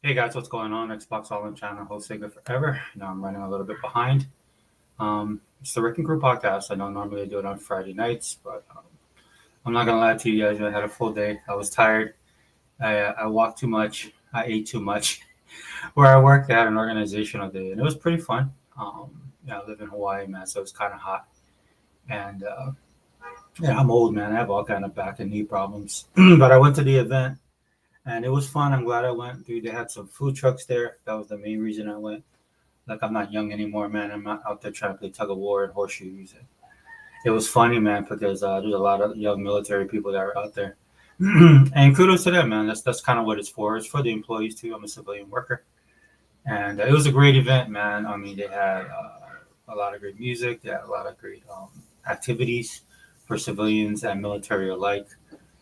Hey guys, what's going on? Xbox All In channel, host Sega Forever. I'm running a little bit behind. It's the Wrecking Crew podcast. I know normally I do it on Friday nights, but I'm not gonna lie to you guys. I had a full day. I was tired. I walked too much. I ate too much. Where I worked, they had an organizational day, and it was pretty fun. I live in Hawaii, man, so it's kind of hot. And I'm old, man. I have all kind of back and knee problems. But I went to the event, and it was fun. I'm glad I went. Dude, they had some food trucks there. That was the main reason I went. Like I'm not young anymore, man. I'm not out there trying to play tug of war and horseshoes. It was funny, man, because there's a lot of young military people that are out there, and kudos to them, man. That's kind of what it's for. It's for the employees too. I'm a civilian worker, and it was a great event, man. I mean, they had a lot of great music. They had a lot of great activities for civilians and military alike.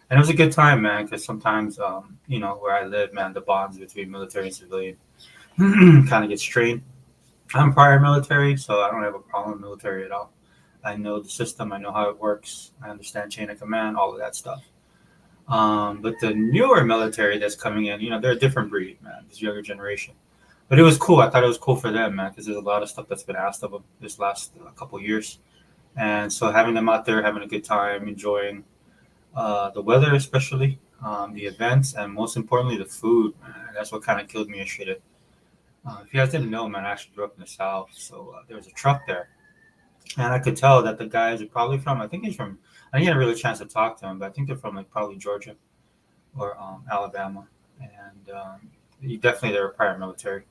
And it was a good time, man, because sometimes, where I live, man, the bonds between military and civilian kind of get strained. I'm prior military, so I don't have a problem with military at all. I know the system, I know how it works, I understand chain of command, all of that stuff. But the newer military that's coming in, they're a different breed, man. This younger generation. But it was cool. I thought it was cool for them, man, because there's a lot of stuff that's been asked of them this last couple years. And so having them out there, having a good time, enjoying the weather, especially the events, and most importantly, the food, man. That's what kind of killed me yesterday. If you guys didn't know, man, I actually grew up in the South, so there was a truck there, and I could tell that the guys are probably from. I think he's from. I didn't get a really chance to talk to him, but I think they're from like probably Georgia or Alabama, and definitely they were prior military.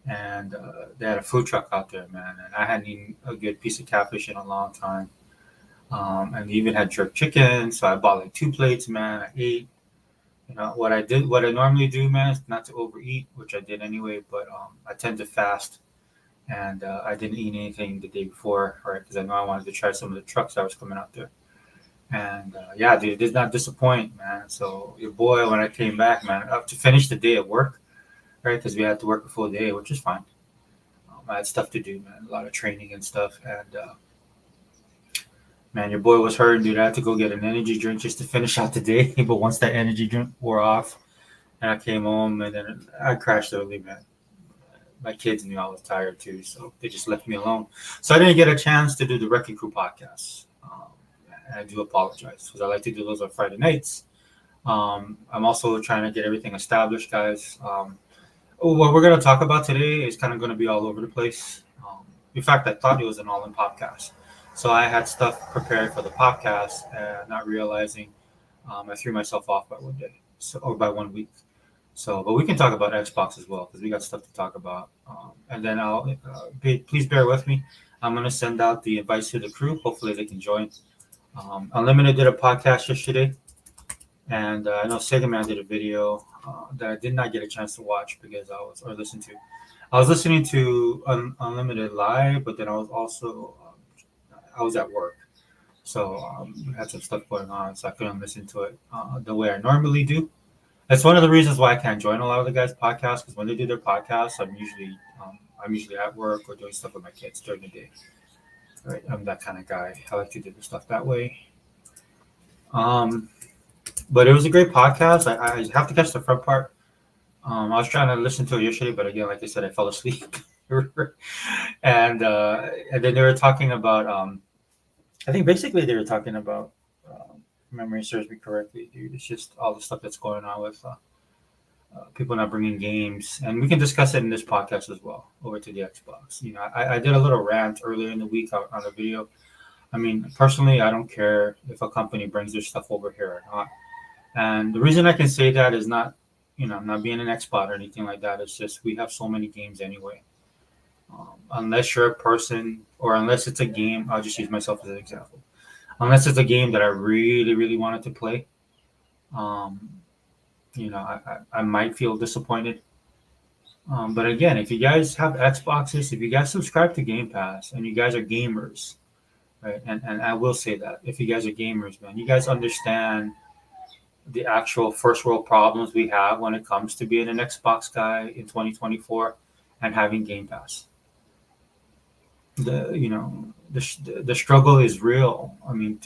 And they had a food truck out there, man, and I hadn't eaten a good piece of catfish in a long time. And they even had jerk chicken, so I bought like 2 plates, man. I ate. What I normally do, man, is not to overeat, which I did anyway. But I tend to fast, and I didn't eat anything the day before, right? Because I know I wanted to try some of the trucks that was coming out there. And yeah, dude, it did not disappoint, man. So your boy, when I came back, man, up to finish the day at work, right? Because we had to work a full day, which is fine. I had stuff to do, man, a lot of training and stuff, and man, your boy was hurting, dude. I had to go get an energy drink just to finish out the day. But once that energy drink wore off, and I came home, and then I crashed early, man. My kids knew I was tired too, so they just left me alone. So I didn't get a chance to do the Wrecking Crew podcast. And I do apologize because I like to do those on Friday nights. I'm also trying to get everything established, guys. What we're going to talk about today is kind of going to be all over the place. In fact, I thought it was an all-in podcast. So I had stuff prepared for the podcast, and not realizing I threw myself off by one day, or by one week. So, but we can talk about Xbox as well because we got stuff to talk about. And then please bear with me. I'm gonna send out the invites to the crew. Hopefully they can join. Unlimited did a podcast yesterday, and I know Sega Man did a video that I did not get a chance to watch because listen to. I was listening to Unlimited live, but then I was also I was at work, so I had some stuff going on, so I couldn't listen to it the way I normally do. That's one of the reasons why I can't join a lot of the guys' podcasts because when they do their podcasts, I'm usually at work or doing stuff with my kids during the day. Right, I'm that kind of guy. I like to do the stuff that way. Um, but it was a great podcast. I have to catch the front part. I was trying to listen to it yesterday, but again, like I said, I fell asleep. And then they were talking about. I think basically they were talking about. Memory serves me correctly, dude. It's just all the stuff that's going on with people not bringing games, and we can discuss it in this podcast as well. Over to the Xbox. I did a little rant earlier in the week on a video. I mean, personally, I don't care if a company brings their stuff over here or not. And the reason I can say that is not, I'm not being an expert or anything like that. It's just we have so many games anyway. Unless you're a person, or unless it's a game, I'll just use myself as an example. Unless it's a game that I really, really wanted to play, um, I might feel disappointed. But again, if you guys have Xboxes, if you guys subscribe to Game Pass and you guys are gamers, right? And I will say that if you guys are gamers, man, you guys understand the actual first world problems we have when it comes to being an Xbox guy in 2024 and having Game Pass. The struggle is real. I mean,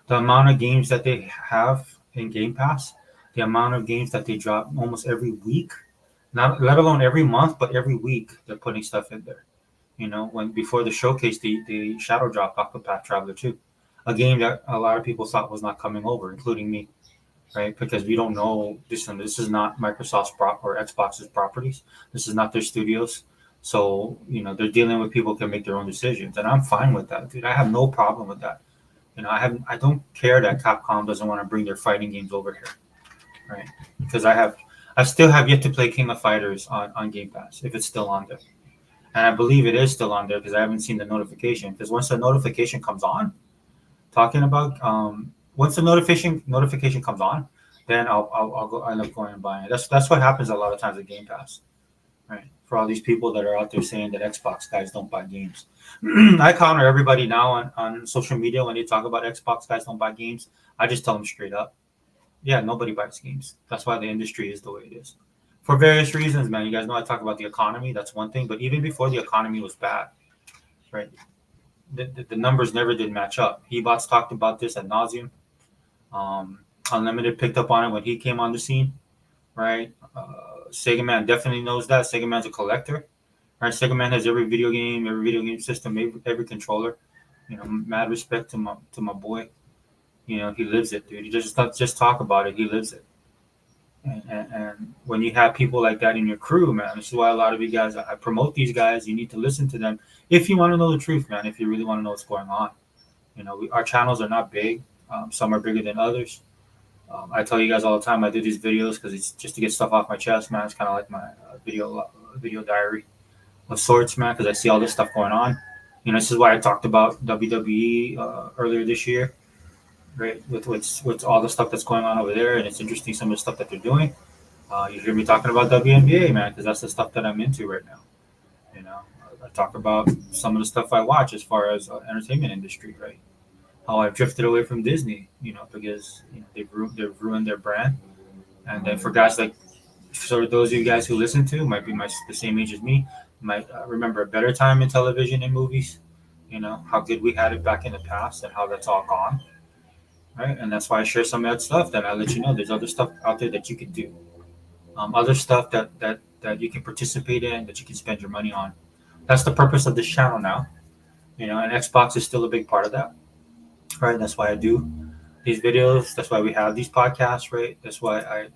the amount of games that they have in Game Pass, the amount of games that they drop almost every week, Not let alone every month, but every week they're putting stuff in there. When before the showcase, the Shadow Drop Octopath Traveler 2, a game that a lot of people thought was not coming over, including me, right? Because we don't know this, and this is not Microsoft's or Xbox's properties. This is not their studios. So, they're dealing with people who can make their own decisions. And I'm fine with that, dude. I have no problem with that. I don't care that Capcom doesn't want to bring their fighting games over here, right? Because I still have yet to play King of Fighters on Game Pass, if it's still on there. And I believe it is still on there because I haven't seen the notification. Because once the notification comes on, talking about once the notification comes on, then I'll go. I end up going and buying it. That's what happens a lot of times at Game Pass, right? For all these people that are out there saying that Xbox guys don't buy games, I counter everybody now on social media when they talk about Xbox guys don't buy games. I just tell them straight up, yeah, nobody buys games. That's why the industry is the way it is. For various reasons, man. You guys know I talk about the economy. That's one thing. But even before the economy was bad, right? The numbers never did match up. Hebots talked about this ad nauseum. Unlimited picked up on it when he came on the scene, right? Sega Man definitely knows that. Sega Man's a collector, right? Sega Man has every video game system, every controller. Mad respect to my boy. He lives it, dude. He just talk about it. He lives it. And when you have people like that in your crew, man, this is why a lot of you guys, I promote these guys. You need to listen to them if you want to know the truth, man. If you really want to know what's going on, our channels are not big. Some are bigger than others. I tell you guys all the time, I do these videos because it's just to get stuff off my chest, man. It's kind of like my video diary of sorts, man, because I see all this stuff going on. This is why I talked about WWE earlier this year, right? With all the stuff that's going on over there, and it's interesting some of the stuff that they're doing. You hear me talking about WNBA, man, because that's the stuff that I'm into right now. I talk about some of the stuff I watch as far as entertainment industry, right? How I've drifted away from Disney, because they've ruined their brand. And then for guys like, so those of you guys who listen to might be the same age as me, might remember a better time in television and movies. How good we had it back in the past and how that's all gone, right? And that's why I share some of that stuff. That I let you know there's other stuff out there that you can do, other stuff that you can participate in, that you can spend your money on. That's the purpose of this channel now, and Xbox is still a big part of that. Right, that's why I do these videos. That's why we have these podcasts, right? That's why I,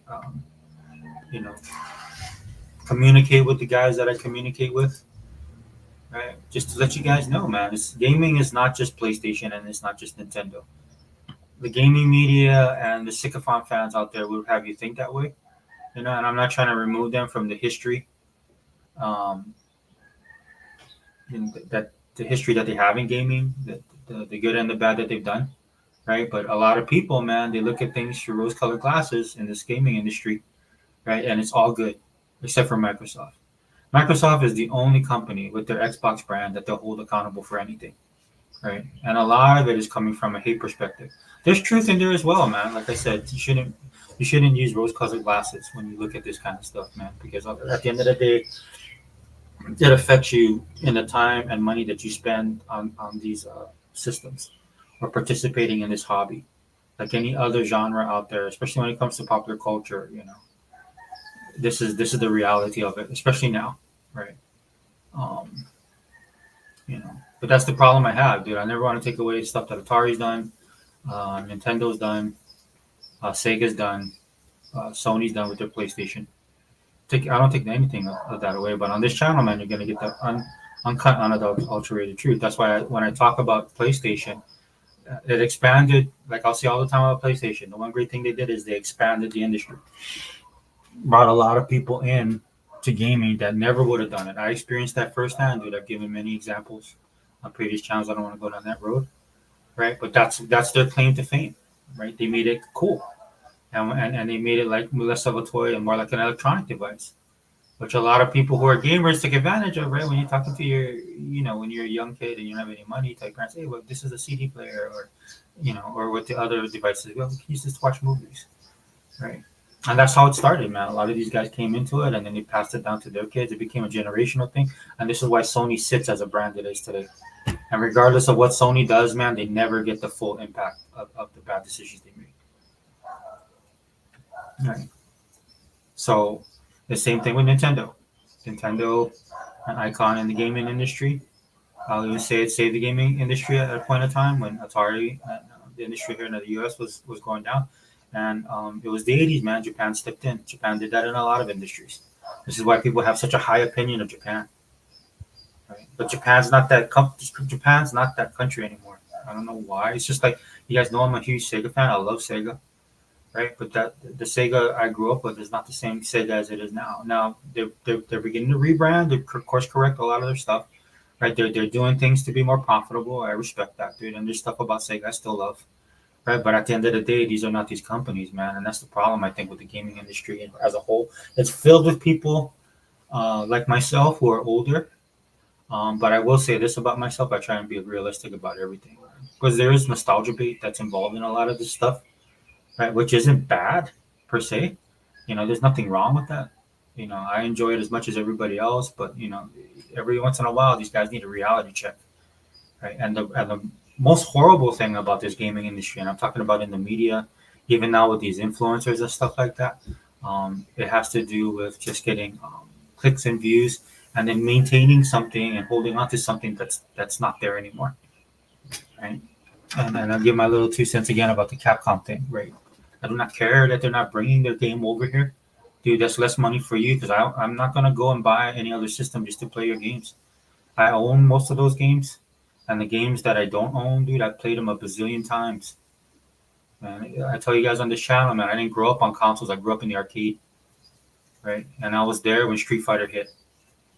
communicate with the guys that I communicate with, right? Just to let you guys know, man, gaming is not just PlayStation and it's not just Nintendo. The gaming media and the sycophant fans out there will have you think that way, and I'm not trying to remove them from the history, that the history that they have in gaming, the good and the bad that they've done, right? But a lot of people, man, they look at things through rose-colored glasses in this gaming industry, right? And it's all good, except for Microsoft. Microsoft is the only company with their Xbox brand that they'll hold accountable for anything, right? And a lot of it is coming from a hate perspective. There's truth in there as well, man. Like I said, you shouldn't use rose-colored glasses when you look at this kind of stuff, man, because at the end of the day, it affects you in the time and money that you spend on these systems or participating in this hobby. Like any other genre out there, especially when it comes to popular culture, this is the reality of it, especially now, right? But that's the problem I have, dude. I never want to take away stuff that Atari's done, Nintendo's done, Sega's done, Sony's done with their PlayStation. I don't take anything of that away, but on this channel, man, you're gonna get the uncut, unadulterated truth. That's why when I talk about PlayStation, it expanded. Like I'll say all the time about PlayStation. The one great thing they did is they expanded the industry, brought a lot of people in to gaming that never would have done it. I experienced that firsthand, dude. I've given many examples on previous channels. I don't want to go down that road, right? But that's their claim to fame, right? They made it cool. And they made it like less of a toy and more like an electronic device, which a lot of people who are gamers take advantage of, right? When you're talking to when you're a young kid and you don't have any money, you tell your parents, hey, well, this is a CD player, or with the other devices, well, we can use this to watch movies, right? And that's how it started, man. A lot of these guys came into it and then they passed it down to their kids. It became a generational thing. And this is why Sony sits as a brand it is today. And regardless of what Sony does, man, they never get the full impact of the bad decisions they make. Right. So The same thing with Nintendo. Nintendo, an icon in the gaming industry. I'll even say it saved the gaming industry at a point in time when Atari, the industry here in the U.S. was going down, and it was the '80s. Man, Japan stepped in. Japan did that in a lot of industries. This is why people have such a high opinion of Japan. Right? But Japan's not that country anymore. I don't know why. It's just like you guys know I'm a huge Sega fan. I love Sega, right? But that the Sega I grew up with is not the same Sega as it is now. Now they're beginning to rebrand, they course correct a lot of their stuff, right? They're doing things to be more profitable. I respect that, dude. And there's stuff about Sega I still love, right? But at the end of the day, these are not these companies, man. And that's the problem I think with the gaming industry as a whole. It's filled with people like myself who are older. But I will say this about myself: I try and be realistic about everything because there is nostalgia bait that's involved in a lot of this stuff, right? Which isn't bad per se. There's nothing wrong with that. I enjoy it as much as everybody else, but every once in a while, these guys need a reality check, right? And the most horrible thing about this gaming industry, and I'm talking about in the media, even now with these influencers and stuff like that, it has to do with just getting clicks and views, and then maintaining something and holding on to something that's not there anymore, right? And I'll give my little 2 cents again about the Capcom thing, right? I do not care that they're not bringing their game over here. Dude, that's less money for you because I'm not going to go and buy any other system just to play your games. I own most of those games. And the games that I don't own, dude, I've played them a bazillion times. Man, I tell you guys on this channel, man, I didn't grow up on consoles. I grew up in the arcade, right? And I was there when Street Fighter hit.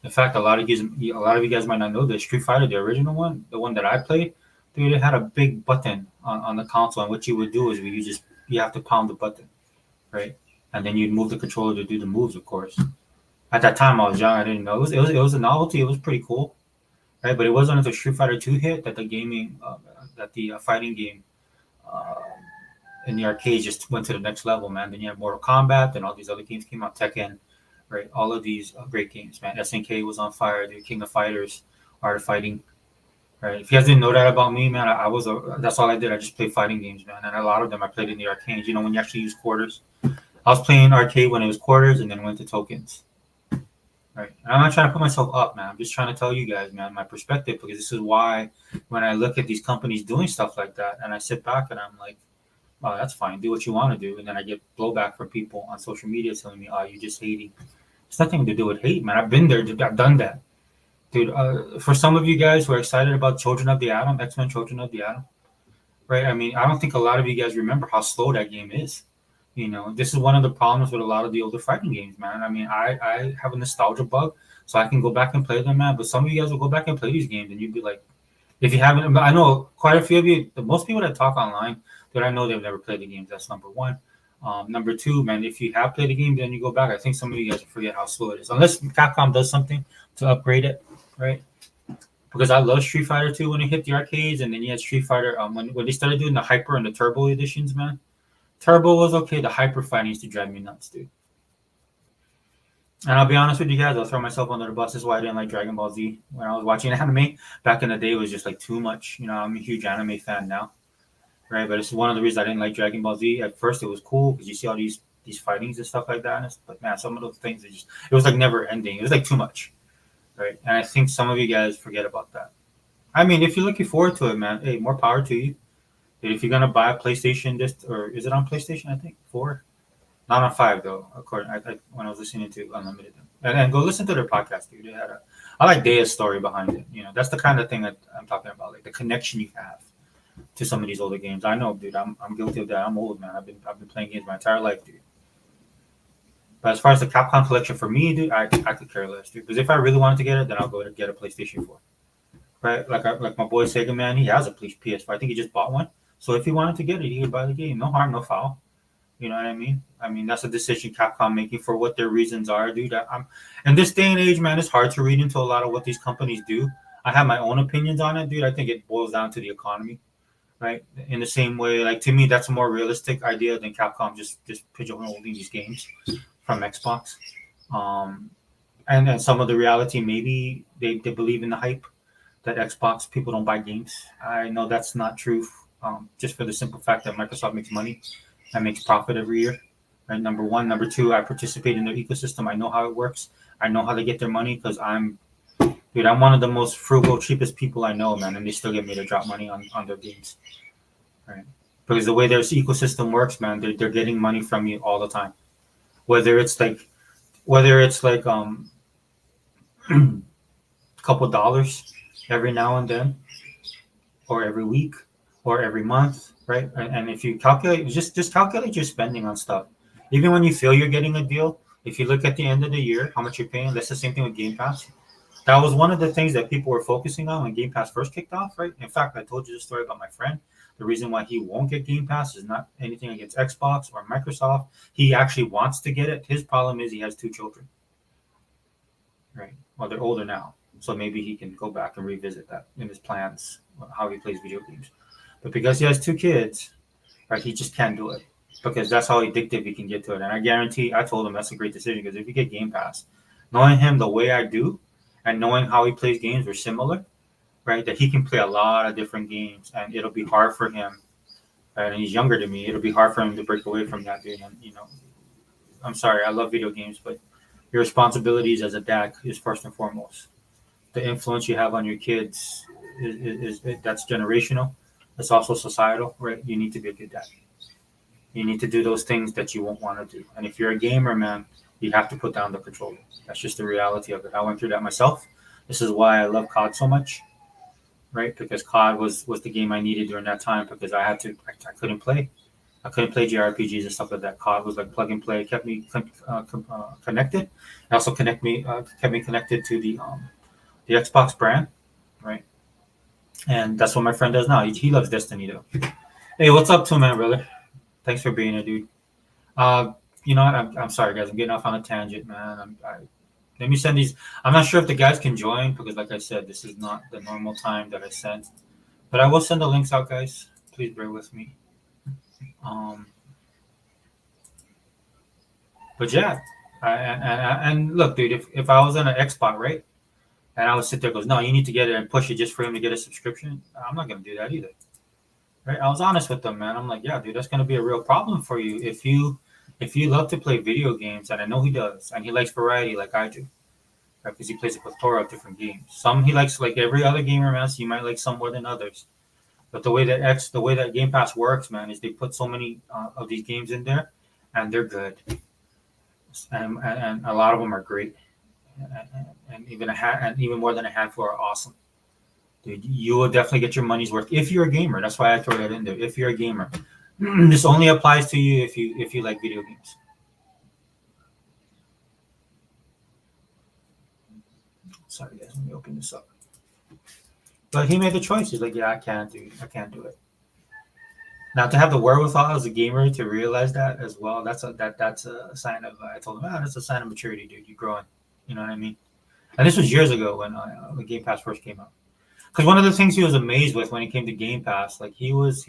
In fact, a lot of you guys might not know this. Street Fighter, the original one, the one that I played, dude, it had a big button on the console. And what you would do is you have to pound the button, right? And then you'd move the controller to do the moves, of course. At that time, I was young. I didn't know. It was a novelty. It was pretty cool, right? But it wasn't until Street Fighter 2 hit that the fighting game uh, in the arcade just went to the next level, man. Then you had Mortal Kombat, and all these other games came out, Tekken, right? All of these great games, man. SNK was on fire, dude. King of Fighters, Art of Fighting, right? If you guys didn't know that about me, man, that's all I did. I just played fighting games, man, and a lot of them I played in the arcades. When you actually use quarters. I was playing arcade when it was quarters, and then went to tokens. Right. And I'm not trying to put myself up, man. I'm just trying to tell you guys, man, my perspective, because this is why when I look at these companies doing stuff like that, and I sit back and I'm like, oh, that's fine. Do what you want to do. And then I get blowback from people on social media telling me, oh, you're just hating. It's nothing to do with hate, man. I've been there. I've done that. Dude, for some of you guys who are excited about Children of the Atom, X-Men Children of the Atom, right? I mean, I don't think a lot of you guys remember how slow that game is. This is one of the problems with a lot of the older fighting games, man. I mean, I have a nostalgia bug, so I can go back and play them, man. But some of you guys will go back and play these games, and you'd be like, if you haven't, I know quite a few of you, most people that talk online, that I know they've never played the games. That's number one. Number two, man, if you have played the game, then you go back. I think some of you guys forget how slow it is, unless Capcom does something to upgrade it, right? Because I love Street Fighter 2 when it hit the arcades, and then you had Street Fighter when they started doing the Hyper and the Turbo editions, man. Turbo was okay. The hyper fighting used to drive me nuts, dude. And I'll be honest with you guys, I'll throw myself under the bus. This is why I didn't like Dragon Ball Z when I was watching anime. Back in the day, it was just like too much. I'm a huge anime fan now, right? But it's one of the reasons I didn't like Dragon Ball Z. At first, it was cool because you see all these fightings and stuff like that. But man, some of those things, it was like never ending. It was like too much, right? And I think some of you guys forget about that. I mean, if you're looking forward to it, man, hey, more power to you. If you're gonna buy a PlayStation, or is it on PlayStation? I think 4, not on 5 though. According, when I was listening to Unlimited, and go listen to their podcast, dude. I like Daya's story behind it. That's the kind of thing that I'm talking about, like the connection you have to some of these older games. I know, dude. I'm guilty of that. I'm old, man. I've been playing games my entire life, dude. But as far as the Capcom collection for me, dude, I could care less, dude. Because if I really wanted to get it, then I'll go to get a PlayStation 4. Right? Like my boy Sega, man, he has a PS4. I think he just bought one. So if he wanted to get it, he could buy the game. No harm, no foul. You know what I mean? I mean, that's a decision Capcom making for what their reasons are, dude. In this day and age, man, it's hard to read into a lot of what these companies do. I have my own opinions on it, dude. I think it boils down to the economy, right? In the same way, like to me, that's a more realistic idea than Capcom just pigeonholing these games from Xbox. And then some of the reality, maybe they believe in the hype that Xbox people don't buy games. I know that's not true. Just for the simple fact that Microsoft makes money and makes profit every year, right? Number one. Number two, I participate in their ecosystem. I know how it works. I know how they get their money because dude, I'm one of the most frugal, cheapest people I know, man, and they still get me to drop money on their games, right? Because the way their ecosystem works, man, they're getting money from you all the time. Whether it's like, whether it's like a couple dollars every now and then, or every week, or every month, right? And if you calculate, just calculate your spending on stuff. Even when you feel you're getting a deal, if you look at the end of the year, how much you're paying, that's the same thing with Game Pass. That was one of the things that people were focusing on when Game Pass first kicked off, right? In fact, I told you the story about my friend. The reason why he won't get Game Pass is not anything against Xbox or Microsoft. He actually wants to get it. His problem is he has two children, right? Well, they're older now, so maybe he can go back and revisit that in his plans, how he plays video games. But because he has two kids, right, he just can't do it because that's how addictive he can get to it. And I guarantee, I told him that's a great decision because if you get Game Pass, knowing him the way I do, and knowing how he plays games are similar, right? That he can play a lot of different games, and it'll be hard for him. And he's younger than me. It'll be hard for him to break away from that, dude. And I'm sorry, I love video games, but your responsibilities as a dad is first and foremost. The influence you have on your kids is that's generational. It's also societal, right? You need to be a good dad. You need to do those things that you won't want to do. And if you're a gamer, man, you have to put down the controller. That's just the reality of it. I went through that myself. This is why I love COD so much, right? Because COD was the game I needed during that time because I couldn't play. I couldn't play JRPGs and stuff like that. COD was like plug and play, kept me connected. It also kept me connected to the Xbox brand, right? And that's what my friend does now. He loves Destiny though. Hey, what's up, man, brother? Thanks for being here, dude. I'm sorry, guys. I'm getting off on a tangent, man. Let me send these. I'm not sure if the guys can join because, like I said, this is not the normal time that I sent. But I will send the links out, guys. Please bear with me. But yeah, and look, dude, if I was on an Xbox, right, and I would sit there, goes, no, you need to get it and push it just for him to get a subscription. I'm not gonna do that either, right? I was honest with them, man. I'm like, yeah, dude, that's gonna be a real problem for you if you love to play video games, and I know he does, and he likes variety like I do, right? Because he plays a plethora of different games. Some he likes like every other gamer, man. So you might like some more than others. But the way that Game Pass works, man, is they put so many of these games in there, and they're good, and a lot of them are great, and even more than a handful are awesome. Dude, you will definitely get your money's worth if you're a gamer. That's why I throw that in there. If you're a gamer, this only applies to you if you like video games. Sorry, guys. Let me open this up. But he made the choice. He's like, yeah, I can't do it. Now to have the wherewithal as a gamer to realize that as well, that's a sign of. I told him, that's a sign of maturity, dude. You're growing. You know what I mean? And this was years ago when Game Pass first came out. Because one of the things he was amazed with when it came to Game Pass, like he was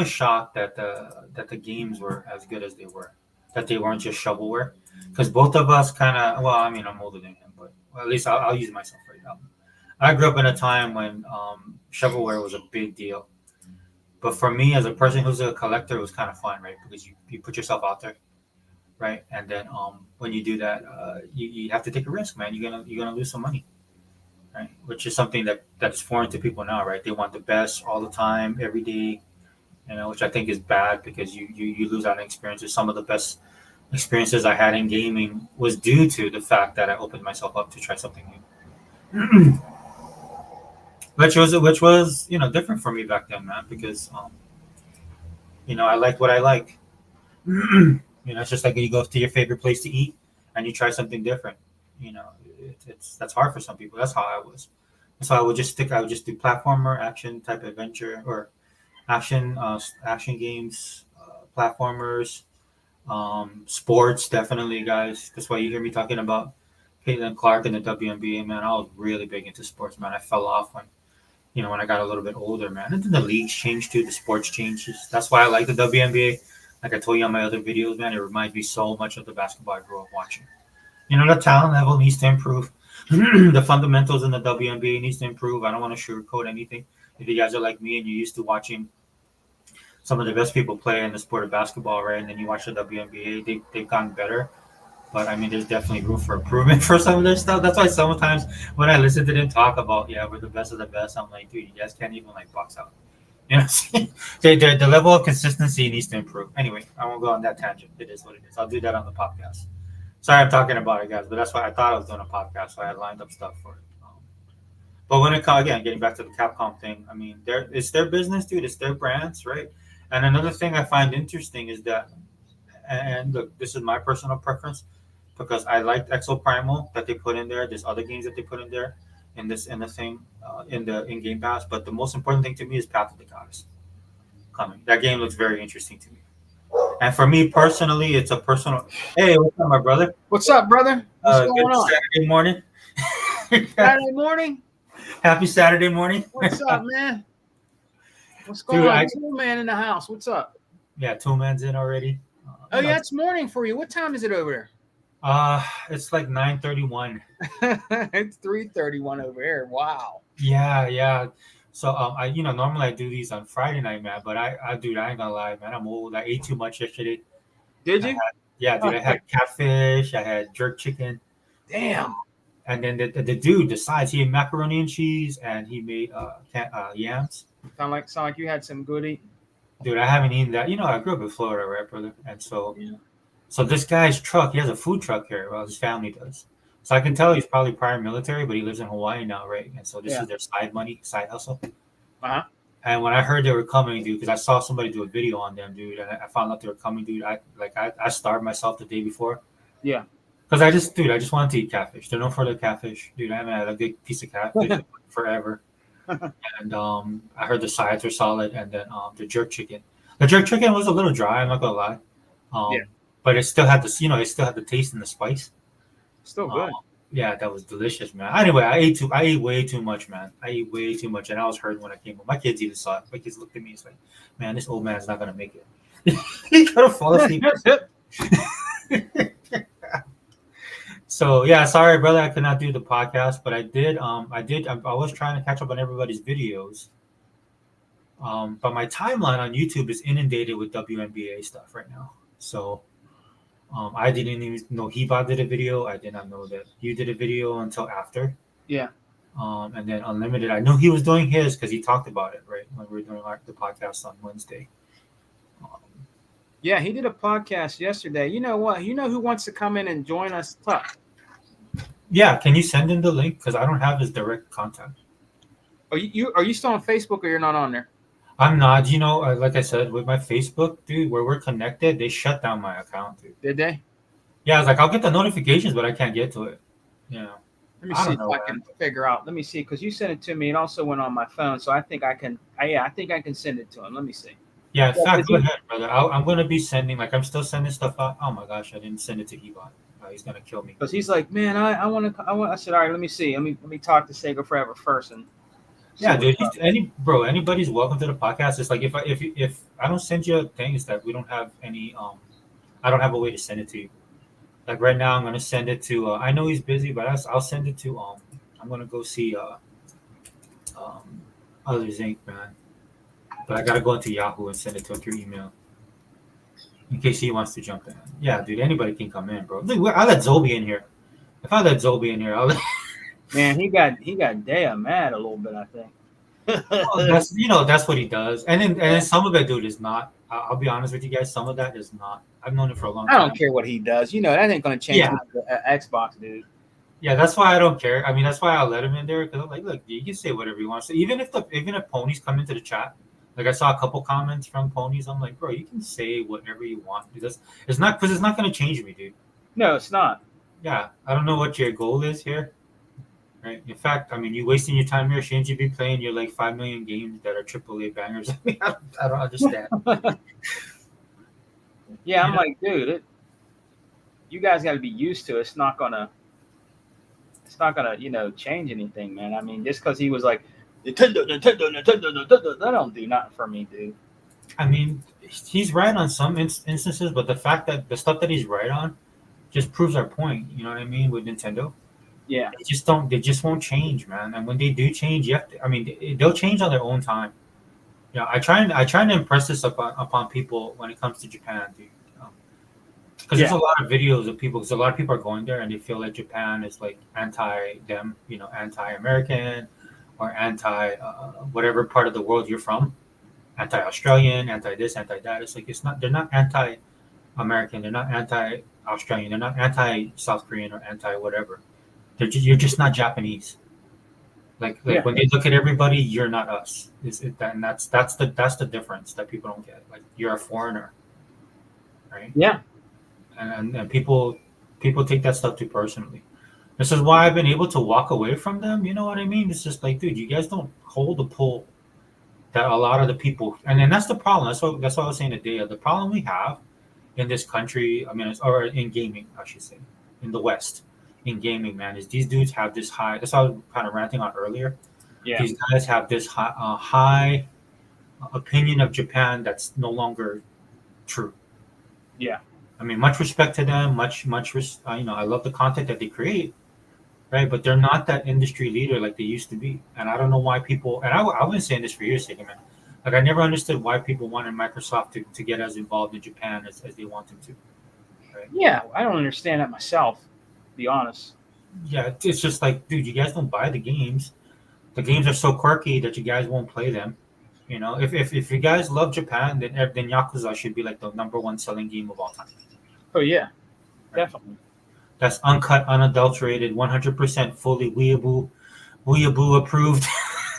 shocked that the games were as good as they were, that they weren't just shovelware. Because both of us kind of, well, I mean, I'm older than him, but at least I'll use myself right now. I grew up in a time when shovelware was a big deal. But for me, as a person who's a collector, it was kind of fun, right? Because you put yourself out there, right? And then when you do that, you have to take a risk, man. You're gonna lose some money, right? Which is something that is foreign to people now, right? They want the best all the time, every day, which I think is bad because you lose out on experiences. Some of the best experiences I had in gaming was due to the fact that I opened myself up to try something new. which was different for me back then, man, because I liked what I like. It's just like when you go to your favorite place to eat and you try something different. That's hard for some people. That's how I was. So I would just do platformer, action type adventure, or action games, platformers, sports, definitely, guys. That's why you hear me talking about Caitlin Clark and the WNBA, man. I was really big into sports, man. I fell off when I got a little bit older, man. And then the leagues changed too, the sports changes. That's why I like the WNBA. Like I told you on my other videos, man, it reminds me so much of the basketball I grew up watching. The talent level needs to improve. The fundamentals in the WNBA needs to improve. I don't want to sugarcoat anything. If you guys are like me and you're used to watching some of the best people play in the sport of basketball, right? And then you watch the WNBA, they've gotten better. But I mean, there's definitely room for improvement for some of their stuff. That's why sometimes when I listen to them talk about, yeah, we're the best of the best, I'm like, dude, you guys can't even like box out. You know, the level of consistency needs to improve. Anyway, I won't go on that tangent. It is what it is. I'll do that on the podcast. Sorry, I'm talking about it, guys, but that's why I thought I was doing a podcast, so I had lined up stuff for it. But when it comes again, getting back to the Capcom thing, I mean, it's their business, dude. It's their brands, right? And another thing I find interesting is that, and look, this is my personal preference because I liked Exo Primal that they put in there. There's other games that they put in there in the thing in Game Pass. But the most important thing to me is Path of the Goddess coming. That game looks very interesting to me. And for me personally, it's a personal. Hey, what's up, my brother? What's up, brother? What's going on? Saturday morning. Saturday morning. Happy Saturday morning. What's up, man? What's going on? Tool man in the house. What's up? Yeah, Tool man's in already. Oh yeah, it's morning for you. What time is it over there? It's like 9:31. It's 3:31 over here. Wow. Yeah. So I normally I do these on Friday night, man. But I ain't gonna lie, man. I'm old. I ate too much yesterday. Did you? I had catfish. I had jerk chicken. Damn. And then the dude decides he had macaroni and cheese and he made yams. Sound like you had some good eating. Dude, I haven't eaten that. I grew up in Florida, right, brother? And so this guy's truck, he has a food truck here. Well, his family does. So I can tell he's probably prior military, but he lives in Hawaii now, right? And so this is their side hustle. Uh-huh. And when I heard they were coming, dude, because I saw somebody do a video on them, dude, and I found out they were coming, dude. I starved myself the day before. Yeah. Because I just wanted to eat catfish. They're known for their catfish, dude. I haven't had a good piece of catfish forever. And I heard the sides were solid, and then the jerk chicken. The jerk chicken was a little dry. I'm not gonna lie. But it still had the it still had the taste and the spice. Still good. Yeah, that was delicious, man. Anyway, I ate way too much, man. I ate way too much, and I was hurting when I came home. My kids even saw it. My kids looked at me and was like, "Man, this old man's not gonna make it." He could have fallen asleep. So yeah, sorry, brother, I could not do the podcast, but I did. I was trying to catch up on everybody's videos. But my timeline on YouTube is inundated with WNBA stuff right now. So I didn't even know Heba did a video. I did not know that you did a video until after. Yeah. And then Unlimited, I knew he was doing his because he talked about it, right, when we were doing the podcast on Wednesday. Yeah, he did a podcast yesterday. You know what? You know who wants to come in and join us? Tuck. Yeah, can you send him the link? Because I don't have his direct contact. Are you still on Facebook or you're not on there? I'm not. Like I said, with my Facebook, dude, where we're connected, they shut down my account, dude. Did they? Yeah, I was like, I'll get the notifications, but I can't get to it. Yeah. Let me see if I can figure out. Let me see, because you sent it to me. It also went on my phone, so I think I can. I think I can send it to him. Let me see. Yeah, in fact, go ahead, brother. I'm going to be sending, I'm still sending stuff out. Oh my gosh, I didn't send it to Ebon. He's going to kill me. Because he's like, man, I want. I said, all right, let me see. Let me talk to Sega Forever first. And yeah, dude, anybody's welcome to the podcast. It's like if I don't send you things that we don't have any, I don't have a way to send it to you. Like right now, I'm going to send it to, I know he's busy, but I'll send it to, I'm going to go see, Other Zinc, man. But I gotta go into Yahoo and send it to him through email in case he wants to jump in. Yeah, dude, anybody can come in, bro. Look, I let Zolby in here. If I let Zolby in here, man, he got Dea mad a little bit, I think. That's what he does. And then some of it, dude, is not. I'll be honest with you guys. Some of that is not. I've known him for a long time. I don't care what he does. That ain't gonna change the Xbox, dude. Yeah, that's why I don't care. I mean, that's why I'll let him in there because I'm like, look, you can say whatever you want. So even if ponies come into the chat. Like I saw a couple comments from ponies. I'm like, bro, you can say whatever you want because it's not going to change me, dude. No, it's not. Yeah, I don't know what your goal is here, right? In fact, I mean, you wasting your time here. Shouldn't you be playing your 5 million games that are AAA bangers? I mean, I don't understand. Yeah, I'm like, dude, you guys got to be used to it. It's not gonna, change anything, man. I mean, just because he was like. Nintendo, that don't do nothing for me, dude. I mean, he's right on some instances, but the fact that the stuff that he's right on just proves our point. You know what I mean with Nintendo? Yeah. They just won't change, man. And when they do change, they'll change on their own time. Yeah, I try and impress this upon people when it comes to Japan, dude. Because there's Yeah, a lot of videos of people. Because a lot of people are going there and they feel like Japan is like anti them, anti-American or anti whatever part of the world you're from, anti-Australian, anti this, anti that. It's like it's not. They're not anti-American. They're not anti-Australian. They're not anti-South Korean or anti whatever. You're just not Japanese. Like yeah, when they look at everybody, you're not us. Is it that? And that's the difference that people don't get. Like you're a foreigner, right? yeah. And people take that stuff too personally. This is why I've been able to walk away from them. You know what I mean? It's just like, dude, you guys don't hold the pull that a lot of the people, and then that's the problem. That's what I was saying today. The problem we have in this country, I mean, or in gaming, I should say, in the West, in gaming, man, is these dudes have this high. That's what I was kind of ranting on earlier. Yeah, These guys have this high opinion of Japan that's no longer true. yeah, I mean, much respect to them. I love the content that they create, right? But they're not that industry leader like they used to be. And I don't know why people. And I've been saying this for years, man. Like I never understood why people wanted Microsoft to get as involved in Japan as they want them to, right? yeah. I don't understand that myself, to be honest. Yeah, it's just like, dude, you guys don't buy the games. The games are so quirky that you guys won't play them. If you guys love Japan, then Yakuza should be like the number one selling game of all time. Oh yeah, Right? definitely. That's uncut, unadulterated, 100% fully weeaboo approved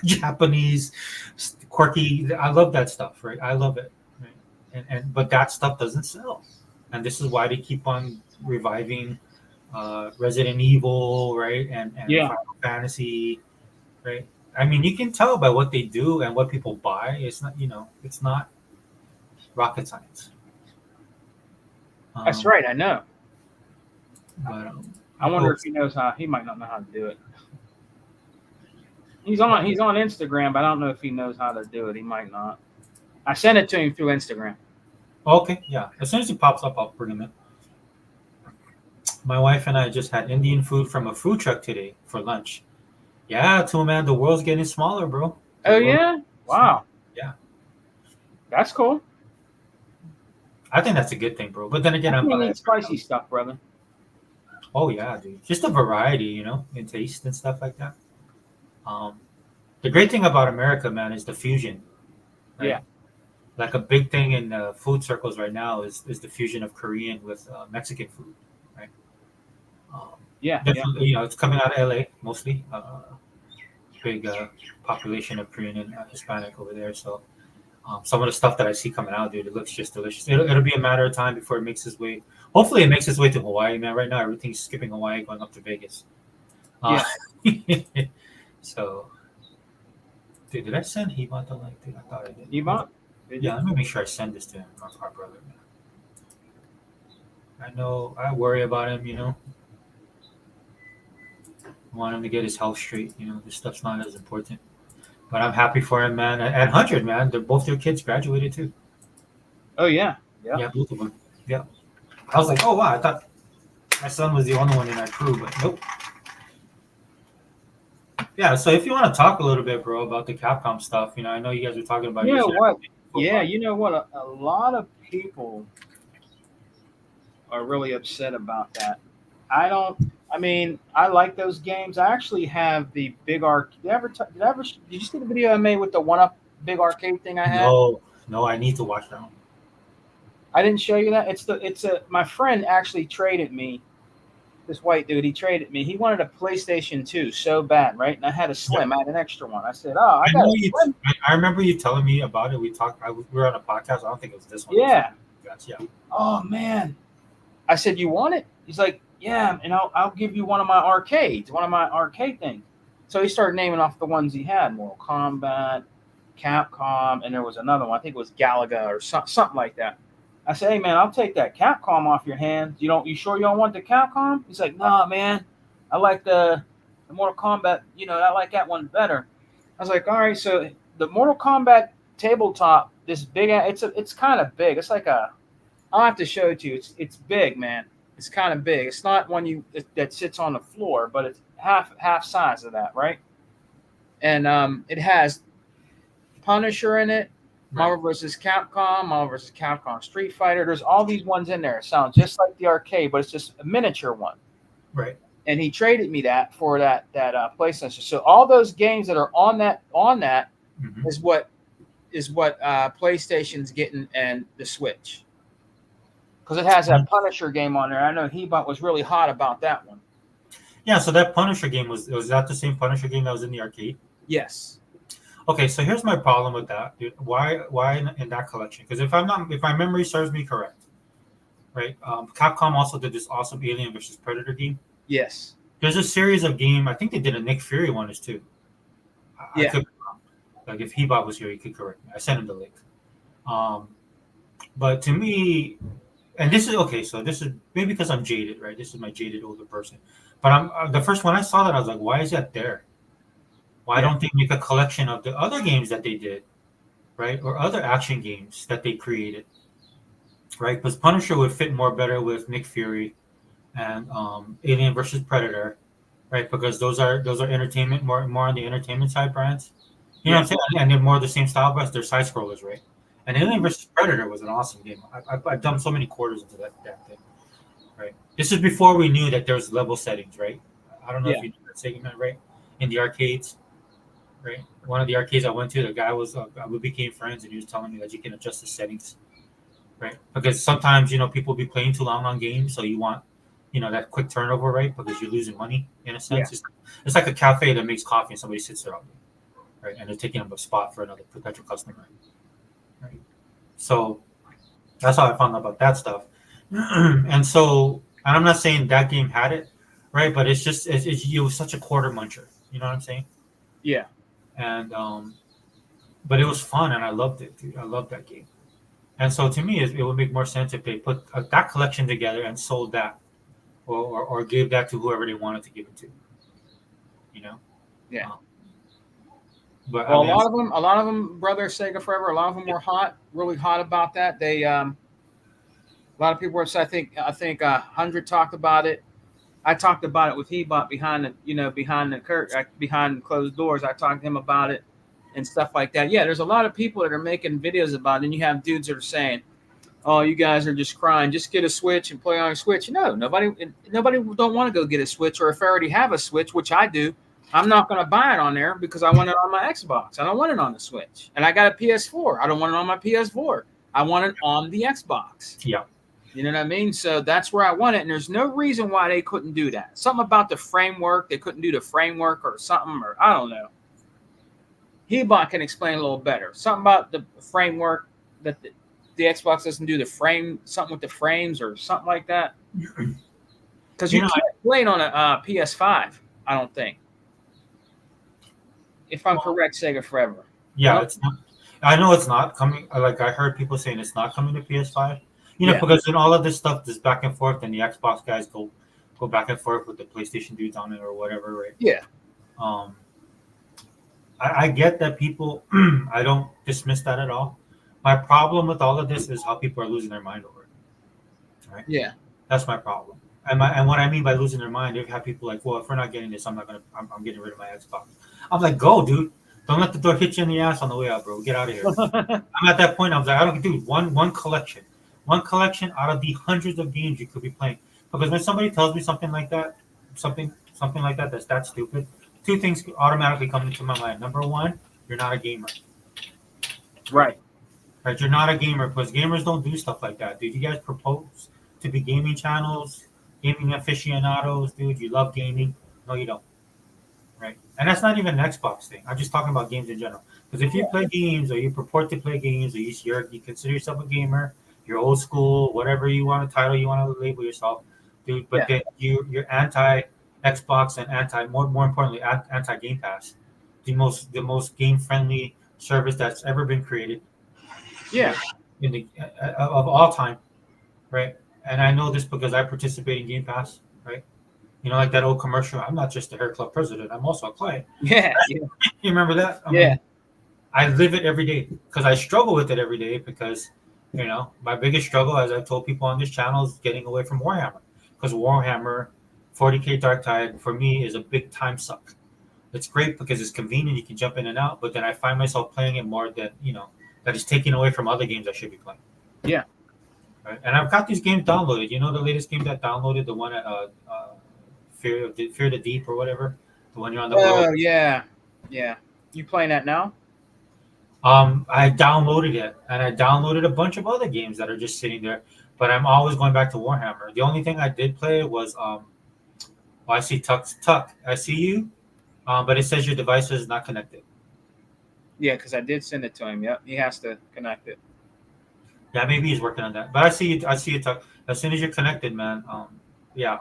Japanese quirky. I love that stuff, right? I love it, right? But that stuff doesn't sell, and this is why they keep on reviving Resident Evil, right? And Yeah, Final Fantasy, right? I mean, you can tell by what they do and what people buy. It's not rocket science. that's Um, right. I know. but I I wonder hope. if he knows how. He might not know how to do it. He's on Instagram, but I don't know if he knows how to do it. He might not. I sent it to him through Instagram. Okay, yeah. As soon as he pops up, I'll bring him in. My wife and I just had Indian food from a food truck today for lunch. Yeah, too, man. The world's getting smaller, bro. The Oh world yeah, small. wow, Yeah, that's cool. I think that's a good thing, bro. But then again, I I'm can't eat biased. spicy stuff, brother. Oh yeah, dude. Just a variety, in taste and stuff like that. Um, the great thing about America, man, is the fusion, Yeah, right? Like a big thing in food circles right now is the fusion of Korean with Mexican food, right? Um, yeah, yeah, definitely, it's coming out of LA mostly. Big population of Korean and Hispanic over there. So some of the stuff that I see coming out, dude, it looks just delicious. It'll be a matter of time before it makes its way. Hopefully, it makes its way to Hawaii, man. Right now, everything's skipping Hawaii, going up to Vegas. Uh, yeah. so, dude, did I send Heba the link? Dude, I thought I did. You bought? Did Yeah, you? let me make sure I send this to him, our brother. Man. I know I worry about him. I want him to get his health straight. This stuff's not as important. But I'm happy for him, man. And 100, man. Both their kids graduated too. Oh yeah, yeah, Yeah, both of them. Yeah. I was like, oh wow, I thought my son was the only one in our crew, but nope. Yeah, so if you want to talk a little bit, bro, about the Capcom stuff, I know you guys were talking about You know yesterday. what? Yeah, you know what? A lot of people are really upset about that. I don't. I mean, I like those games. I actually have the big arc. Did you see the video I made with the one up big arcade thing I had? No, no, I need to watch that one. I didn't show you that. My friend actually traded me. This white dude, he traded me. He wanted a PlayStation 2 so bad, right? And I had a Yeah. Slim. I had an extra one. I said, "Oh, I I got know a you. Slim." I remember you telling me about it. We talked. We were on a podcast. I don't think it was this one. Yeah. Yeah. Oh man. I said, "You want it?" He's like, "Yeah, and I'll give you one of my arcades, one of my arcade things." So he started naming off the ones he had: Mortal Kombat, Capcom, and there was another one. I think it was Galaga or something like that. I said, "Hey man, I'll take that Capcom off your hands. You sure you don't want the Capcom?" He's like, "Nah, man, I like the Mortal Kombat. I like that one better." I was like, "All right, so the Mortal Kombat tabletop, this big, it's kind of big. It's like a I'll have to show it to you. It's big, man. It's kind of big. It's not one that sits on the floor, but it's half size of that, right? And it has Punisher in it. Marvel vs. Capcom, Marvel vs. Capcom Street Fighter. There's all these ones in there. It sounds just like the arcade, but it's just a miniature one. Right. And he traded me that for that PlayStation. So all those games that are on that Mm-hmm. is what PlayStation's getting and the Switch, because it has that Punisher game on there. I know Hebot was really hot about that one. Yeah, so that Punisher game was that the same Punisher game that was in the arcade? Yes. Okay, so here's my problem with that, dude. Why in that collection? Because if my memory serves me correct, right? Capcom also did this awesome Alien versus Predator game. Yes. There's a series of game. I think they did a Nick Fury one as too. I could be wrong. Like if Hebot was here, he could correct me. I sent him the link. But to me, and this is okay. So this is maybe because I'm jaded, right? This is my jaded older person. But I'm the first when I saw that, I was like, why is that there? Why don't they make a collection of the other games that they did, right, or other action games that they created, right? Because Punisher would fit more better with Nick Fury and Alien versus Predator, right? Because those are entertainment more on the entertainment side brands. You know what I'm saying? And they're more the same style, but they're side scrollers, right? And Alien vs Predator was an awesome game. I've dumped so many quarters into that thing, right? This is before we knew that there was level settings, right? I don't know if you knew that segment, right? In the arcades, right? One of the arcades I went to, the guy was we became friends, and he was telling me that you can adjust the settings, right? Because sometimes people be playing too long on games, so you want that quick turnover, right? Because you're losing money in a sense. Yeah. It's like a cafe that makes coffee and somebody sits there all day, right? And they're taking up a spot for another potential customer, right? So that's how I found out about that stuff. And I'm not saying that game had it, right? But it's just it was such a quarter muncher. You know what I'm saying? Yeah. And but it was fun, and I loved it, dude. I loved that game. And so to me, it would make more sense if they put that collection together and sold that, or gave that to whoever they wanted to give it to. Yeah. But well, a lot of them, brother Sega Forever. A lot of them were really hot about that. They a lot of people were. I think 100 talked about it. I talked about it with Hebot behind behind closed doors. I talked to him about it and stuff like that. Yeah, there's a lot of people that are making videos about it, and you have dudes that are saying, "Oh, you guys are just crying. Just get a Switch and play on a Switch." No, nobody don't want to go get a Switch, or if I already have a Switch, which I do, I'm not going to buy it on there because I want it on my Xbox. I don't want it on the Switch, and I got a PS4. I don't want it on my PS4. I want it on the Xbox. Yeah. You know what I mean? So that's where I want it, and there's no reason why they couldn't do that. Something about the framework, they couldn't do the framework or something, or I don't know. Hebot can explain a little better. Something about the framework that the Xbox doesn't do the frame, something with the frames or something like that. Because you can't play it on a PS5, I don't think. If I'm correct, Sega Forever. Yeah, it's not. I know it's not coming. Like I heard people saying it's not coming to PS5. Because in all of this stuff, this back and forth, and the Xbox guys go back and forth with the PlayStation dudes on it or whatever, right? Yeah. I get that people. I don't dismiss that at all. My problem with all of this is how people are losing their mind over it. Right? Yeah. That's my problem. And what I mean by losing their mind, they have people like, well, if we're not getting this, I'm getting rid of my Xbox. I'm like, go, dude. Don't let the door hit you in the ass on the way out, bro. Get out of here. I'm at that point. I was like, I don't, dude. One collection out of the hundreds of games you could be playing. Because when somebody tells me something like that, that's that stupid, two things automatically come into my mind. Number one, you're not a gamer. Right. Right. You're not a gamer because gamers don't do stuff like that, dude. You guys propose to be gaming channels, gaming aficionados, dude. You love gaming. No, you don't. Right. And that's not even an Xbox thing. I'm just talking about games in general. Because if you play games or you purport to play games or you consider yourself a gamer, you're old school, whatever you want to title, you want to label yourself, dude. But then you're anti Xbox and more importantly anti Gamepass, the most game friendly service that's ever been created. Yeah. In the of all time, right? And I know this because I participate in Gamepass, right? Like that old commercial. I'm not just the hair club president. I'm also a client. Yeah. You remember that? I mean, I live it every day because I struggle with it every day because. My biggest struggle, as I've told people on this channel, is getting away from Warhammer. Because Warhammer 40K Dark Tide, for me, is a big time suck. It's great because it's convenient. You can jump in and out. But then I find myself playing it more than that is taking away from other games I should be playing. Yeah. Right? And I've got these games downloaded. You know the latest game that downloaded, the one at Fear the Deep or whatever, the one you're on the Oh world. yeah. You playing that now? I downloaded it, and I downloaded a bunch of other games that are just sitting there. But I'm always going back to Warhammer. The only thing I did play was I see Tuck. I see you, but it says your device is not connected. Yeah, because I did send it to him. Yep, he has to connect it. Yeah, maybe he's working on that. But I see you. I see you, Tuck. As soon as you're connected, man. Yeah,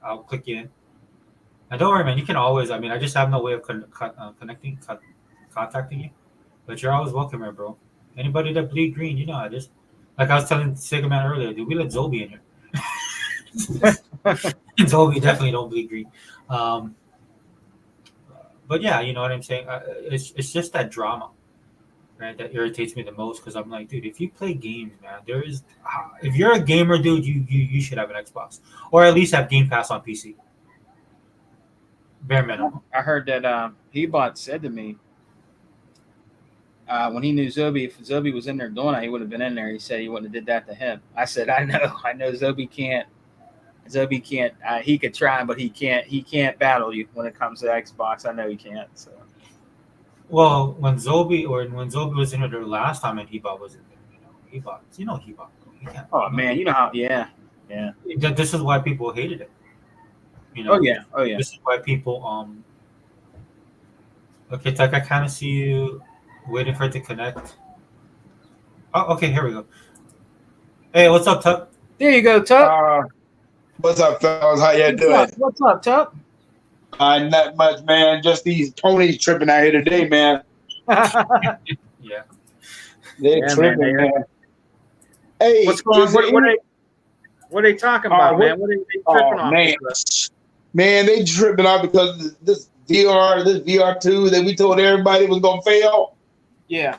I'll click you in. And don't worry, man. You can always. I mean, I just have no way of contacting you. But you're always welcome here, bro. Anybody that bleed green, you know how it is. Like I was telling Sega Man earlier, dude, we let Zobi in here. Zobi definitely don't bleed green. But yeah, you know what I'm saying. It's just that drama, right, that irritates me the most. Because I'm like, dude, if you play games, man, if you're a gamer, dude, you should have an Xbox or at least have Game Pass on PC. Bare minimum. I heard that Hebot said to me when he knew Zobi, if Zobi was in there doing it, he would have been in there. He said he wouldn't have did that to him. I said, I know Zobi can't. Zobi can't. He could try, but he can't. He can't battle you when it comes to Xbox. I know he can't. So. Well, when Zobi was in there last time, and Hebot was in there, Hebot. Oh man, you know how? Yeah. This is why people hated it. Oh yeah. This is why people Okay, Tuck, I kind of see you waiting for it to connect. Oh, okay, here we go. Hey, what's up, Tuck? There you go, Tuck. What's up, fellas? How you doing? What's up, Tuck? Not much, man. Just these ponies tripping out here today, man. Yeah. They're tripping, man. Hey, what's going on? What are they talking about, man? What are they tripping off? Man, they tripping out because this VR2 that we told everybody was gonna fail. Yeah.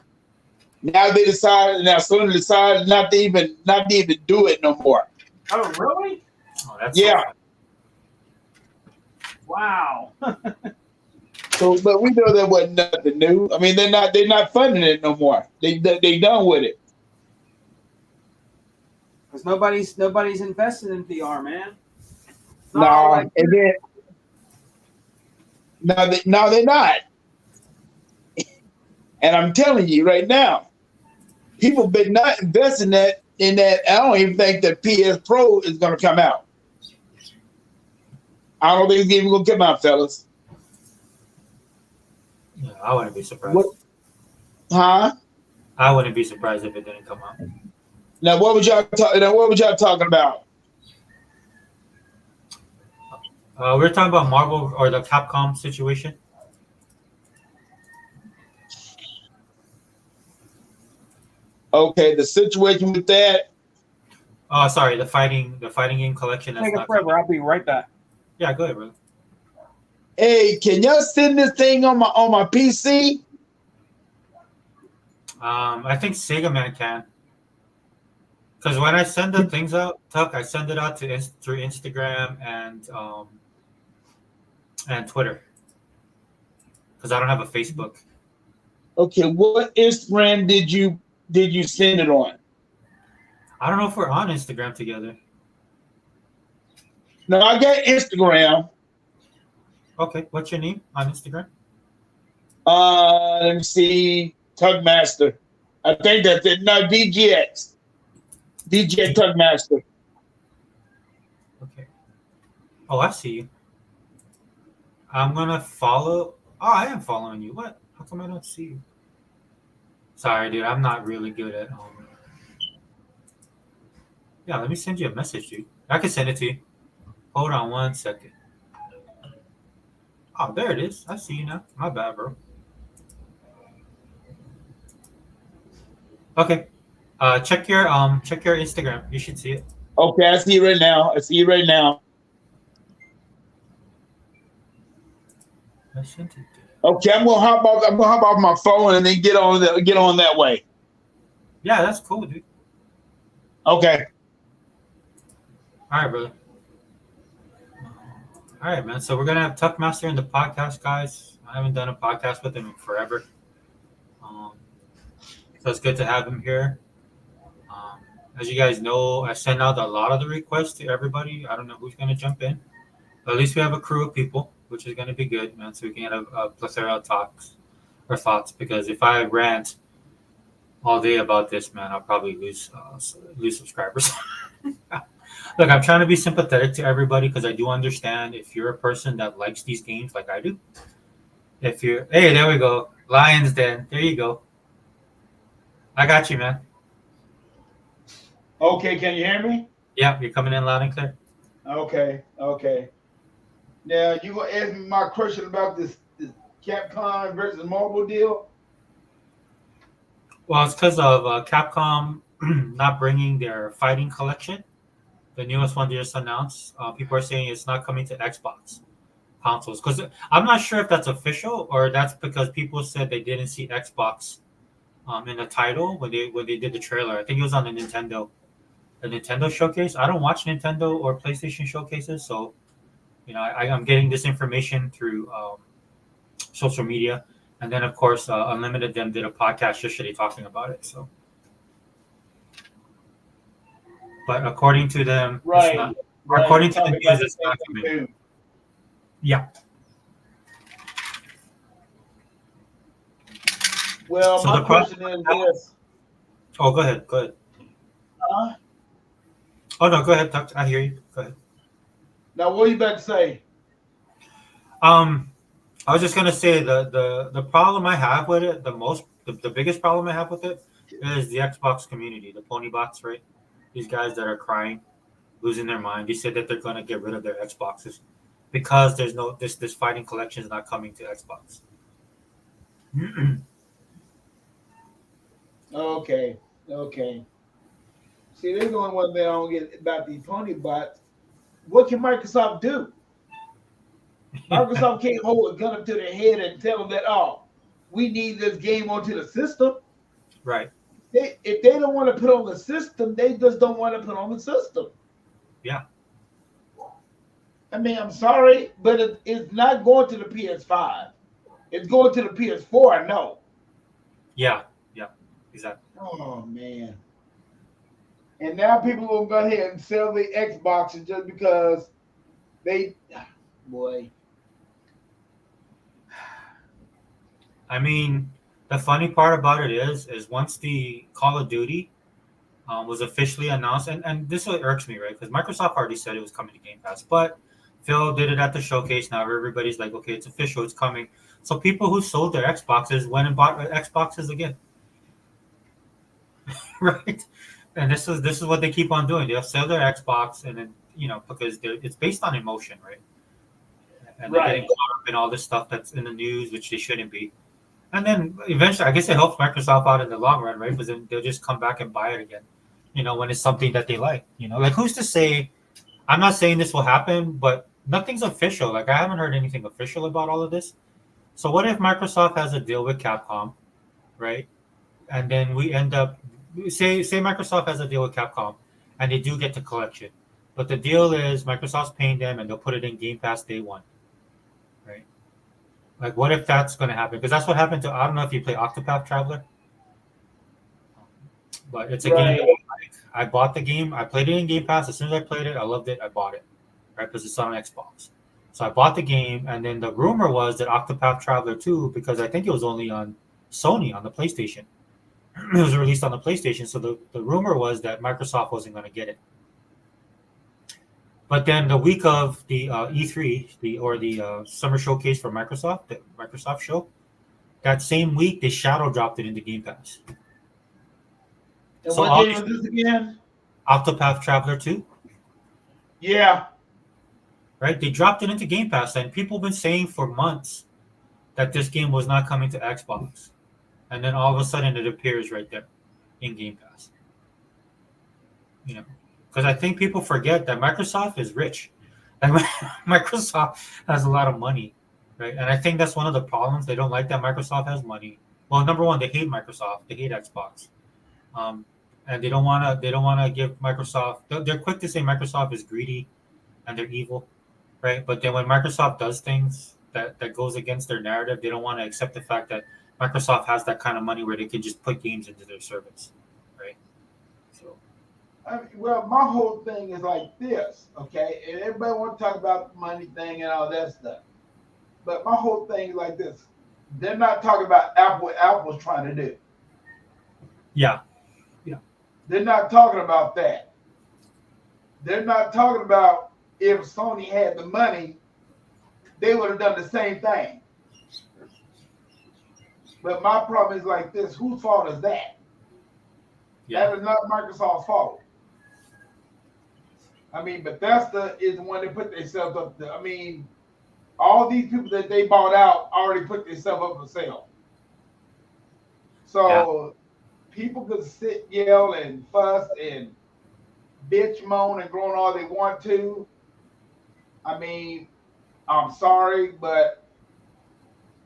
Now Sony decided not to even do it no more. Oh, really? Oh, that's yeah. Wow. But we know that wasn't nothing new. I mean, they're not funding it no more. They done with it. Because nobody's invested in VR, man. No, and then no, they're not. And I'm telling you right now, people been not investing in that. I don't even think that PS Pro is going to come out. I don't think it's even going to come out, fellas. Yeah, I wouldn't be surprised. Huh? I wouldn't be surprised if it didn't come out. Now, what was y'all talking about? We're talking about Marvel or the Capcom situation. Okay, the situation with that. Oh, sorry, the fighting game collection. Take it forever. I'll be right back. Yeah, go ahead, brother. Hey, can y'all send this thing on my PC? I think Sega Man can. Because when I send the things out, Tuck, I send it out through Instagram and Twitter. Because I don't have a Facebook. Okay, what Instagram did you send it on? I don't know if we're on Instagram together. No, I got Instagram. Okay, what's your name on Instagram? Let me see. Tugmaster. I think that's it. No, DGX. DJ Tugmaster. Okay. Oh, I see you. I'm gonna follow. Oh, I am following you. What? How come I don't see you? Sorry, dude. I'm not really good at. Yeah, let me send you a message, dude. I can send it to you. Hold on 1 second. Oh, there it is. I see you now. My bad, bro. Okay. Check your Instagram. You should see it. Okay, I see it right now. I sent it. Okay, I'm gonna hop off my phone and then get on that way. Yeah, that's cool, dude. Okay. All right, brother. All right, man. So we're gonna have Tuckmaster in the podcast, guys. I haven't done a podcast with him in forever. So it's good to have him here. Um, as you guys know, I sent out a lot of the requests to everybody. I don't know who's going to jump in. But at least we have a crew of people, which is going to be good, man. So we can get a plethora of talks or thoughts. Because if I rant all day about this, man, I'll probably lose subscribers. Look, I'm trying to be sympathetic to everybody because I do understand if you're a person that likes these games like I do. If you're, hey, there we go, Lions Den. There you go. I got you, man. Okay, can you hear me? Yeah, you're coming in loud and clear. Okay, okay. Now you gonna ask me my question about this Capcom versus Marvel deal? Well, it's because of Capcom not bringing their fighting collection, the newest one they just announced. People are saying it's not coming to Xbox consoles because I'm not sure if that's official or that's because people said they didn't see Xbox in the title when they did the trailer. I think it was on the Nintendo showcase. I don't watch Nintendo or PlayStation showcases, so I'm getting this information through social media, and then of course Unlimited them did a podcast yesterday talking about it. So, but according to them, it's not. Right. According to the news, it's not coming. Too. Yeah. Well, So my the question is this. Oh, go ahead. Go ahead. Huh? Oh no, go ahead. I hear you. Go ahead. Now, what are you about to say? I was just gonna say the problem I have with it, the biggest problem I have with it is the Xbox community, the pony bots, right? These guys that are crying, losing their mind. They said that they're gonna get rid of their Xboxes because there's no this fighting collection is not coming to Xbox. Okay. See, there's only one thing I don't get about these pony bots. What can Microsoft do? Microsoft can't hold a gun up to their head and tell them that, oh, we need this game onto the system. Right. If they don't want to put on the system, they just don't want to put on the system. Yeah. I mean, I'm sorry, but it's not going to the PS5. It's going to the PS4, I know. Yeah, exactly. Oh, man. And now people will go ahead and sell the Xboxes just because boy. I mean, the funny part about it is once the Call of Duty was officially announced, and this is what irks me, right? Because Microsoft already said it was coming to Game Pass, but Phil did it at the showcase. Now everybody's like, okay, it's official, it's coming. So people who sold their Xboxes went and bought Xboxes again, right? And this is what they keep on doing. They'll sell their Xbox, and then because it's based on emotion, right? And they're getting caught up in all this stuff that's in the news, which they shouldn't be. And then eventually, I guess it helps Microsoft out in the long run, right? Because then they'll just come back and buy it again, when it's something that they like. Like who's to say? I'm not saying this will happen, but nothing's official. Like I haven't heard anything official about all of this. So what if Microsoft has a deal with Capcom, right? And then we end up say Microsoft has a deal with Capcom, and they do get the collection, but the deal is Microsoft's paying them, and they'll put it in Game Pass day one, right? Like, what if that's going to happen? Because that's what happened to. I don't know if you play Octopath Traveler, but it's a game. I bought the game. I played it in Game Pass. As soon as I played it, I loved it. I bought it, right? Because it's on Xbox. So I bought the game, and then the rumor was that Octopath Traveler 2, because I think it was only on Sony on the PlayStation. It was released on the PlayStation, so the rumor was that Microsoft wasn't going to get it. But then the week of the E3, the summer showcase for Microsoft, the Microsoft show, that same week they shadow dropped it into Game Pass. And so what game is this again? Octopath Traveler 2. Yeah. Right? They dropped it into Game Pass, and people have been saying for months that this game was not coming to Xbox. And then all of a sudden it appears right there in Game Pass. Because I think people forget that Microsoft is rich. Like Microsoft has a lot of money, right? And I think that's one of the problems. They don't like that Microsoft has money. Well, number one, they hate Microsoft. They hate Xbox, and they don't want to give Microsoft. They're quick to say Microsoft is greedy, and they're evil, right? But then when Microsoft does things that goes against their narrative, they don't want to accept the fact that Microsoft has that kind of money where they can just put games into their service, right? So well, my whole thing is like this, okay? And everybody want to talk about the money thing and all that stuff. But my whole thing is like this. They're not talking about what Apple's trying to do. yeah, They're not talking about that. They're not talking about if Sony had the money, they would have done the same thing. But my problem is like this. Whose fault is that? That is not Microsoft's fault. I mean, Bethesda is the one that put themselves up there. I mean, all these people that they bought out already put themselves up for sale. So people could sit, yell, and fuss and bitch, moan, and groan all they want to. I mean, I'm sorry, but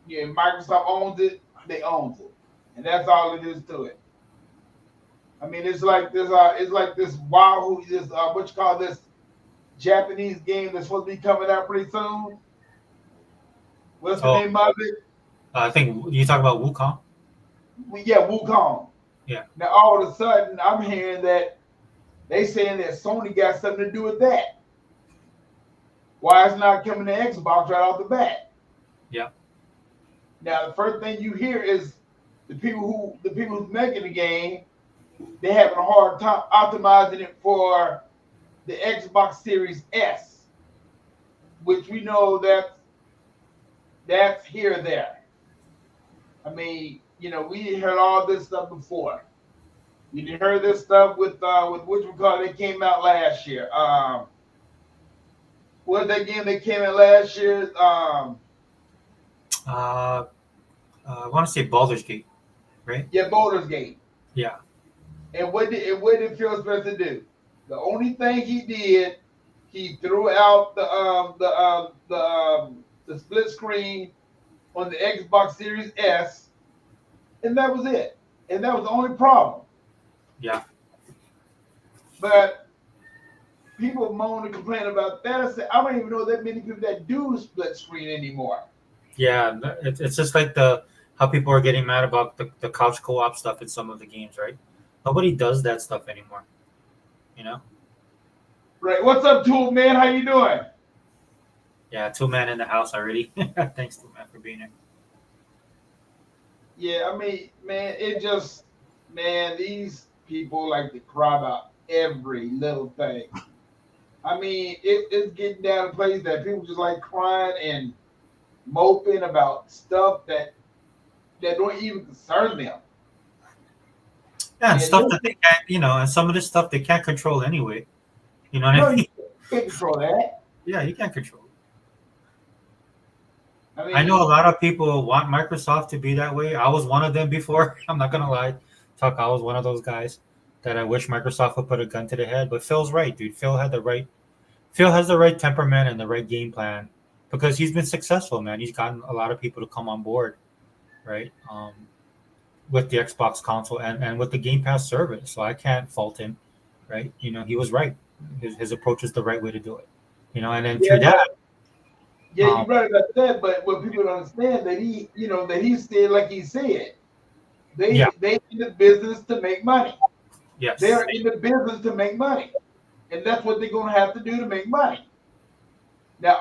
yeah, Microsoft owns it. They owns it, and that's all it is to it. I mean, it's like this. It's like this Wahoo. This what you call this Japanese game that's supposed to be coming out pretty soon. What's the name of it? I think you talk about Wukong. Yeah, Wukong. Yeah. Now all of a sudden, I'm hearing that they saying that Sony got something to do with that. Why it's not coming to Xbox right off the bat? Yeah. Now the first thing you hear is the people who's making the game, they're having a hard time optimizing it for the Xbox Series S, which we know that's here or there. I mean, you know, we heard all this stuff before. You heard this stuff with which we call it came out last year. What was that game that came out last year? I want to say Baldur's Gate, right? Yeah, Baldur's Gate. Yeah. And what did Phil Spencer do? The only thing he did, he threw out the split screen on the Xbox Series S, and that was it. And that was the only problem. Yeah. But people moan and complain about that. I said, I don't even know that many people that do split screen anymore. Yeah, it's just like how people are getting mad about the couch co-op stuff in some of the games, right? Nobody does that stuff anymore, you know? Right. What's up, Tool Man? How you doing? Yeah, 2 man in the house already. Thanks, 2 man, for being here. Yeah, I mean, man, these people like to cry about every little thing. I mean, it's getting down to a place that people just like crying and moping about stuff that don't even concern them. Yeah, and stuff that they can't, and some of this stuff they can't control anyway. You know what I mean? You can't control that. Yeah, you can't control it. I mean, I know a lot of people want Microsoft to be that way. I was one of them before. I'm not gonna lie. I was one of those guys that I wish Microsoft would put a gun to the head. But Phil's right, dude. Phil has the right temperament and the right game plan because he's been successful, man. He's gotten a lot of people to come on board, right? With the Xbox console and with the Gamepass service. So I can't fault him, right? He was right. His approach is the right way to do it. And then through that. Yeah, you're right about that, but what people don't understand that he said like he said. They in the business to make money. Yes. They're in the business to make money. And that's what they're gonna have to do to make money. Now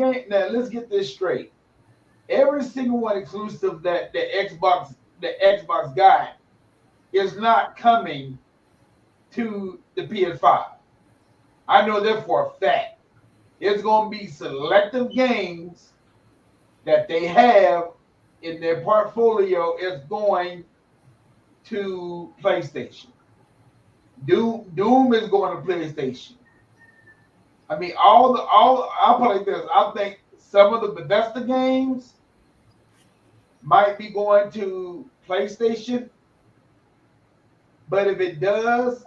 let's get this straight. Every single one exclusive that the Xbox got is not coming to the PS5. I know that for a fact. It's going to be selective games that they have in their portfolio is going to PlayStation. Doom is going to PlayStation. I mean, I'll put it like this. I think some of the Bethesda games might be going to PlayStation, but if it does,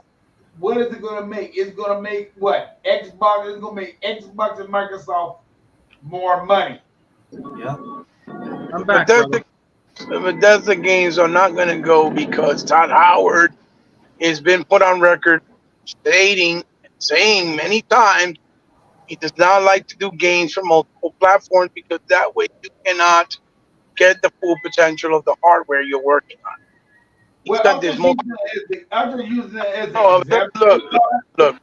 what is it going to make? It's going to make what? Xbox is going to make Xbox and Microsoft more money. Yeah. I'm back. Bethesda games are not going to go because Todd Howard has been put on record saying many times he does not like to do games for multiple platforms because that way you cannot get the full potential of the hardware you're working on. Well, I'm just using that as an oh, example. look.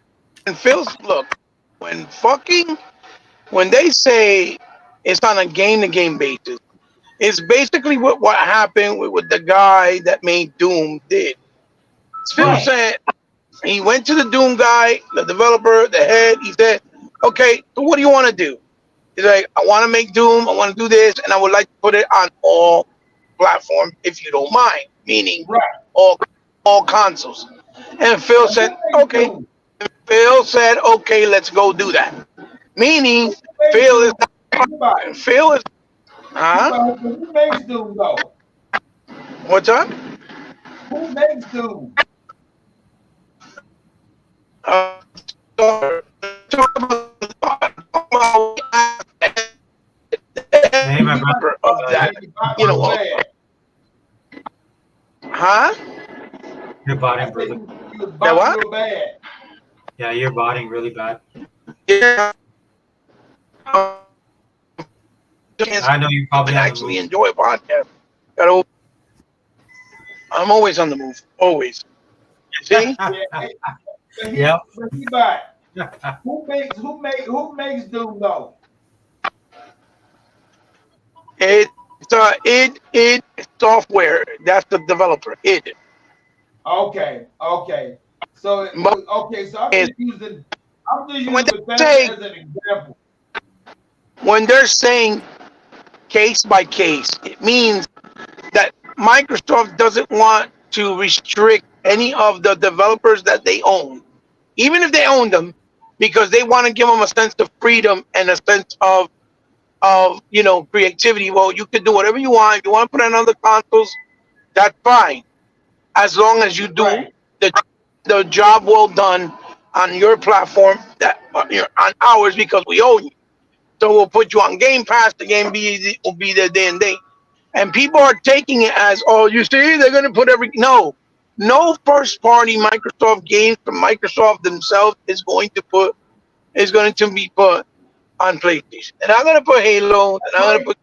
And Phil's look when they say it's on a game-to-game basis, it's basically what happened with the guy that made Doom did. Phil Right. said he went to the Doom guy, the developer, the head. He said, "Okay, so what do you want to do?" He's like, "I want to make Doom. I want to do this, and I would like to put it on all platforms, if you don't mind, meaning Right. all consoles." And Phil said, "Okay." Phil said, "Okay, let's go do that." Meaning, Phil is Phil is Who makes Doom though? what's up? Who makes Doom? Uh, Hey, my brother. of that, you know, huh? You're botting, brother. You was That botting what? real bad. Yeah, you're botting really bad. Yeah. I know you probably can have actually enjoy a podcast. I'm always on the move. Always. See? Yep. Who makes Doom though? It's id software. That's the developer. Id. Okay. So I'm just using When they Bethesda say as an example. when they're saying case by case, it means that Microsoft doesn't want to restrict any of the developers that they own, even if they own them, because they want to give them a sense of freedom and a sense of creativity. Well, you can do whatever you want. If you want to put it on other consoles, that's fine, as long as you do Right. the job well done on your platform that on ours, because we own you. So we'll put you on Gamepass. The game will be there day and day. And people are taking it as, oh, you see, they're going to put no first party Microsoft games from Microsoft themselves is going to be put on PlayStation. They're not going to put Halo. They're not going to put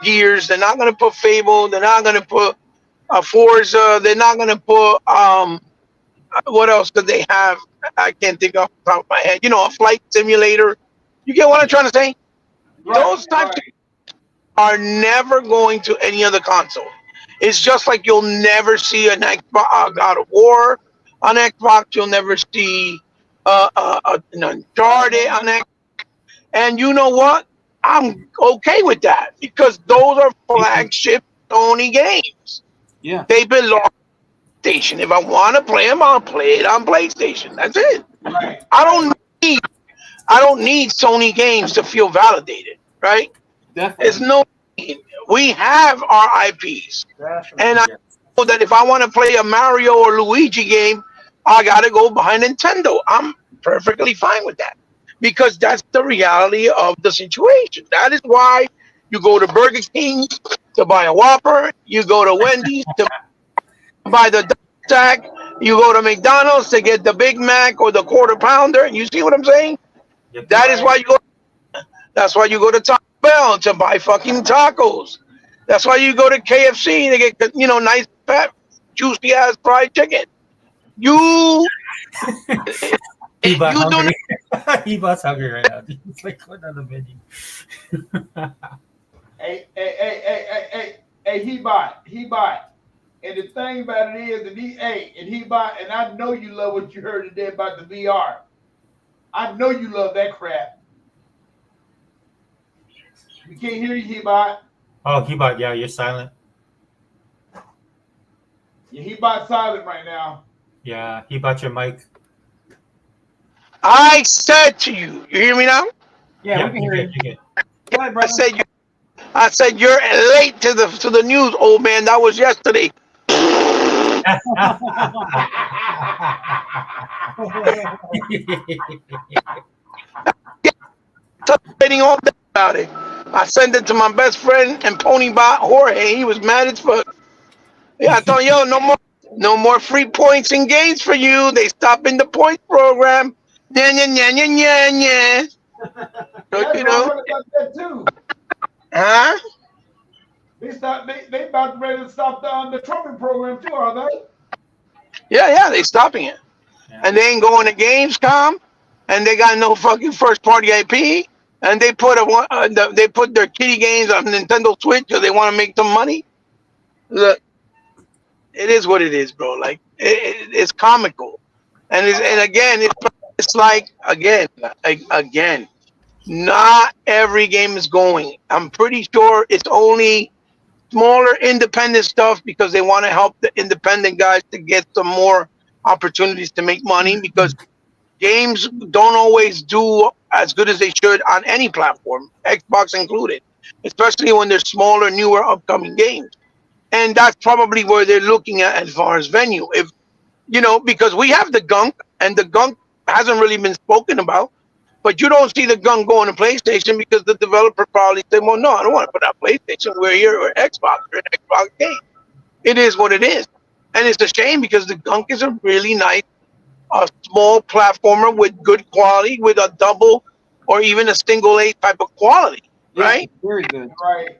Gears. They're not going to put Fable. They're not going to put Forza. They're not going to put what else do they have? I can't think off the top of my head. A flight simulator. You get what I'm trying to say? Those types are never going to any other console. It's just like you'll never see an Xbox God of War on Xbox. You'll never see an Uncharted on Xbox. And you know what? I'm okay with that because those are flagship Sony games. Yeah. They belong to PlayStation. If I want to play them, I'll play it on PlayStation. That's it. Right. I don't need Sony games to feel validated, right? Definitely. There's no need. We have our IPs. Definitely. And I know that if I want to play a Mario or Luigi game, I got to go behind Nintendo. I'm perfectly fine with that because that's the reality of the situation. That is why you go to Burger King to buy a Whopper. You go to Wendy's to buy the stack. You go to McDonald's to get the Big Mac or the Quarter Pounder. You see what I'm saying? Yep. That is why you go. That's why you go to Taco Bell to buy fucking tacos. That's why you go to KFC to get nice fat, juicy ass fried chicken. You He bought you don't. hungry. He bought hungry right now. He's like, what on the menu? Hey, he bought. And the thing about it is, he bought, and I know you love what you heard today about the VR. I know you love that crap. We can't hear you, he bought. Oh, he bought. Yeah, you're silent. Yeah, he bought silent right now. Yeah, he bought your mic. I said to you, you hear me now? Yeah, we can hear you. Good. Go ahead, brother. I said you're late to the news, old man. That was yesterday. Talking all day about it. I sent it to my best friend and Ponybot Jorge. He was mad as fuck. Yeah, I thought, no more free points and games for you. They stopping the points program. Yeah. Yeah, I heard about that too. Huh? They about ready to stop the trophy program too, are they? Yeah, they stopping it. Yeah. And they ain't going to Gamescom, and they got no fucking first party IP, and they put they put their kitty games on Nintendo Switch because they want to make some money. Look, it is what it is, bro. Like it's comical, and again, it's like again, not every game is going. I'm pretty sure it's only smaller independent stuff because they want to help the independent guys to get some more opportunities to make money because games don't always do as good as they should on any platform, Xbox included, especially when they're smaller, newer, upcoming games. And that's probably where they're looking at as far as venue. If because we have the gunk, and the gunk hasn't really been spoken about. But you don't see the gunk going to PlayStation because the developer probably said, "Well, no, I don't want to put out PlayStation. We're here or Xbox or an Xbox game." It is what it is, and it's a shame because the gunk is a really nice a small platformer with good quality, with a double or even a single A type of quality, right? Yeah, very good. Right.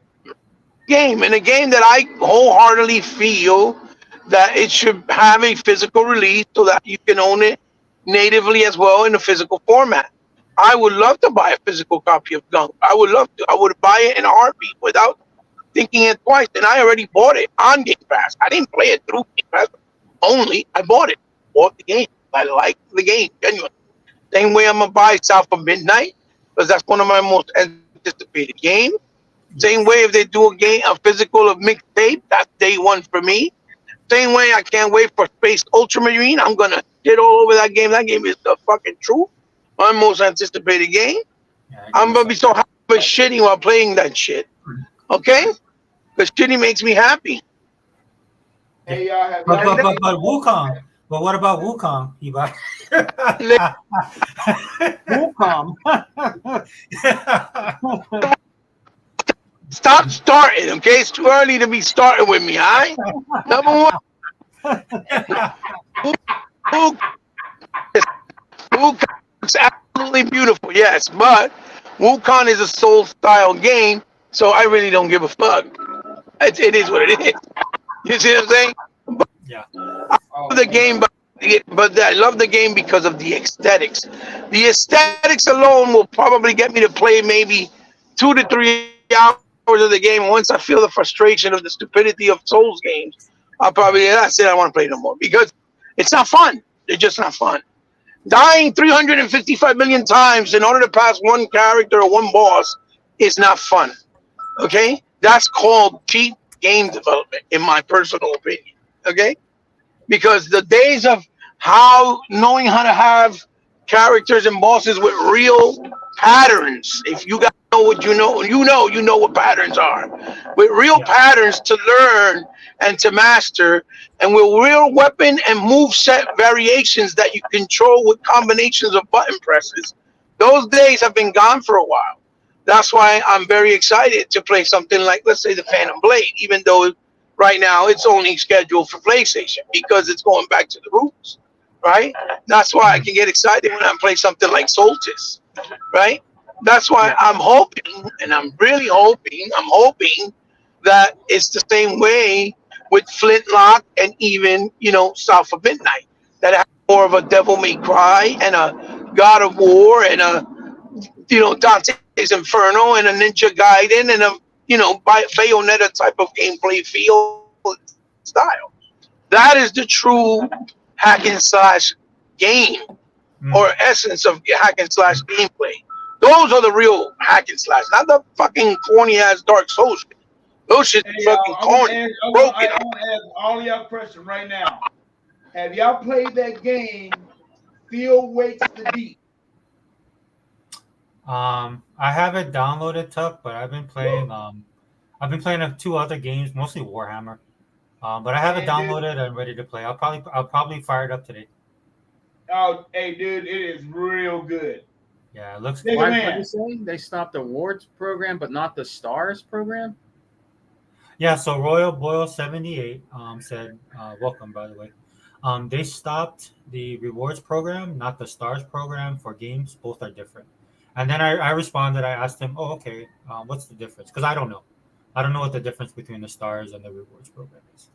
Game and a game that I wholeheartedly feel that it should have a physical release so that you can own it natively as well in a physical format. I would love to buy a physical copy of Gunk. I would love to. I would buy it in a heartbeat without thinking it twice. And I already bought it on Game Pass. I didn't play it through Game Pass only. I bought it. Bought the game. I like the game, genuinely. Same way I'm gonna buy South of Midnight because that's one of my most anticipated games. Same way if they do a physical of mixtape, that's day one for me. Same way I can't wait for Space Ultramarine. I'm gonna shit all over that game. That game is the fucking truth. My most anticipated game. Yeah, I'm gonna be so happy with shitting while playing that shit. Okay? Because shitting makes me happy. Hey, y'all have but Wukong. But what about Wukong, Eba? Wukong. Stop starting, okay? It's too early to be starting with me, all right? Number one, Wukong is absolutely beautiful, yes, but Wukong is a soul style game, so I really don't give a fuck. It is what it is. You see what I'm saying? Yeah. I love the game, but I love the game because of the aesthetics. The aesthetics alone will probably get me to play maybe 2 to 3 hours of the game. And once I feel the frustration of the stupidity of Souls games, I'll probably that's it. I want to play no more because it's not fun. They're just not fun. Dying 355 million times in order to pass one character or one boss is not fun. Okay, that's called cheap game development, in my personal opinion. Okay, because the days of knowing how to have characters and bosses with real patterns. If you guys know what you know what patterns are. With real patterns to learn and to master, and with real weapon and move set variations that you control with combinations of button presses. Those days have been gone for a while. That's why I'm very excited to play something like, let's say, the Phantom Blade, even though right now it's only scheduled for PlayStation because it's going back to the roots, right? That's why I can get excited when I play something like Solstice, right? That's why I'm hoping, and I'm really hoping, that it's the same way with Flintlock and even, South of Midnight, that has more of a Devil May Cry and a God of War and a, Dante's Inferno and a Ninja Gaiden and a, Bayonetta type of gameplay feel style. That is the true hack and slash game or essence of hack and slash gameplay. Those are the real hack and slash, not the fucking corny ass Dark Souls shit. Those shit fucking corny. I'm going to ask all y'all questions right now. Have y'all played that game, Still Waits the Deep? I have it downloaded, Tuck, but I've been playing. I've been playing 2 other games, mostly Warhammer. But I have it downloaded and ready to play. I'll probably fire it up today. Oh, hey, dude, it is real good. Yeah, it looks Why good. are you saying they stopped the awards program but not the stars program? Yeah, so Royal Boyle 78 said, welcome, by the way. They stopped the rewards program, not the stars program for games. Both are different. And then I responded. I asked him, "Oh, okay. What's the difference?" Because I don't know. I don't know what the difference between the stars and the rewards program is.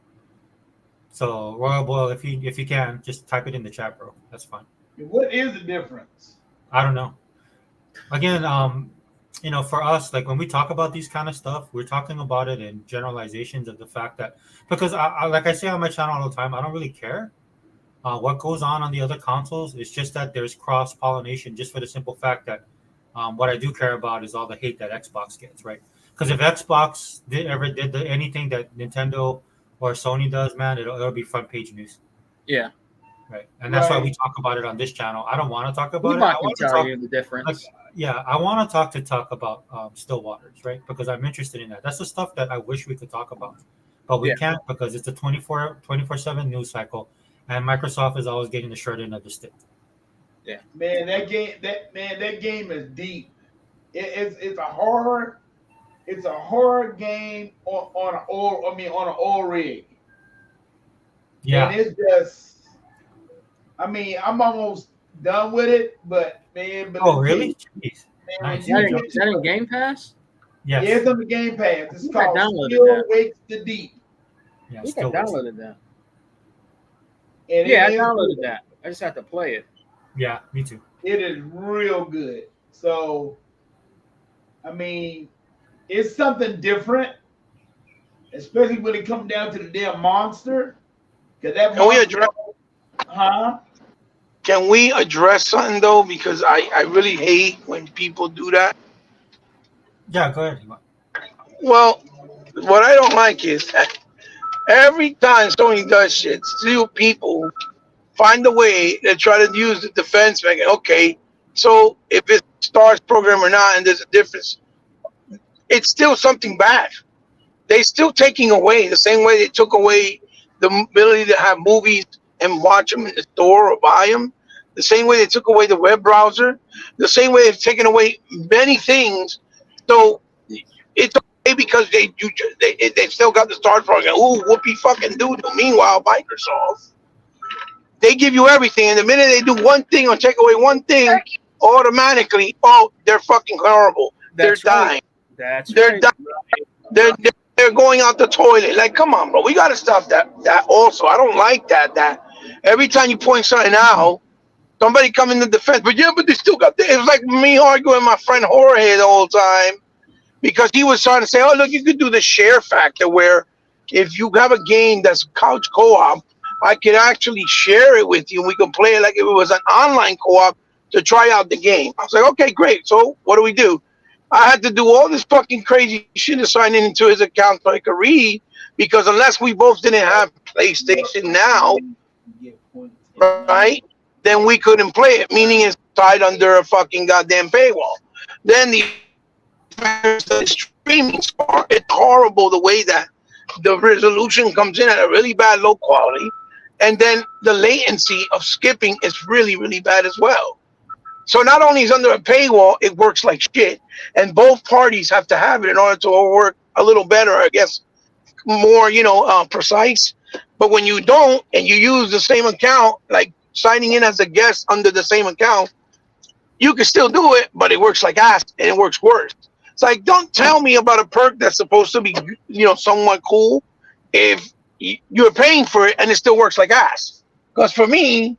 So Royal Boil, if you can, just type it in the chat, bro. That's fine. What is the difference? I don't know. Again, for us, like when we talk about these kind of stuff, we're talking about it in generalizations of the fact that because like I say on my channel all the time, I don't really care what goes on the other consoles. It's just that there's cross pollination, just for the simple fact that what I do care about is all the hate that Xbox gets, right? Because if Xbox did anything that Nintendo or Sony does, man, it'll be front page news. Yeah. Right. And that's why we talk about it on this channel. I don't want to talk about it. I can tell you the difference. I want to talk about still waters, right? Because I'm interested in that. That's the stuff that I wish we could talk about. But we can't because it's a 24/7 news cycle. And Microsoft is always getting the short end of the stick. Yeah. Man, that game is deep. It's a horror. It's a horror game on an oil rig. Yeah. And it's just, I'm almost done with it, but man. But oh, really? Jeez. Man, nice. Is that in Game Pass? Yes. Yeah, it's on the Game Pass. It's called Still Wakes the Deep. Yeah, I think I downloaded that. I downloaded that. I just have to play it. Yeah, me too. It is real good. So, it's something different, especially when it comes down to the damn monster. Can we address something though? Because I really hate when people do that. Yeah, go ahead. Well, what I don't like is that every time Sony does shit, still people find a way to try to use the defense mechanism. Okay, so if it's Stars program or not, and there's a difference, it's still something bad. They're still taking away the same way they took away the ability to have movies and watch them in the store or buy them. The same way they took away the web browser. The same way they've taken away many things. So it's okay because they still got the Stars program. Ooh, whoopee fucking doodle. Meanwhile, Microsoft, they give you everything, and the minute they do one thing or take away one thing, automatically, they're fucking horrible. They're dying. They're dying. They're going out the toilet. Like, come on, bro. We got to stop that also. I don't like that. That every time you point something out, somebody come in the defense. But they still got it. It was like me arguing with my friend Jorge the whole time because he was trying to say, oh, look, you could do the share factor where if you have a game that's couch co-op, I could actually share it with you. And we can play it like if it was an online co-op to try out the game. I was like, okay, great. So what do? I had to do all this fucking crazy shit to sign into his account so I could read, because unless we both didn't have PlayStation now, right, then we couldn't play it, meaning it's tied under a fucking goddamn paywall. Then the streaming spot, it's horrible the way that the resolution comes in at a really bad low quality, and then the latency of skipping is really, really bad as well. So not only is under a paywall, it works like shit, and both parties have to have it in order to work a little better, I guess, more, precise. But when you don't, and you use the same account, like signing in as a guest under the same account, you can still do it, but it works like ass, and it works worse. It's like, don't tell me about a perk that's supposed to be, somewhat cool, if you're paying for it and it still works like ass. Because for me,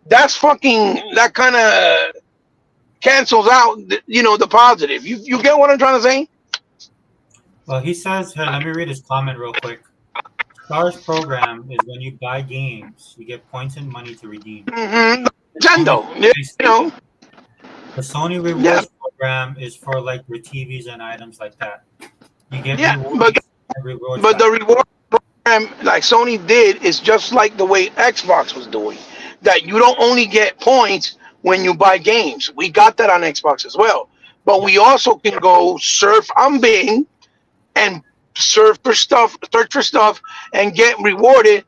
that's that kind of cancels out, the positive. You get what I'm trying to say? Well, he says here, let me read his comment real quick. Stars program is when you buy games, you get points and money to redeem. Mm-hmm. Nintendo, The Sony rewards program is for like your TVs and items like that. You get rewards, but the reward program like Sony did is just like the way Xbox was doing. That you don't only get points when you buy games. We got that on Xbox as well. But we also can go surf on Bing and search for stuff, and get rewarded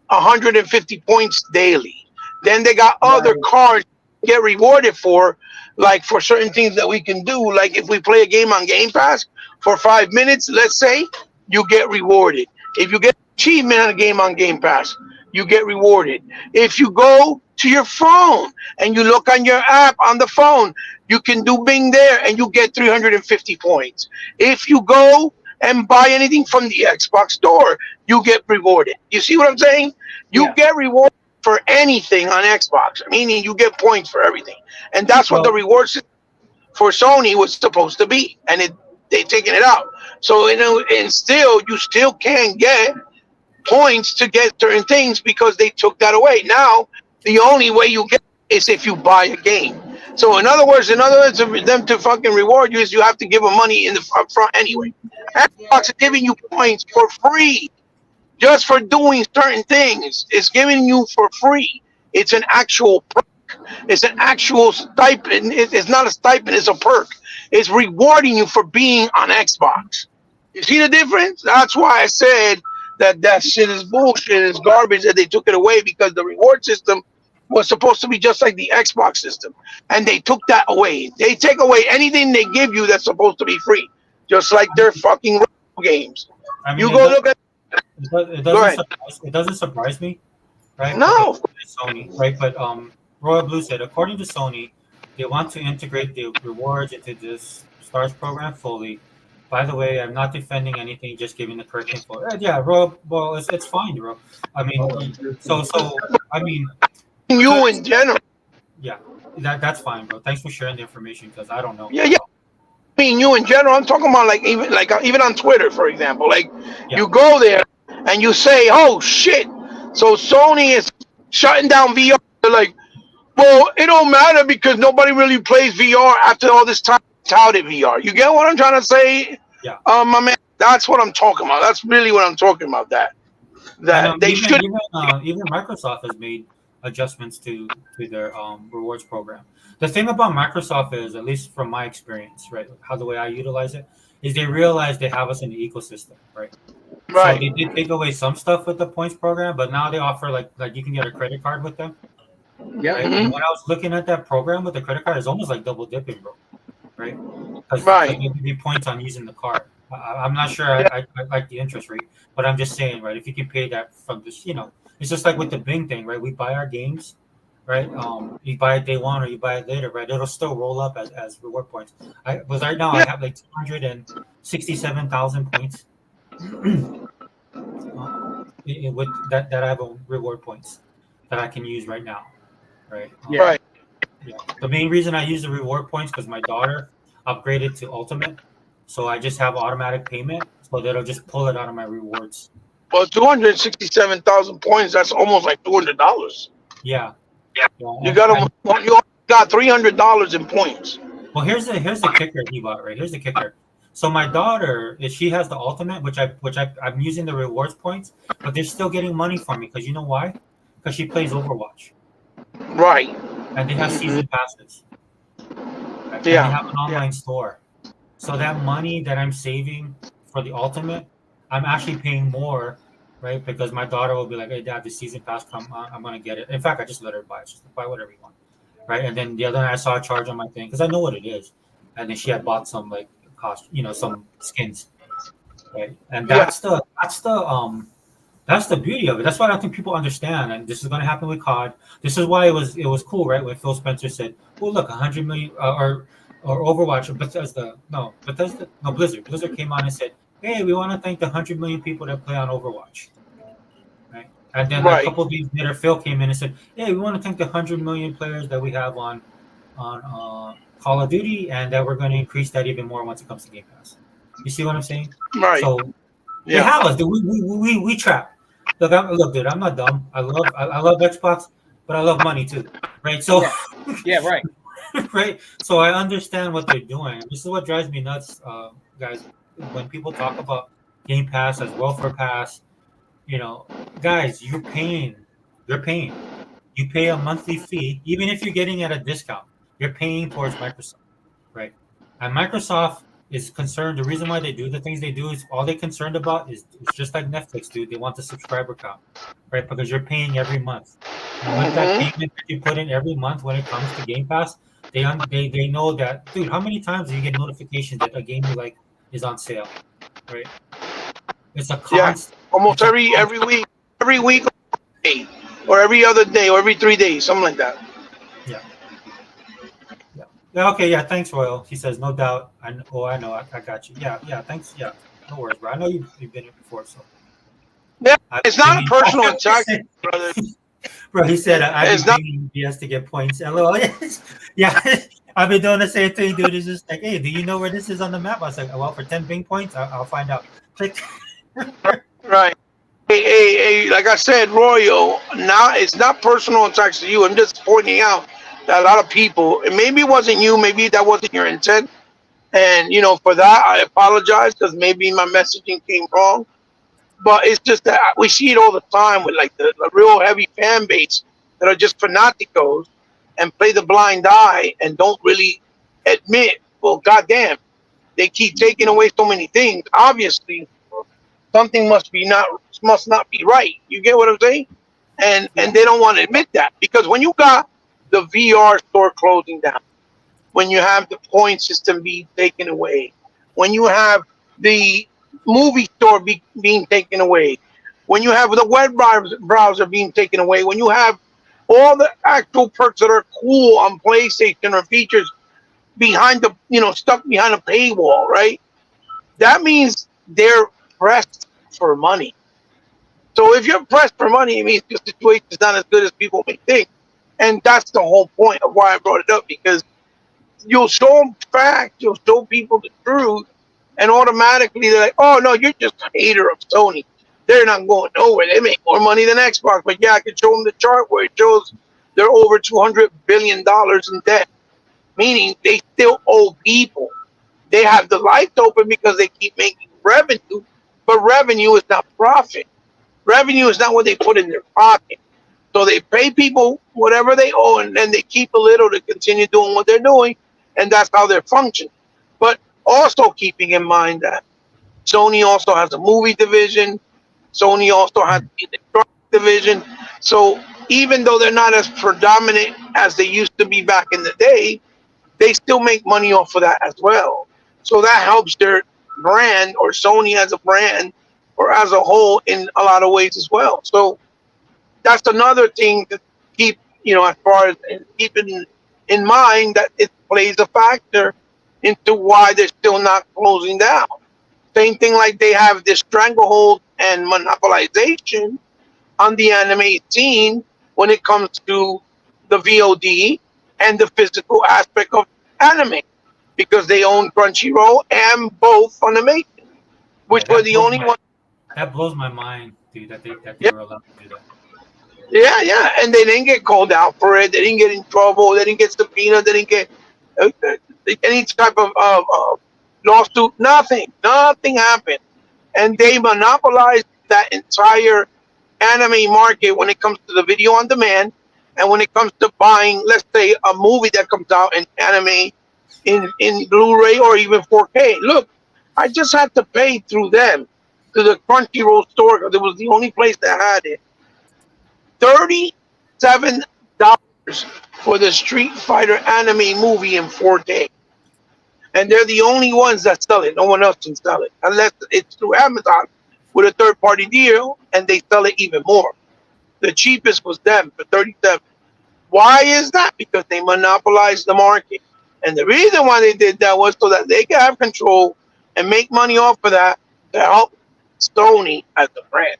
150 points daily. Then they got other cards get rewarded for, like for certain things that we can do. Like if we play a game on Game Pass for 5 minutes, let's say, you get rewarded. If you get achievement on a game on Game Pass, you get rewarded. If you go to your phone and you look on your app on the phone, you can do Bing there and you get 350 points. If you go and buy anything from the Xbox store, you get rewarded. You see what I'm saying? You Yeah. get rewarded for anything on Xbox, meaning you get points for everything. And that's what the Well, reward system for Sony was supposed to be. And they taking it out. So, and still, you still can get points to get certain things because they took that away. Now, the only way you get is if you buy a game. So in other words, for them to fucking reward you is you have to give them money in the front anyway. Xbox is giving you points for free just for doing certain things. It's giving you for free. It's an actual perk. It's an actual stipend. It's not a stipend. It's a perk. It's rewarding you for being on Xbox. You see the difference? That's why I said that shit is bullshit. It's garbage that they took it away because the reward system was supposed to be just like the Xbox system, and they took that away. They take away anything they give you that's supposed to be free, just like their fucking games. I mean, You go look at. Go ahead. it doesn't surprise me, right? No. Because it's Sony, right? But Royal Blue said, according to Sony, they want to integrate the rewards into this Stars program fully. By the way, I'm not defending anything, just giving the correct info. Yeah, Royal, well, it's fine, bro. I mean, I mean, You in general. yeah, that's fine, bro. Thanks for sharing the information because I don't know. Yeah. I mean, you in general. I'm talking about even on Twitter, for example. Like you go there and you say, "Oh shit!" So Sony is shutting down VR. They're like, well, it don't matter because nobody really plays VR after all this time touted VR. You get what I'm trying to say? Yeah. My man, that's what I'm talking about. That's really what I'm talking about. That they should. Even Microsoft has made adjustments to their rewards program. The thing about Microsoft is, at least from my experience, right, how the way I utilize it is they realize they have us in the ecosystem, right? Right. So they did take away some stuff with the points program, but now they offer like you can get a credit card with them. Yeah. Right? And when I was looking at that program with the credit card, it's almost like double dipping, bro. Right? Because they give you points on using the card. I'm not sure I like the interest rate, but I'm just saying, right? If you can pay that from this, it's just like with the Bing thing, right? We buy our games, right? You buy it day one or you buy it later, right? It'll still roll up as reward points. I have like 267,000 points with that I have reward points that I can use right now, right? Right. Yeah. The main reason I use the reward points because my daughter upgraded to Ultimate, so I just have automatic payment, so that'll just pull it out of my rewards. Well, 267,000 points. That's almost like $200. Yeah. You got $300 in points. Well, here's the kicker he bought, right? Here's the kicker. So my daughter, she has the Ultimate, which I'm using the rewards points, but they're still getting money from me because you know why? Because she plays Overwatch. Right. And they have season passes. Right? And they have an online store. So that money that I'm saving for the Ultimate, I'm actually paying more, right? Because my daughter will be like, "Hey, Dad, the season pass come, I'm gonna get it." In fact, I just let her buy it. Just buy whatever you want, right? And then the other night I saw a charge on my thing because I know what it is, and then she had bought some some skins, right? And that's the beauty of it. That's why I don't think people understand. And this is going to happen with COD. This is why it was cool, right? When Phil Spencer said, "Oh, look, 100 million," or Overwatch, or Blizzard. Blizzard came on and said, "Hey, we want to thank the 100 million people that play on Overwatch." Right? And then a couple of days later, Phil came in and said, "Hey, we want to thank the 100 million players that we have on Call of Duty, and that we're going to increase that even more once it comes to Game Pass." You see what I'm saying? Right. So they have us. We trap. Look, dude, I'm not dumb. I love Xbox, but I love money too, right? So, right. Right. So I understand what they're doing. This is what drives me nuts, guys. When people talk about Game Pass as welfare pass, guys, you're paying. You pay a monthly fee, even if you're getting at a discount. You're paying towards Microsoft, right? And Microsoft is concerned. The reason why they do the things they do is all they're concerned about is it's just like Netflix, dude. They want the subscriber count, right? Because you're paying every month. And with that payment that you put in every month when it comes to Game Pass, they know that, dude. How many times do you get notifications that a game you like is on sale, right? It's a constant. Almost every week, or every other day, or every 3 days, something like that. Yeah. Okay. Yeah. Thanks, Royal. He says, no doubt. I know. I got you. Yeah. Thanks. Yeah. No worries, bro. I know you've been here before, so. Yeah, I've it's been not a pinging. personal attack, brother. Bro, he said I've It's been not. pinging BS to get points. LOL. Yeah, I've been doing the same thing, dude. It's just like, hey, do you know where this is on the map? I was like, well, for 10 ping points, I'll find out. Click. Right. Hey, like I said, Royal, now it's not personal attacks to you. I'm just pointing out that a lot of people, and maybe it wasn't you, maybe that wasn't your intent. And, for that, I apologize because maybe my messaging came wrong. But it's just that we see it all the time with like the real heavy fan base that are just fanaticos and play the blind eye and don't really admit, well, goddamn, they keep taking away so many things. Obviously, something must not be right. You get what I'm saying? And they don't want to admit that because when you got the VR store closing down, when you have the point system being taken away, when you have the movie store being taken away, when you have the web browser being taken away, when you have all the actual perks that are cool on PlayStation or features behind stuck behind a paywall, right? That means they're pressed for money. So if you're pressed for money, it means your situation is not as good as people may think. And that's the whole point of why I brought it up, because you'll show them facts, you'll show people the truth, and automatically they're like, oh, no, you're just a hater of Sony. They're not going nowhere. They make more money than Xbox. But yeah, I can show them the chart where it shows they're over $200 billion in debt, meaning they still owe people. They have the lights open because they keep making revenue, but revenue is not profit. Revenue is not what they put in their pocket. So they pay people whatever they owe, and then they keep a little to continue doing what they're doing, and that's how they're functioning. But also keeping in mind that Sony also has a movie division. Sony also has the electronic division. So even though they're not as predominant as they used to be back in the day, they still make money off of that as well. So that helps their brand, or Sony as a brand, or as a whole, in a lot of ways as well. So that's another thing to keep, as far as keeping in mind that it plays a factor into why they're still not closing down. Same thing like they have this stranglehold and monopolization on the anime scene when it comes to the VOD and the physical aspect of anime, because they own Crunchyroll and both Funimation, Yeah, which were the only ones. that blows my mind, dude, that they Yeah, were allowed to do that. yeah, and they didn't get called out for it. They didn't get in trouble. They didn't get subpoenaed. They didn't get any type of lawsuit. Nothing happened, and they monopolized that entire anime market when it comes to the video on demand, and when it comes to buying, let's say, a movie that comes out in anime in Blu-ray or even 4K. Look, I just had to pay through them to the Crunchyroll store because it was the only place that had it. $37 for the Street Fighter anime movie in 4K. And they're the only ones that sell it. No one else can sell it unless it's through Amazon with a third-party deal, and they sell it even more. The cheapest was them for 37. Why is that? Because they monopolized the market. And the reason why they did that was so that they could have control and make money off of that to help Sony as a brand.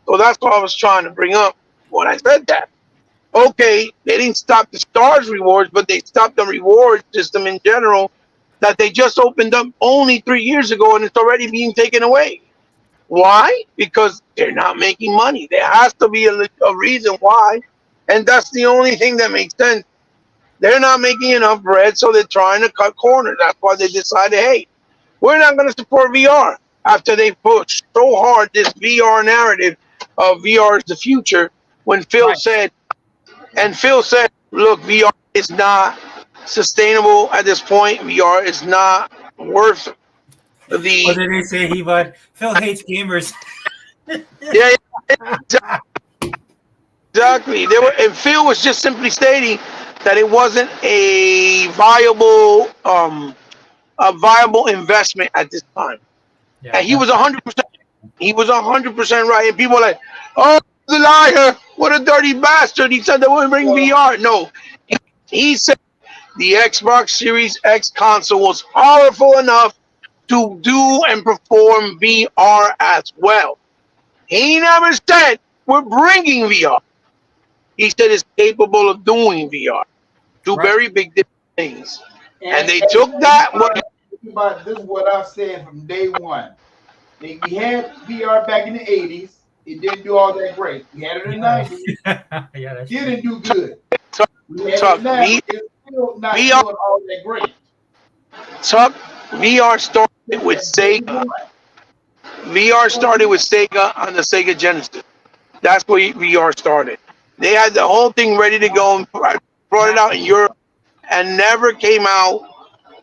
So that's what I was trying to bring up when I said that. Okay, they didn't stop the stars rewards, but they stopped the reward system in general that they just opened up only 3 years ago, and it's already being taken away. Why? Because they're not making money. There has to be a reason why, and that's the only thing that makes sense. They're not making enough bread, so they're trying to cut corners. That's why they decided, hey, we're not going to support VR after they pushed so hard this VR narrative of VR is the future. When Phil said, look, VR is not sustainable at this point. VR is not worth What the. did they say? Phil hates gamers. Yeah, exactly. And Phil was just simply stating that it wasn't a viable investment at this time. Yeah, And he was 100%. He was 100% right. And people were like, "Oh, the liar! What a dirty bastard!" He said they wouldn't bring VR. No, he said the Xbox Series X console was powerful enough to do and perform VR as well. He never said we're bringing VR. He said it's capable of doing VR. Two Right. very big different things. And they took that. This is what I said from day one. We had VR back in the 80s. It didn't do all that great. We had it in the 90s. Yeah, that's Didn't do good. Chuck, We had Chuck, it now. It's still not VR doing all that great. Chuck, VR started with Sega. VR started with Sega on the Sega Genesis. That's where VR started. They had the whole thing ready to go and brought it out in Europe and never came out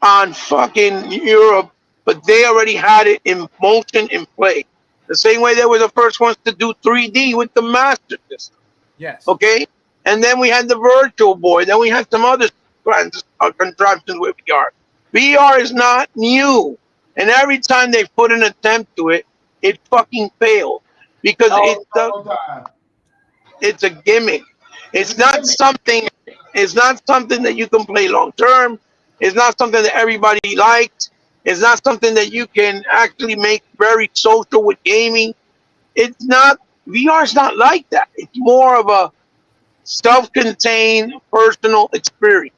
on fucking Europe, but they already had it in motion in play. The same way they were the first ones to do 3D with the Master System. Yes. Okay? And then we had the Virtual Boy. Then we had some other contraptions with VR. VR is not new. And every time they put an attempt to it, it fucking failed. Because it's a gimmick. It's not something that you can play long term. It's not something that everybody likes. It's not something that you can actually make very social with gaming. It's not, VR's not like that. It's more of a self-contained personal experience.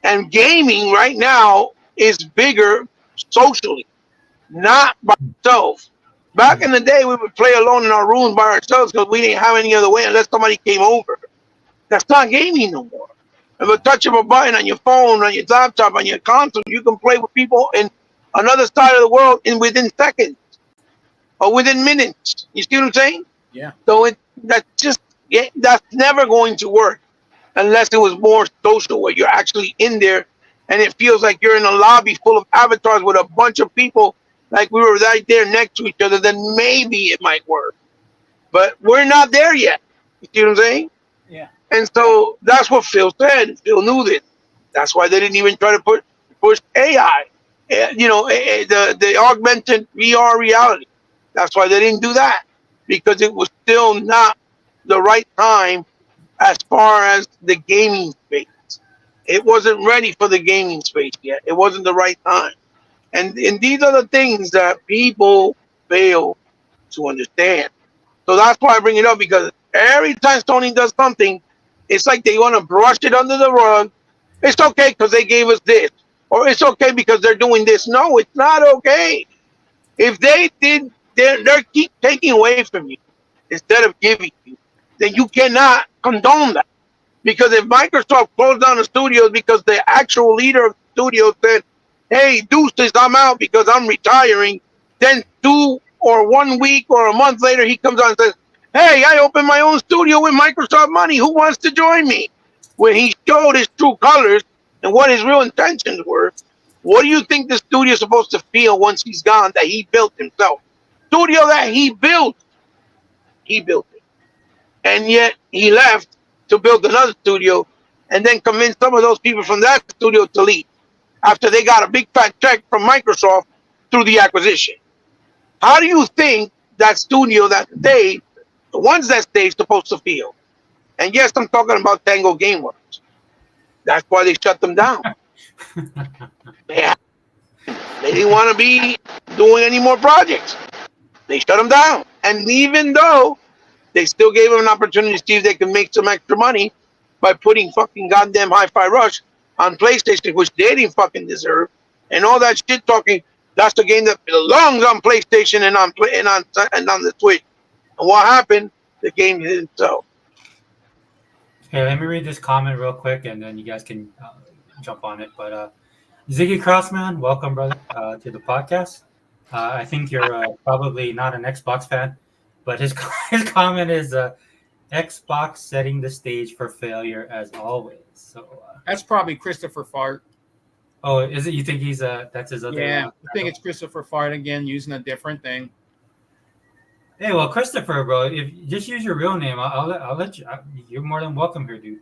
And gaming right now is bigger socially, not by itself. Back in the day, we would play alone in our rooms by ourselves because we didn't have any other way unless somebody came over. That's not gaming no more. With a touch of a button on your phone, on your laptop, on your console, you can play with people in another side of the world within seconds or within minutes. You see what I'm saying? Yeah. So that's never going to work unless it was more social, where you're actually in there and it feels like you're in a lobby full of avatars with a bunch of people, like we were right there next to each other. Then maybe it might work, but we're not there yet. You see what I'm saying? Yeah. And so that's what Phil said. Phil knew that. That's why they didn't even try to push AI, the augmented VR reality. That's why they didn't do that, because it was still not the right time as far as the gaming space. It wasn't ready for the gaming space yet. It wasn't the right time. And these are the things that people fail to understand. So that's why I bring it up, because every time Sony does something, it's like they want to brush it under the rug. It's okay because they gave us this. Or it's okay because they're doing this. No, it's not okay. If they did, they keep taking away from you instead of giving you, then you cannot condone that. Because if Microsoft closed down the studios because the actual leader of the studio said, hey, Deuces, I'm out because I'm retiring, then 2 or 1 week or a month later, he comes on and says, hey, I opened my own studio with Microsoft money. Who wants to join me? When he showed his true colors and what his real intentions were, what do you think the studio is supposed to feel once he's gone that he built himself? Studio that he built it. And yet he left to build another studio and then convince some of those people from that studio to leave after they got a big fat check from Microsoft through the acquisition. How do you think that studio that stayed, the ones that stayed, supposed to feel? And yes, I'm talking about Tango Gameworks. That's why they shut them down. They didn't want to be doing any more projects. They shut them down. And even though they still gave them an opportunity to see if they can make some extra money by putting fucking goddamn Hi-Fi Rush on PlayStation, which they didn't fucking deserve, and all that shit talking. That's the game that belongs on PlayStation and on the Switch. And what happened? The game hit itself. Okay, let me read this comment real quick, and then you guys can jump on it. But Ziggy Crossman, welcome, brother, to the podcast. I think you're probably not an Xbox fan, but his comment is Xbox setting the stage for failure as always. So that's probably Christopher Fart. Oh, is it? You think he's that's his other? Yeah, I think it's Christopher Fart again, using a different thing. Hey, well, Christopher, bro, if you just use your real name, I'll let you. You're more than welcome here, dude.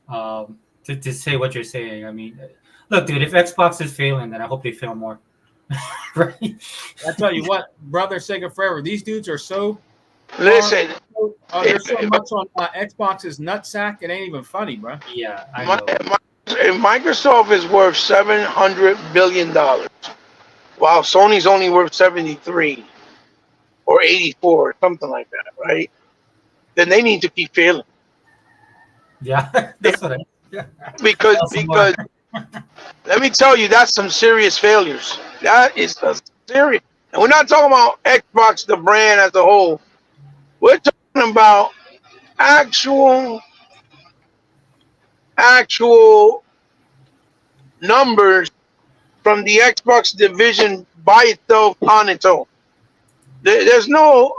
To say what you're saying. I mean, look, dude, if Xbox is failing, then I hope they fail more. Right? I tell you what, brother, Sega Forever. These dudes are so. Listen, there's so much on Xbox's nutsack. It ain't even funny, bro. Yeah, I know. Microsoft is worth $700 billion. while Sony's only worth 73 or 84 or something like that, right? Then they need to keep failing Yeah, that's what I. Yeah. because Tell some more. let me tell you, that's some serious failures. That is a serious, and we're not talking about Xbox the brand as a whole. We're talking about actual actual numbers from the Xbox division by itself on its own. There's no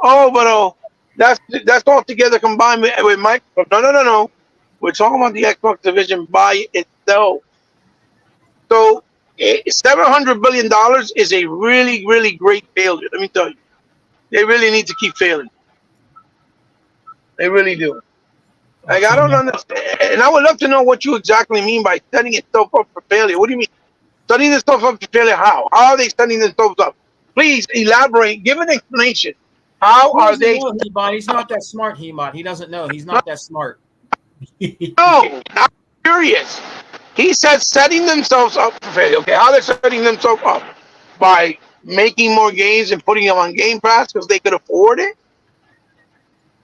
that's all together combined with Microsoft. No. We're talking about the Xbox division by itself. So $700 billion is a really, really great failure. Let me tell you, they really need to keep failing. They really do. Well, Like I two don't men. understand, and I would love to know what you exactly mean by setting itself up for failure. What do you mean? Setting themselves up for failure? How are they setting themselves up? Please elaborate. Give an explanation. How He are doesn't they? know, He-Bot. He's not that smart, He-Bot. He doesn't know. He's not that smart. No, I'm curious. He said setting themselves up for failure. Okay, how they're setting themselves up? By making more games and putting them on Game Pass because they could afford it?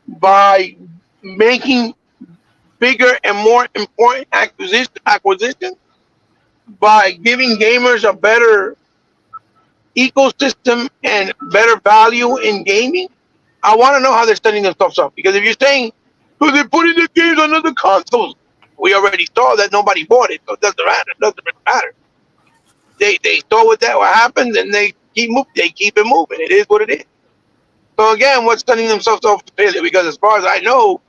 By making bigger and more important acquisitions? By giving gamers a better ecosystem and better value in gaming? I want to know how they're setting themselves up because if you're saying, "Oh, they're putting the games on other consoles," we already saw that nobody bought it, so it doesn't matter. It doesn't really matter. They saw what happened and they keep it moving. It is what it is. So again, what's setting themselves up for failure? Because as far as I know,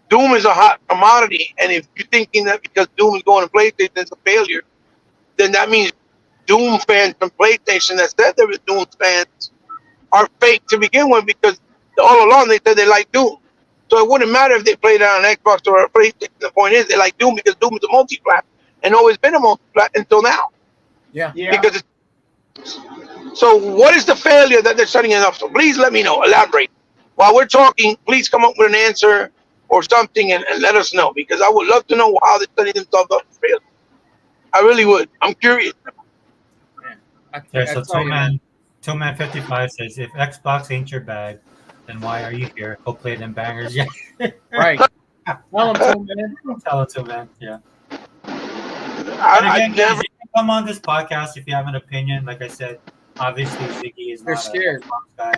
Doom is a hot commodity, and if you're thinking that because Doom is going to PlayStation it's a failure, then that means Doom fans from PlayStation that said they were Doom fans are fake to begin with because all along they said they like Doom. So it wouldn't matter if they played it on an Xbox or a PlayStation. The point is they like Doom because Doom is a multi-plat and always been a multi-plat until now. Yeah. Because so what is the failure that they're setting it up? So please let me know. Elaborate. While we're talking, please come up with an answer or something and let us know because I would love to know how they're setting themselves up for failure. I really would. I'm curious. Yeah, so two man 55 says if Xbox ain't your bag, then why are you here? Go play them bangers. Yeah. Right. Tell him to, man. Tell it to man. Yeah. I And again, never. guys, you can come on this podcast if you have an opinion. Like I said, obviously Ziggy is They're not scared. a Xbox guy,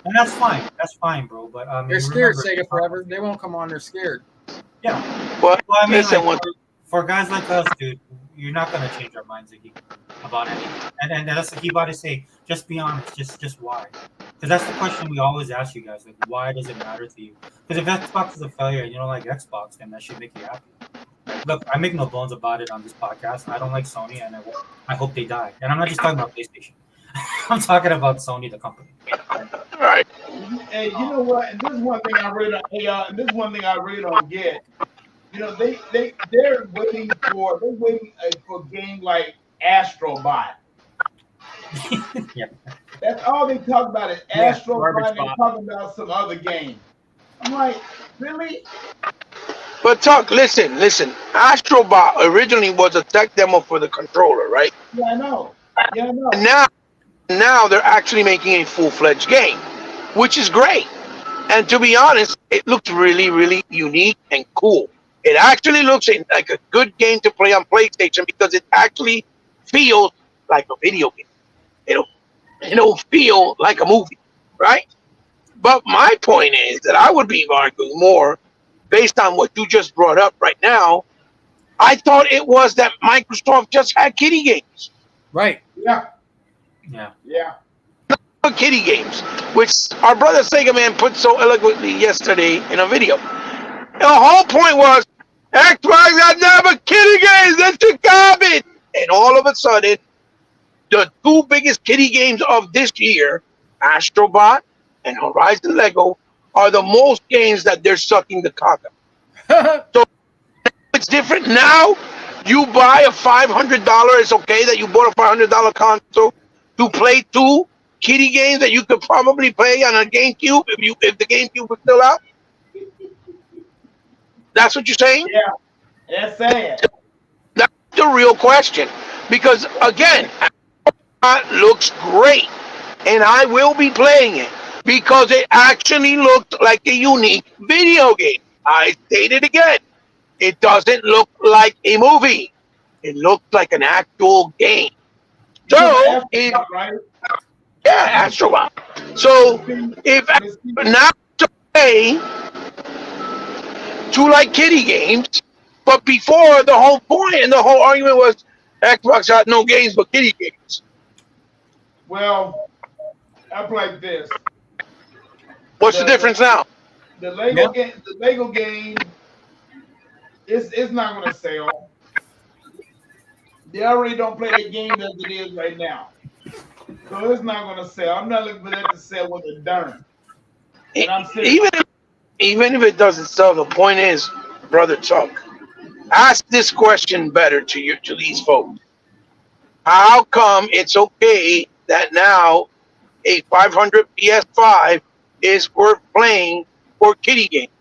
and that's fine. That's fine, bro. But They're scared, Sega Forever. They won't come on. They're scared. Yeah. Well, Well, I mean, listen, like, for guys like us, dude, you're not gonna change our minds, Ziggy, about anything. And that's the key about to say. Just be honest. Just why? Because that's the question we always ask you guys. Like, why does it matter to you? Because if Xbox is a failure and you don't like Xbox, then that should make you happy. Look, I make no bones about it on this podcast. I don't like Sony, and I hope they die. And I'm not just talking about PlayStation. I'm talking about Sony, the company. right. And you know what? And this is one thing I really don't. Hey, and this is one thing I really don't get. You know, they're waiting for a game like Astrobot. Yeah. That's all they talk about is Yeah, Astrobot garbage and bot. talking about some other game. I'm like, really? But listen. Astrobot originally was a tech demo for the controller, right? Yeah, I know. Yeah, I know. And now they're actually making a full-fledged game, which is great. And to be honest, it looks really, really unique and cool. It actually looks like a good game to play on PlayStation because it actually feels like a video game. It'll feel like a movie, right? But my point is that I would be arguing more based on what you just brought up right now. I thought it was that Microsoft just had kiddie games. Right. Yeah, Yeah. yeah. Kiddie games, which our brother Sega Man put so eloquently yesterday in a video. The whole point was Xbox had never kiddie games. That's garbage. And all of a sudden, the two biggest kiddie games of this year, Astrobot and Horizon Lego, are the most games that they're sucking the cock up. So it's different now. You buy a $500. It's okay that you bought a $500 console to play two kiddie games that you could probably play on a GameCube if the GameCube was still out. That's what you're saying? Yeah, that's sad. That's the real question. Because again, it looks looks great, and I will be playing it because it actually looked like a unique video game. I state it again. It doesn't look like a movie. It looks like an actual game. You talking So, about if Astro, right? yeah, Astrobot. So, if now to play to like kiddie games, but before the whole point and the whole argument was Xbox had no games but kiddie games. Well, I like this. What's the difference now? The Lego game, it's not going to sell. They already don't play the game as it is right now, so it's not going to sell. I'm not looking for that to sell with a darn. And I'm serious. Even if it doesn't sell, the point is, brother Chuck, ask this question better to these folks. How come it's okay that now a 500 PS5 is worth playing for kiddie games?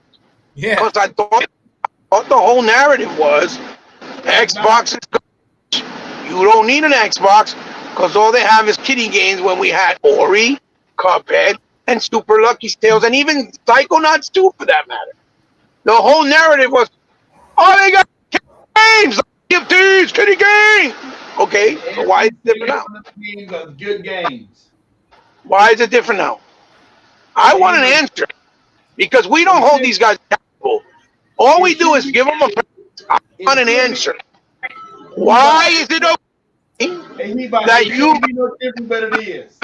Yeah. Because I thought the whole narrative was Xbox is garbage. You don't need an Xbox because all they have is kiddie games when we had Ori, Cuphead, and Super Lucky Tales, and even Psychonauts 2 for that matter. The whole narrative was, oh, they got games, GFTs, kiddie games. Okay, so why is it different now? Good games. Why is it different now? I want an answer because we don't hold these guys accountable. All we do is give them a. I want an answer. Why is it okay that you? know different, but it is.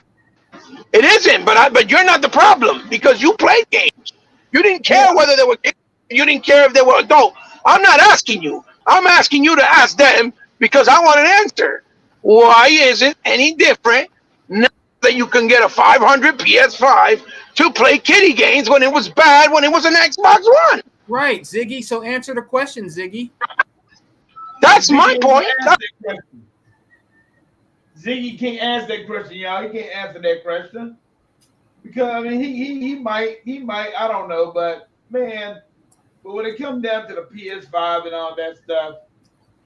It isn't, but you're not the problem because you played games. You didn't care whether they were. You didn't care if they were adult. I'm not asking you. I'm asking you to ask them because I want an answer. Why is it any different now that you can get a 500 PS5 to play kiddie games when it was bad when it was an Xbox One? Right, Ziggy. So answer the question, Ziggy. That's my point. Ziggy can't answer that question, y'all. He can't answer that question because I mean he might I don't know, but man, but when it comes down to the PS5 and all that stuff,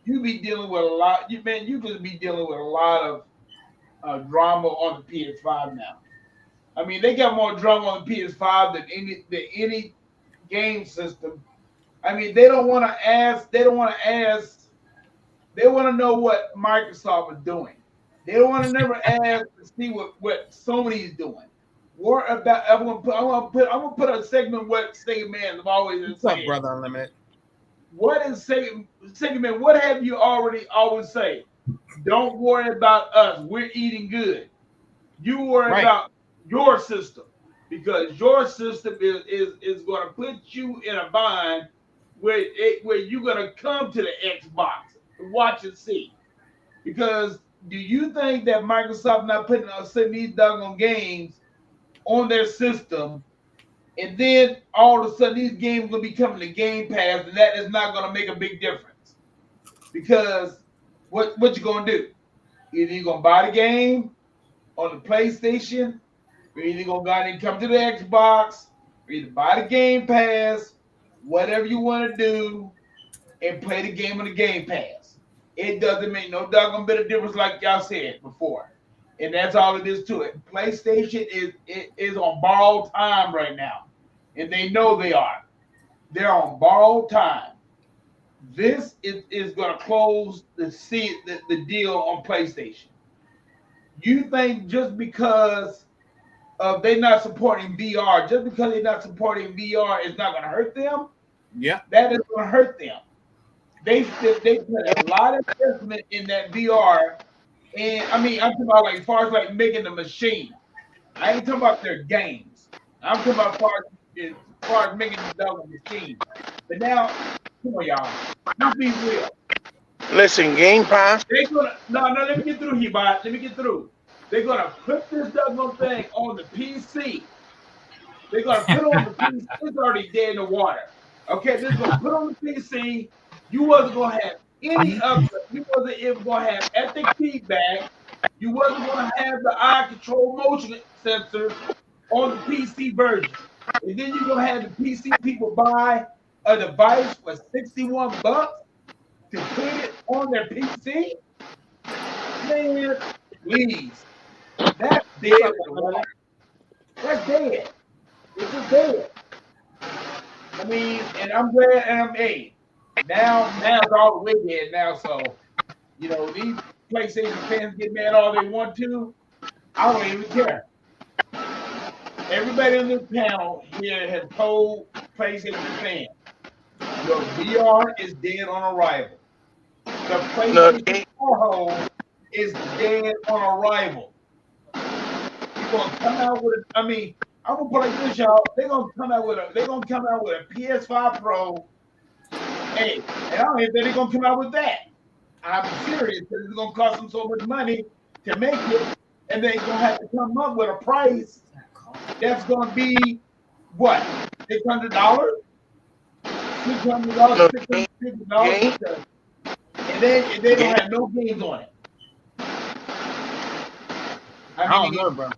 you be dealing with a lot. You could be dealing with a lot of drama on the PS5 now. I mean, they got more drama on the PS5 than any game system. I mean, they don't want to ask. They want to know what Microsoft is doing. They don't want to never ask to see what Sony is doing. What about? I'm gonna put a segment what Sega Man have always What's said. up, Brother Unlimited? What is Sega Man? What have you always say? Don't worry about us. We're eating good. You worry about your system because your system is going to put you in a bind where you're going to come to the Xbox and watch and see. Because do you think that Microsoft not sending these doggone games on their system, and then all of a sudden these games will be coming to Gamepass, and that is not going to make a big difference? Because what you going to do? Either you're going to buy the game on the PlayStation, or either going to go and come to the Xbox, or either buy the Game Pass, whatever you want to do, and play the game on the Game Pass. It doesn't make no doggone bit of difference, like y'all said before. And that's all it is to it. PlayStation is on borrowed time right now. And they know they are. They're on borrowed time. This is going to close the deal on PlayStation. You think just because they're not supporting VR, just because they're not supporting VR is not going to hurt them? Yeah. That is going to hurt them. They put a lot of investment in that VR. And I mean, I'm talking about like as far as like making the machine. I ain't talking about their games. I'm talking about as far as making the double machine. But now, come on, y'all. Let's be real. Listen, Game Pass. They're gonna let me get through here, bot. Let me get through. They're gonna put this double thing on the PC. They're gonna put it on the PC. It's already dead in the water. Okay, they're gonna put it on the PC. You wasn't gonna have any of it. You wasn't even gonna have ethic feedback. You wasn't gonna have the eye control motion sensors on the PC version. And then you're gonna have the PC people buy a device for $61 to put it on their PC. Man, please. That's dead. in the water. That's dead. It's just dead. I mean, and I'm glad. Hey, now it's all the way dead now. So these PlayStation fans get mad all they want to. I don't even care. Everybody on this panel here has told PlayStation fans, your VR is dead on arrival. The PlayStation 4 hole is dead on arrival. You're gonna come out with I'm gonna put like this, y'all. They're gonna come out with a PS5 Pro. Hey, and I don't even think they're gonna come out with that. I'm serious because it's gonna cost them so much money to make it, and they're gonna have to come up with a price that's gonna be what, $600, $600, $650, and they don't have no games on it. I don't know, bro.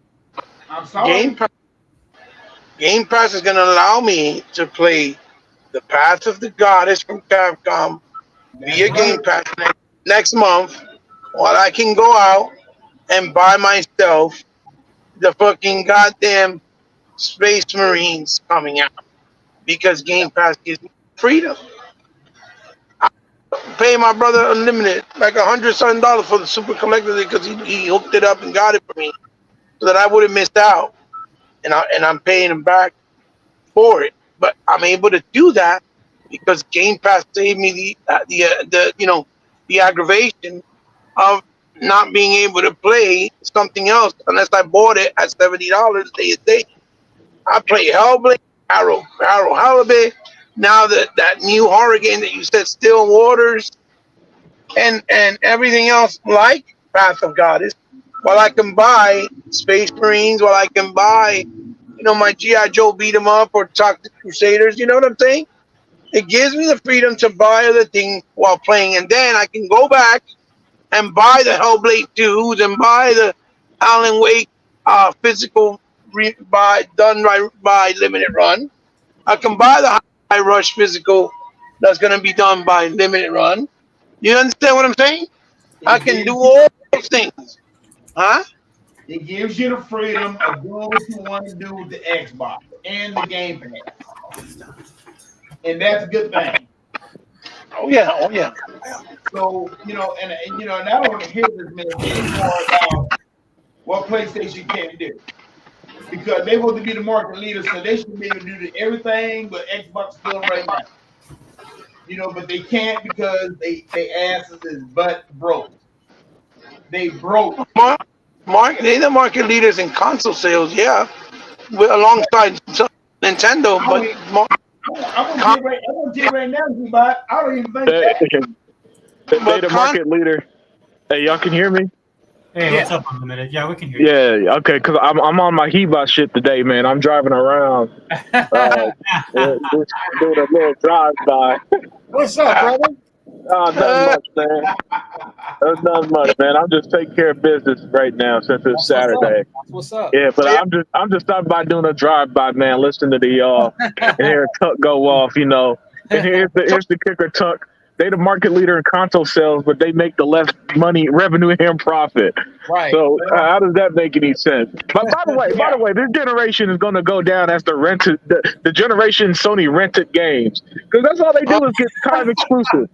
I'm sorry. Game Pass is going to allow me to play The Path of the Goddess from Capcom via Game Pass next month, while I can go out and buy myself the fucking goddamn Space Marines coming out, because Game Pass gives me freedom. I pay my brother unlimited, like $100 for the Super Collector, because he hooked it up and got it for me, so that I wouldn't miss out, and I'm paying him back for it. But I'm able to do that because Game Pass saved me the aggravation of not being able to play something else unless I bought it at $70 a day. I play Hellblade, Arrow Halibut, now that new horror game that you said, Still Waters, and everything else like Path of Goddess, while I can buy Space Marines, while I can buy, my G.I. Joe beat 'em up or Toxic Crusaders, you know what I'm saying? It gives me the freedom to buy other things while playing, and then I can go back and buy the Hellblade 2s and buy the Alan Wake physical done right by Limited Run. I can buy the High Rush physical that's going to be done by Limited Run. You understand what I'm saying? I can do all those things. Huh? It gives you the freedom of doing what you want to do with the Xbox and the Game Pass. And that's a good thing. Oh yeah. So, and I don't want to hear this man anymore about what PlayStation can do. Because they want to be the market leader, so they should be able to do everything but Xbox is doing right now. But they can't because they asses is butt broke. They broke. They're the market leaders in console sales, yeah, alongside Nintendo. I'm gonna tell you right now, Zubot, I don't even think that. They the market leader. Hey, y'all can hear me? Hey, what's up, Unlimited? Yeah, we can hear you. Yeah, okay, because I'm on my Heba shit today, man. I'm driving around, just doing a little drive-by. What's up, brother? Nothing much, man. There's nothing much, man. I'm just taking care of business right now since it's Saturday. What's up? Yeah, but I'm just stopping by doing a drive-by, man. Listening to the and hear Tuck go off, And here's the kicker, Tuck. They the market leader in console sales, but they make the less money, revenue, and profit. Right. So how does that make any sense? But by the way, this generation is going to go down as the generation Sony rented games, because that's all they do is get time exclusive.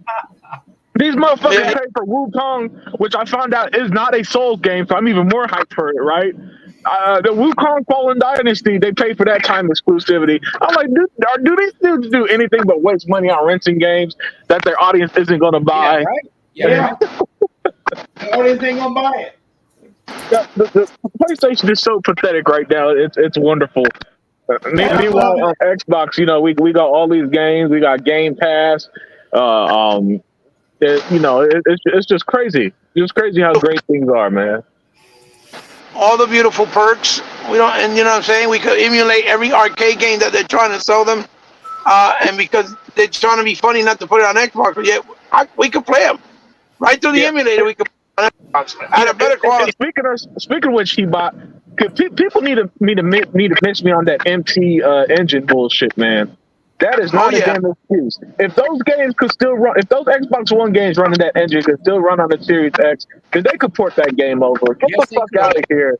These motherfuckers pay for Wukong, which I found out is not a Souls game, so I'm even more hyped for it, right? The Wukong Fallen Dynasty, they pay for that time exclusivity. I'm like, do these dudes do anything but waste money on renting games that their audience isn't going to buy? Yeah, right? Yeah. The audience ain't going to buy it. The PlayStation is so pathetic right now. It's wonderful. Meanwhile, on Xbox, we got all these games. We got Game Pass. It's just crazy. It's crazy how great things are, man. All the beautiful perks. We don't, and you know what I'm saying? We could emulate every arcade game that they're trying to sell them. And because they're trying to be funny not to put it on Xbox, but yet we could play them right through the emulator. We could play on Xbox at a better quality. Speaking of which, he bought. People need to mention me on that MT engine bullshit, man. That is not a damn excuse. If those games could still run, if those Xbox One games running that engine could still run on the Series X, then they could port that game over. Get Yes, the fuck out of here.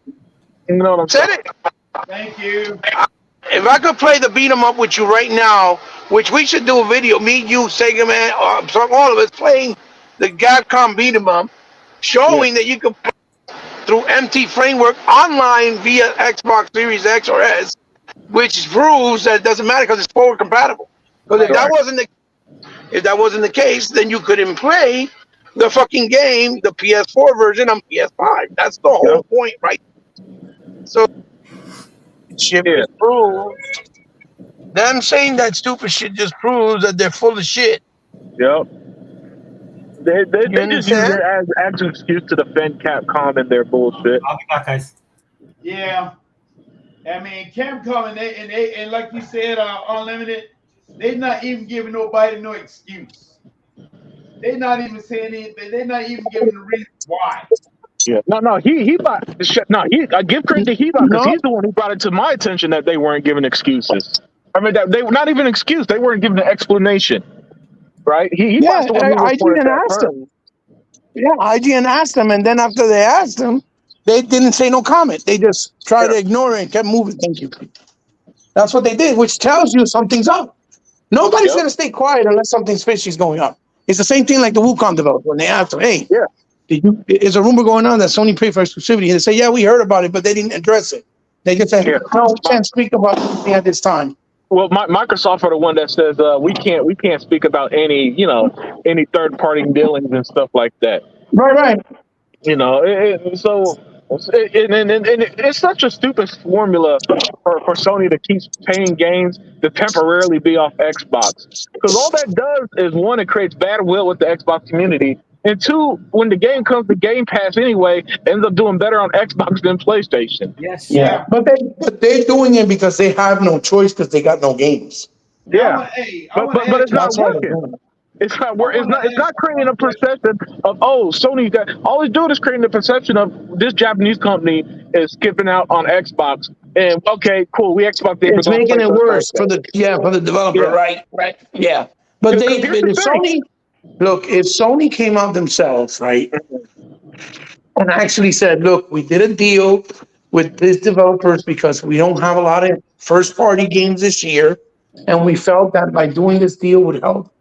You know what I'm Said saying? it. Thank you. If I could play the beat 'em up with you right now, which we should do a video, me, you, Sega Man, all of us playing the Capcom beat 'em up, showing that you can play through MT Framework online via Xbox Series X or S, which proves that it doesn't matter because it's forward compatible. Because if that wasn't the case, then you couldn't play the fucking game, the PS4 version on PS5. That's the whole point, right? So shit just proves. Them saying that stupid shit just proves that they're full of shit. Yep. They just use understand? it as an excuse to defend Capcom and their bullshit. I'll be back, guys. Yeah. I mean, Capcom and like you said, Unlimited, they're not even giving nobody no excuse. They're not even saying anything. They're not even giving the reason why. Yeah. No, he brought the shit. No, I give credit to He-Bot because he's the one who brought it to my attention that they weren't giving excuses. I mean, that they were not even an excuse. They weren't giving an explanation. Right? Yeah, IGN asked them. Yeah, IGN asked them, and then after they asked them, they didn't say no comment. They just tried to ignore it and kept moving. Thank you. That's what they did, which tells you something's up. Nobody's going to stay quiet unless something's fishy's going on. It's the same thing like the Wukong developer. When they asked them, hey, is a rumor going on that Sony paid for exclusivity? And they say, yeah, we heard about it, but they didn't address it. They just said, no, we can't speak about anything at this time. Well, Microsoft are the one that says we can't speak about any third party dealings and stuff like that. Right. So it's such a stupid formula for Sony to keep paying games to temporarily be off Xbox, because all that does is, one, it creates bad will with the Xbox community, and two, when the game comes to Game Pass anyway, it ends up doing better on Xbox than PlayStation. Yes. Yeah, but they're doing it because they have no choice because they got no games. Yeah, but it's not working. It's not working. It's not creating a perception of, Sony got all it's doing is creating a perception of this Japanese company is skipping out on Xbox. And okay, cool, we Xbox. It's making it worse for the developer, right? Yeah, but Sony. Look, if Sony came out themselves, right, and actually said, look, we did a deal with these developers because we don't have a lot of first-party games this year, and we felt that by doing this deal would help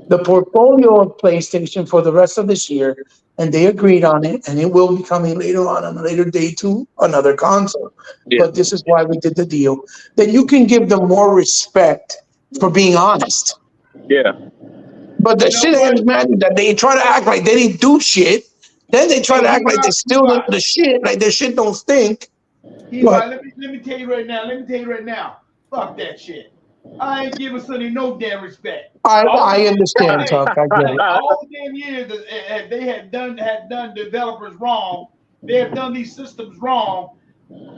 the portfolio of PlayStation for the rest of this year, and they agreed on it, and it will be coming later on a later day to another console. Yeah. But this is why we did the deal. Then you can give them more respect for being honest. Yeah. But the shit is, man, that they try to act like they didn't do shit. Then they try to act like they still the shit, like their shit don't stink. Let me tell you right now. Fuck that shit. I ain't giving Sonny no damn respect. I understand, Tuck. I get it. All the damn years that they had done developers wrong. They have done these systems wrong.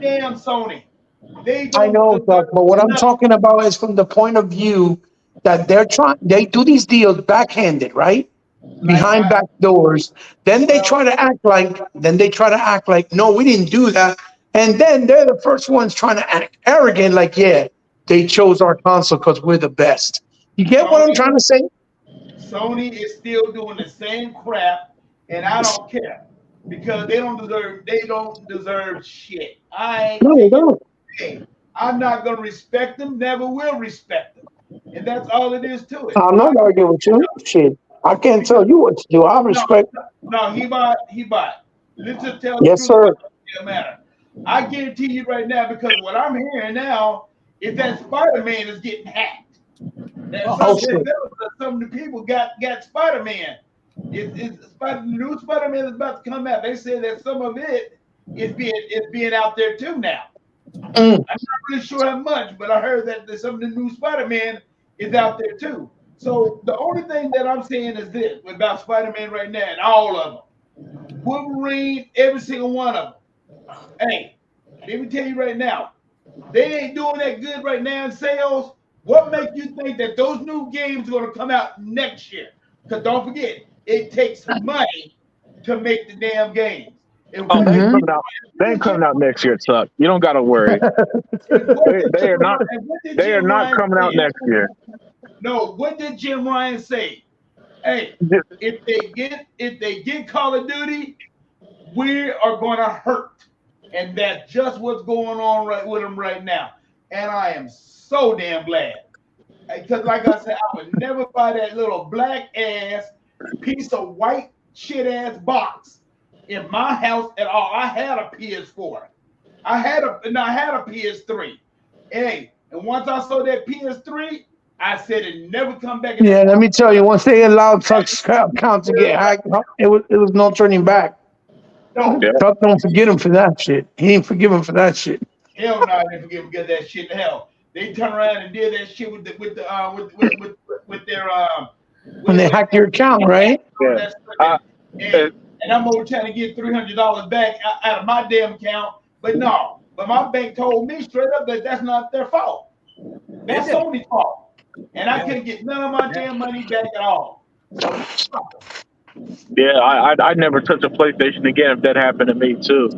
Damn Sony. I know, Tuck, but what I'm talking about is from the point of view that they do these deals backhanded, right? Behind back doors. Then they try to act like, no, we didn't do that. And then they're the first ones trying to act arrogant, like, yeah, they chose our console because we're the best. You get what I'm trying to say? Sony is still doing the same crap, and I don't care because they don't deserve shit. No, they don't. I'm not gonna respect them, never will respect them. And that's all it is to it. I'm not arguing with you. Shit. I can't tell you what to do. I respect. No, he bought. Let's just tell yes, the truth. Sir. It doesn't matter. I guarantee you right now, because what I'm hearing now is that Spider-Man is getting hacked. Some of the people got Spider-Man. The new Spider-Man is about to come out. They said that some of it is being out there too now. I'm not really sure how much, but I heard that some of the new Spider-Man is out there too. So the only thing that I'm saying is this about Spider-Man right now, and all of them, Wolverine, every single one of them. Hey, let me tell you right now, they ain't doing that good right now in sales. What makes you think that those new games are going to come out next year? Because don't forget, it takes money to make the damn games. They ain't coming out next year, Tuck. You don't gotta worry. They are not coming out next year. No, what did Jim Ryan say? Hey, if they get Call of Duty, we are going to hurt, and that's just what's going on right with them right now. And I am so damn glad, because like I said, I would never buy that little black ass piece of white shit ass box in my house at all. I had a PS4, I had a PS3. Hey, and once I saw that PS3, I said it never come back. Yeah, let me tell you, once they allowed Tuck's account to get hacked, it was no turning back. No, Tuck don't forget him for that shit. He ain't forgive him for that shit. hell no, I didn't forgive him because that shit. Hell, they turned around and did that shit with their When they hacked your account, right? Yeah. And I'm over trying to get $300 back out of my damn account, but no. But my bank told me straight up that that's not their fault. That's Sony's fault. And I couldn't get none of my damn money back at all. So, Yeah, I'd never touch a PlayStation again if that happened to me too.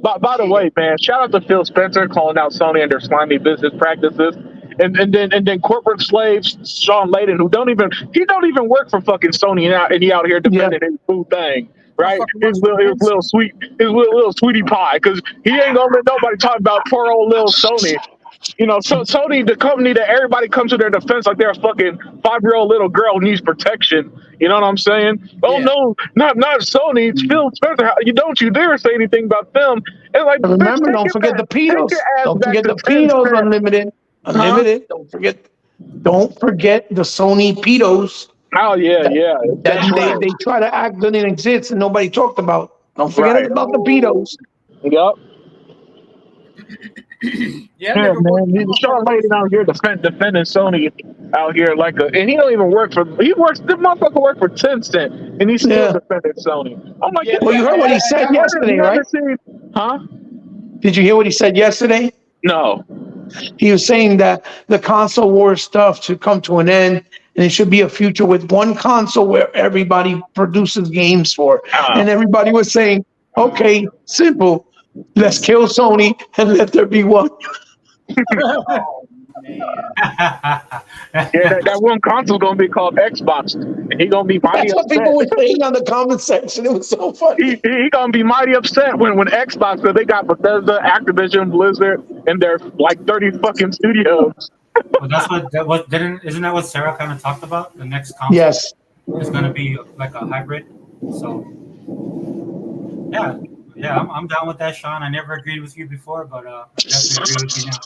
By the way, man, shout out to Phil Spencer calling out Sony and their slimy business practices, and then corporate slaves Sean Layden, who don't even work for fucking Sony, and he out here defending his food thing. Right, his little sweetie pie, because he ain't gonna let nobody talk about poor old little Sony. You know, so Sony, the company that everybody comes to their defense like they're a fucking 5-year-old little girl who needs protection. You know what I'm saying? Oh no, not Sony. It's Phil Spencer. You don't you dare say anything about them. And like, remember, don't forget the pedos. Don't forget the pedos, unlimited. Unlimited. Don't forget the Sony pedos. Oh yeah, That they try to act that it exists and nobody talked about. Don't forget about the pedos. Yep. Yeah, man. Sean Layden out here defending Sony out here and he don't even work for. This motherfucker work for Tencent, and he's still defending Sony. I'm like, well, you heard what he said yesterday, right? Huh? Did you hear what he said yesterday? No. He was saying that the console war stuff should come to an end, and it should be a future with one console where everybody produces games for. And everybody was saying, okay, simple. Let's kill Sony and let there be one. oh, man. That one console gonna be called Xbox, and he gonna be mighty That's upset. what people were saying on the comment section. It was so funny. He gonna be mighty upset when Xbox, because they got Bethesda, Activision, Blizzard, and their like 30 fucking studios. Well, isn't that what Sarah kind of talked about? The next console Yes. is gonna be like a hybrid. So yeah, I'm down with that, Sean. I never agreed with you before, but I definitely agree with you now.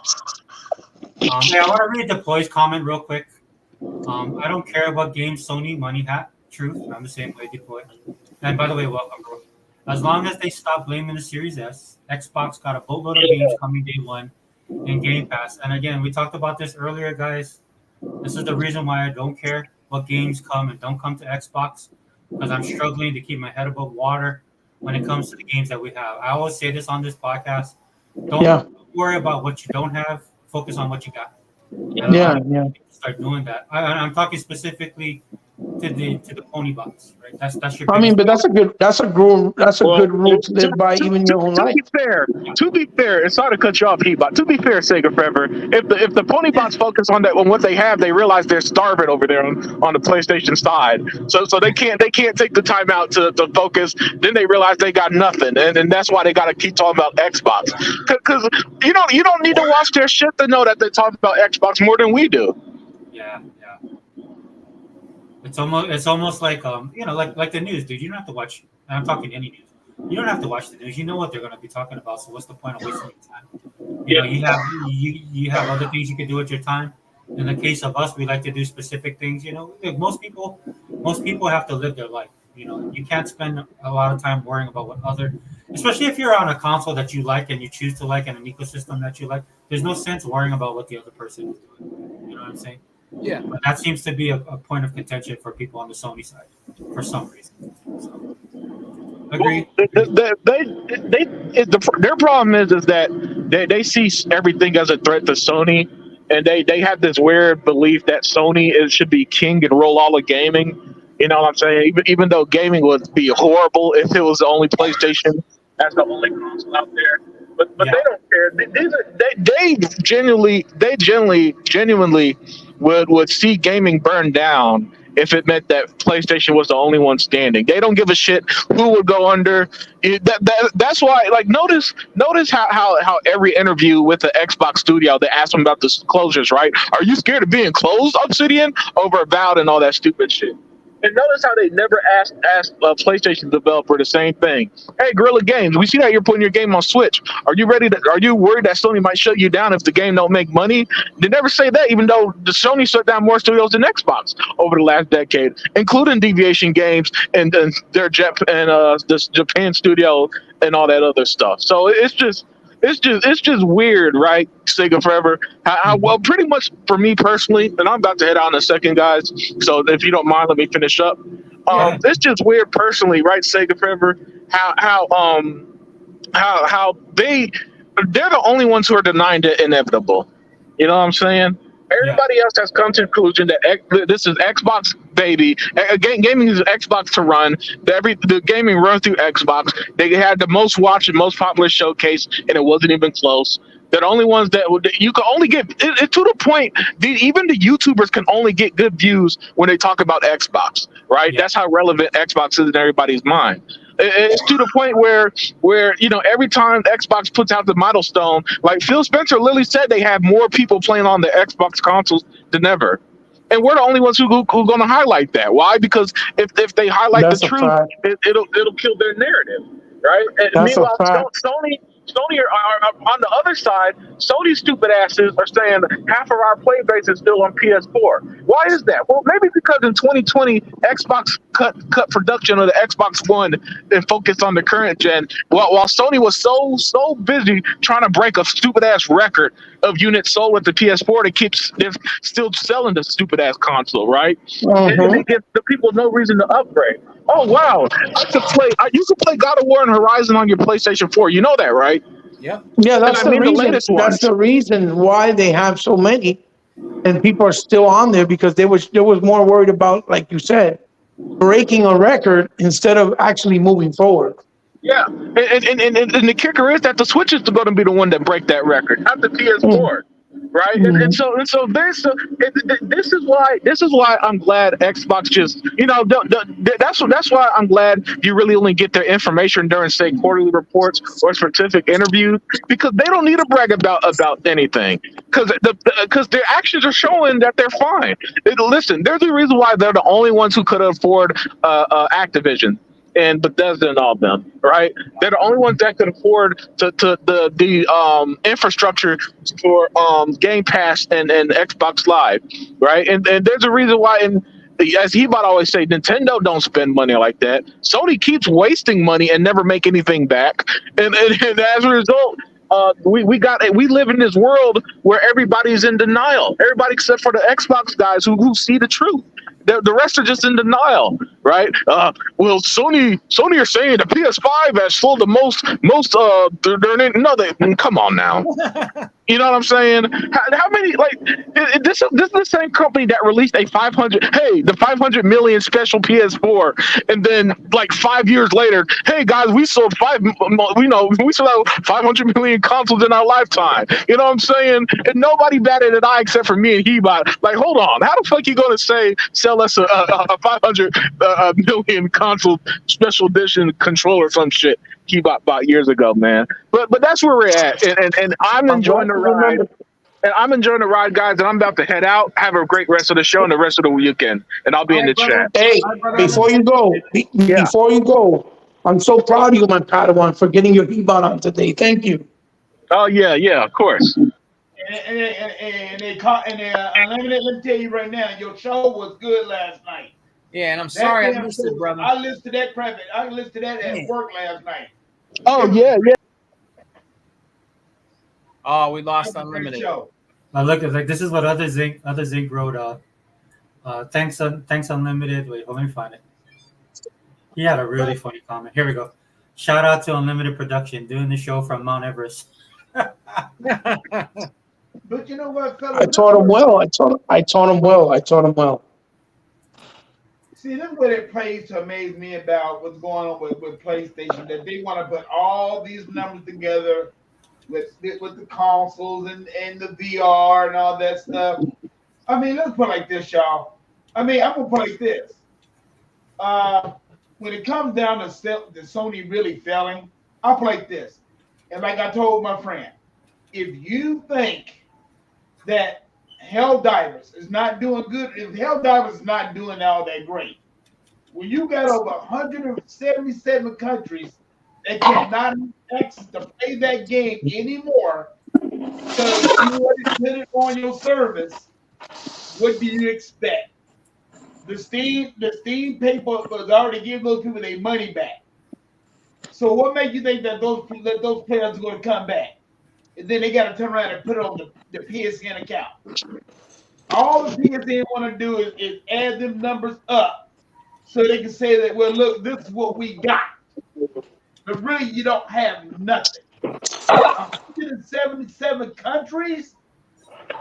I want to read Deploy's comment real quick. I don't care about games, Sony, money hat, truth. I'm the same way, Deploy. And by the way, welcome, bro. As long as they stop blaming the Series S, Xbox got a boatload of games coming day one in Game Pass. And again, we talked about this earlier, guys. This is the reason why I don't care what games come and don't come to Xbox, because I'm struggling to keep my head above water when it comes to the games that we have. I always say this on this podcast. Don't worry about what you don't have. Focus on what you got. Start doing that. I'm talking specifically to the pony box, right? That's your. I mean, but that's a good rule to live by, even in your own life. To be fair, and sorry to cut you off, Heat, to be fair, Sega Forever, if the pony box focus on what they have, they realize they're starving over there on the PlayStation side. So they can't take the time out to focus. Then they realize they got nothing, and that's why they got to keep talking about Xbox. Because you don't need to watch their shit to know that they talk about Xbox more than we do. Yeah. It's almost like like the news, dude. You don't have to watch. And I'm talking any news. You don't have to watch the news. You know what they're going to be talking about. So what's the point of wasting your time? You have other things you can do with your time. In the case of us, we like to do specific things. Most people have to live their life. You can't spend a lot of time worrying about what especially if you're on a console that you like and you choose to like and an ecosystem that you like. There's no sense worrying about what the other person is doing. You know what I'm saying? Yeah, but that seems to be a point of contention for people on the Sony side for some reason. So, agree. Their problem is that they see everything as a threat to Sony, and they have this weird belief that Sony should be king and rule all of gaming. You know what I'm saying? Even though gaming would be horrible if it was the only PlayStation as the only console out there. But they don't care. They genuinely would see gaming burn down if it meant that PlayStation was the only one standing. They don't give a shit who would go under. That's why, like, notice how every interview with the Xbox studio, they ask them about the closures, right? Are you scared of being closed, Obsidian, over Avowed and all that stupid shit? And notice how they never asked a PlayStation developer the same thing. Hey, Guerrilla Games, we see that you're putting your game on Switch. Are you worried that Sony might shut you down if the game don't make money? They never say that, even though the Sony shut down more studios than Xbox over the last decade, including Deviation Games and their this Japan studio and all that other stuff. So it's just weird, right? Sega Forever. Well, pretty much for me personally, and I'm about to head out in a second, guys. So if you don't mind, let me finish up. It's just weird personally, right? Sega Forever. How they're the only ones who are denying the inevitable. You know what I'm saying? Everybody else has come to the conclusion that this is Xbox, baby. Gaming is Xbox to run. The gaming run through Xbox. They had the most watched and most popular showcase, and it wasn't even close. They're the only ones that you can only get it to the point. Even the YouTubers can only get good views when they talk about Xbox, right? Yeah. That's how relevant Xbox is in everybody's mind. It's to the point where every time Xbox puts out the milestone, like Phil Spencer literally said, they have more people playing on the Xbox consoles than ever, and we're the only ones who going to highlight that. Why? Because if they highlight the truth, it'll kill their narrative, right? And meanwhile, Sony are on the other side. Sony's stupid asses are saying half of our play base is still on PS4. Why is that? Well, maybe because in 2020 Xbox cut production of the Xbox One and focused on the current gen, while Sony was so busy trying to break a stupid ass record of units sold with the PS4 to keep still selling the stupid ass console, right? Mm-hmm. And they give the people no reason to upgrade. Oh wow! You could play God of War and Horizon on your PlayStation 4. You know that, right? Yeah. Yeah, that's the reason. That's the reason why they have so many, and people are still on there because they was more worried about, like you said, breaking a record instead of actually moving forward. Yeah, and the kicker is that the Switch is going to be the one that break that record, not the PS4. Right, mm-hmm. and so this is why I'm glad Xbox just that's why I'm glad you really only get their information during, say, quarterly reports or specific interviews, because they don't need to brag about anything, because their actions are showing that they're fine. Listen, there's a reason why they're the only ones who could afford Activision and Bethesda and all of them, right? They're the only ones that can afford the infrastructure for Gamepass and Xbox Live, right? And there's a reason why, and as Hebot always say, Nintendo don't spend money like that. Sony keeps wasting money and never make anything back, and as a result, we live in this world where everybody's in denial. Everybody except for the Xbox guys who see the truth. The rest are just in denial, right? Well, Sony are saying the PS5 has sold the most. Come on now. You know what I'm saying? How many, like, this is the same company that released the 500 million special PS4, and then like 5 years later, hey guys, we sold 500 million consoles in our lifetime. You know what I'm saying? And nobody batted an eye except for me and Hebot. Like, hold on, how the fuck you gonna sell us a 500 million console special edition controller or some shit Hebot bought years ago, man? But that's where we're at, and I'm enjoying the ride. And I'm enjoying the ride, guys, and I'm about to head out. Have a great rest of the show and the rest of the weekend, and I'll be in the chat. Hey, before you go, I'm so proud of you, my Padawan, for getting your Hebot on today. Thank you. Oh yeah, of course. And Unlimited, let me tell you right now, your show was good last night. Yeah, and I'm sorry I missed it, brother. I listened to that at work last night. Oh yeah. Oh, we lost Unlimited. Look, like, this is what other Zinc wrote. Thanks Unlimited. Wait, let me find it. He had a really funny comment. Here we go. Shout out to Unlimited Production doing the show from Mount Everest. But you know what, fellas? I taught him well. See, this is what it plays to amaze me about what's going on with PlayStation, that they want to put all these numbers together with the consoles and the VR and all that stuff. I mean, let's put it like this, y'all. I mean, I'm gonna put it like this. When it comes down to the Sony really failing, I'll put it like this. And like I told my friend, if you think that Helldivers is not doing good, if Helldivers is not doing all that great, when you got over 177 countries that cannot access to play that game anymore because you already put it on your service, what do you expect? The Steam paper was already giving those people their money back. So what makes you think that those players are going to come back? And then they got to turn around and put it on the PSN account. All the PSN want to do is add them numbers up so they can say that, well, look, this is what we got. But really, you don't have nothing. 177 countries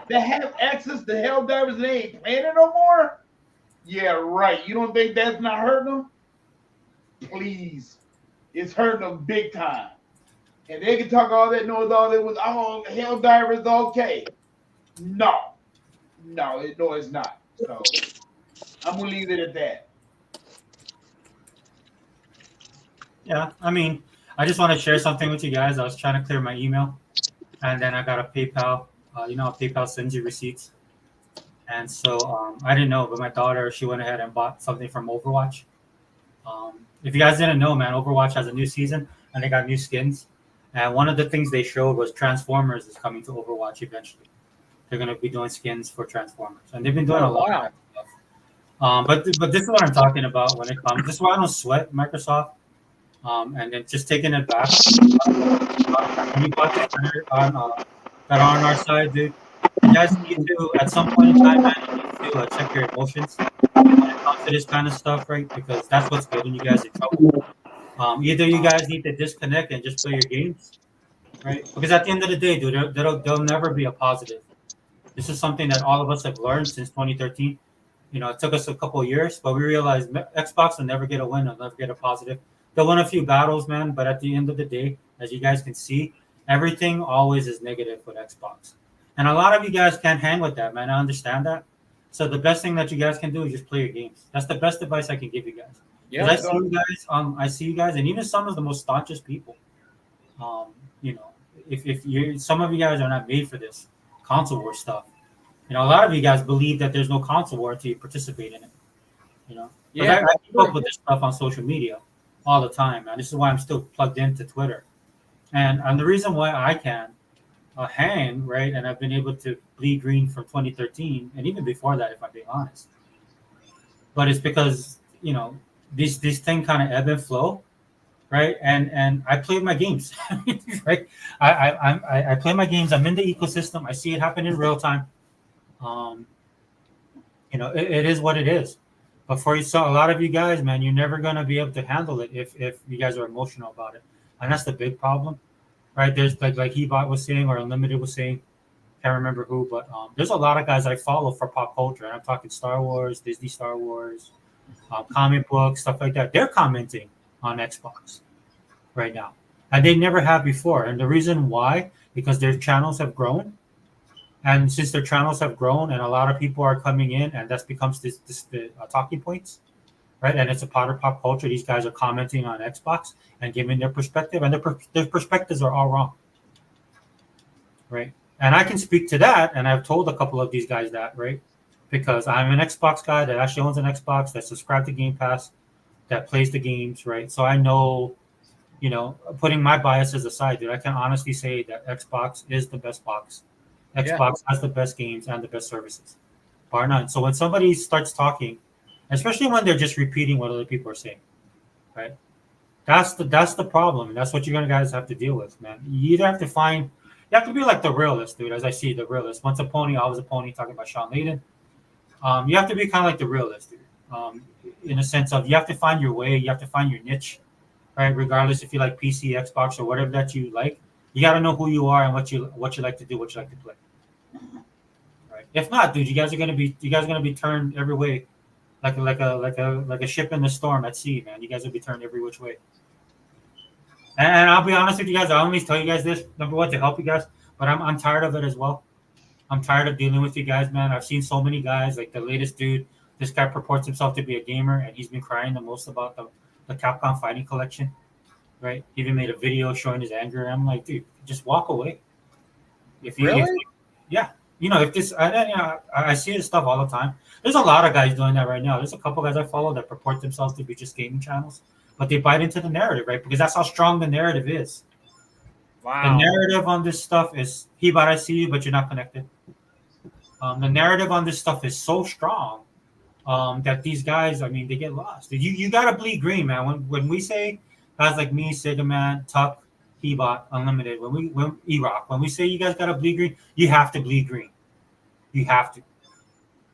that have access to Helldivers and they ain't playing it no more? Yeah, right. You don't think that's not hurting them? Please. It's hurting them big time. And they can talk all that noise, all that was, oh, Helldivers is okay. No, it's not. So I'm going to leave it at that. Yeah, I mean, I just want to share something with you guys. I was trying to clear my email, and then I got a PayPal. PayPal sends you receipts. And so I didn't know, but my daughter, she went ahead and bought something from Overwatch. If you guys didn't know, man, Overwatch has a new season, and they got new skins. And one of the things they showed was Transformers is coming to Overwatch eventually. They're going to be doing skins for Transformers. And they've been doing a lot of stuff. But this is what I'm talking about when it comes. This is why I don't sweat Microsoft. And then just taking it back. When you bought the printer that are on our side, dude, you guys need to, at some point in time, man, you need to check your emotions when it comes to this kind of stuff, right? Because that's what's getting you guys in trouble. Either you guys need to disconnect and just play your games, right? Because at the end of the day, dude, there'll never be a positive. This is something that all of us have learned since 2013. It took us a couple of years, but we realized Xbox will never get a win, will never get a positive. They'll win a few battles, man, but at the end of the day, as you guys can see, everything always is negative with Xbox. And a lot of you guys can't hang with that, man. I understand that. So the best thing that you guys can do is just play your games. That's the best advice I can give you guys. Yeah, I see you guys, and even some of the most staunchest people. If you, some of you guys are not made for this console war stuff. A lot of you guys believe that there's no console war until you participate in it. I keep up with this stuff on social media all the time, man. This is why I'm still plugged into Twitter, and the reason why I can hang, right, and I've been able to bleed green from 2013 and even before that, if I'm being honest. But it's because these things kind of ebb and flow, right? And I play my games, right? I play my games. I'm in the ecosystem. I see it happen in real time. It is what it is. But for a lot of you guys, man, you're never gonna be able to handle it if you guys are emotional about it, and that's the big problem, right? There's like Hebot was saying or Unlimited was saying, can't remember who, but there's a lot of guys I follow for pop culture, and I'm talking Star Wars, Disney Star Wars, comic books, stuff like that. They're commenting on Xbox right now, and they never have before. And the reason why, because their channels have grown. And since their channels have grown and a lot of people are coming in, and that becomes the talking points, right? And it's a part of pop culture. These guys are commenting on Xbox and giving their perspective, and their perspectives are all wrong, right? And I can speak to that, and I've told a couple of these guys that, right? Because I'm an Xbox guy that actually owns an Xbox, that subscribed to Gamepass, that plays the games, right? So I know, putting my biases aside, dude, I can honestly say that Xbox is the best box. Xbox has the best games and the best services, bar none. So when somebody starts talking, especially when they're just repeating what other people are saying, right? That's the problem, and that's what you're gonna guys have to deal with, man. You either have to be like the realist, dude. As I see the realist, once a pony, always a pony. Talking about Sean Layden, you have to be kind of like the realist, dude. In a sense of you have to find your way, you have to find your niche, right? Regardless if you like PC, Xbox, or whatever that you like, you got to know who you are and what you like to do, what you like to play. Right. If not, dude, you guys are gonna be turned every way, like a ship in the storm at sea, man. You guys will be turned every which way. And I'll be honest with you guys. I always tell you guys this, number one, to help you guys, but I'm tired of it as well. I'm tired of dealing with you guys, man. I've seen so many guys, like the latest dude. This guy purports himself to be a gamer, and he's been crying the most about the Capcom Fighting Collection, right? He even made a video showing his anger. I'm like, dude, just walk away. If you, if, Really? yeah, if this, I see this stuff all the time. There's a lot of guys doing that right now. There's a couple guys I follow that purport themselves to be just gaming channels, but they bite into the narrative, right? Because that's how strong the narrative is. The Wow. narrative on this stuff is he, but I see you, but you're not connected. The narrative on this stuff is so strong that these guys, I mean, they get lost. You gotta bleed green, man. When we say guys like me, Sega Man, Tuck, Hebot, Unlimited, when E-Rock, when we say you guys gotta bleed green, you have to bleed green. You have to.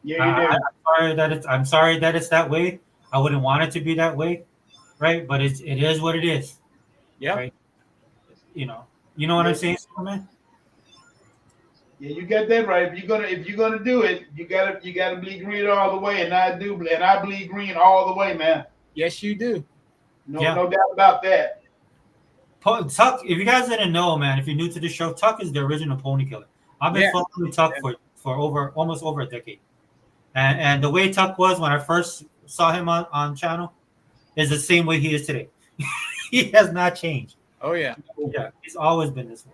Yeah, you do. I'm sorry that it's that way. I wouldn't want it to be that way, right? But it is what it is. Yeah. Right? You know what I'm saying, man? Yeah, you got that right. If you're gonna do it, you gotta bleed green all the way, and I bleed green all the way, man. Yes, you do. No Yeah. no doubt about that. Tuck, if you guys didn't know, man, if you're new to the show, Tuck is the original pony killer. I've been following Tuck for almost over a decade. And the way Tuck was when I first saw him on channel is the same way he is today. He has not changed. Oh yeah. Yeah, he's always been this way.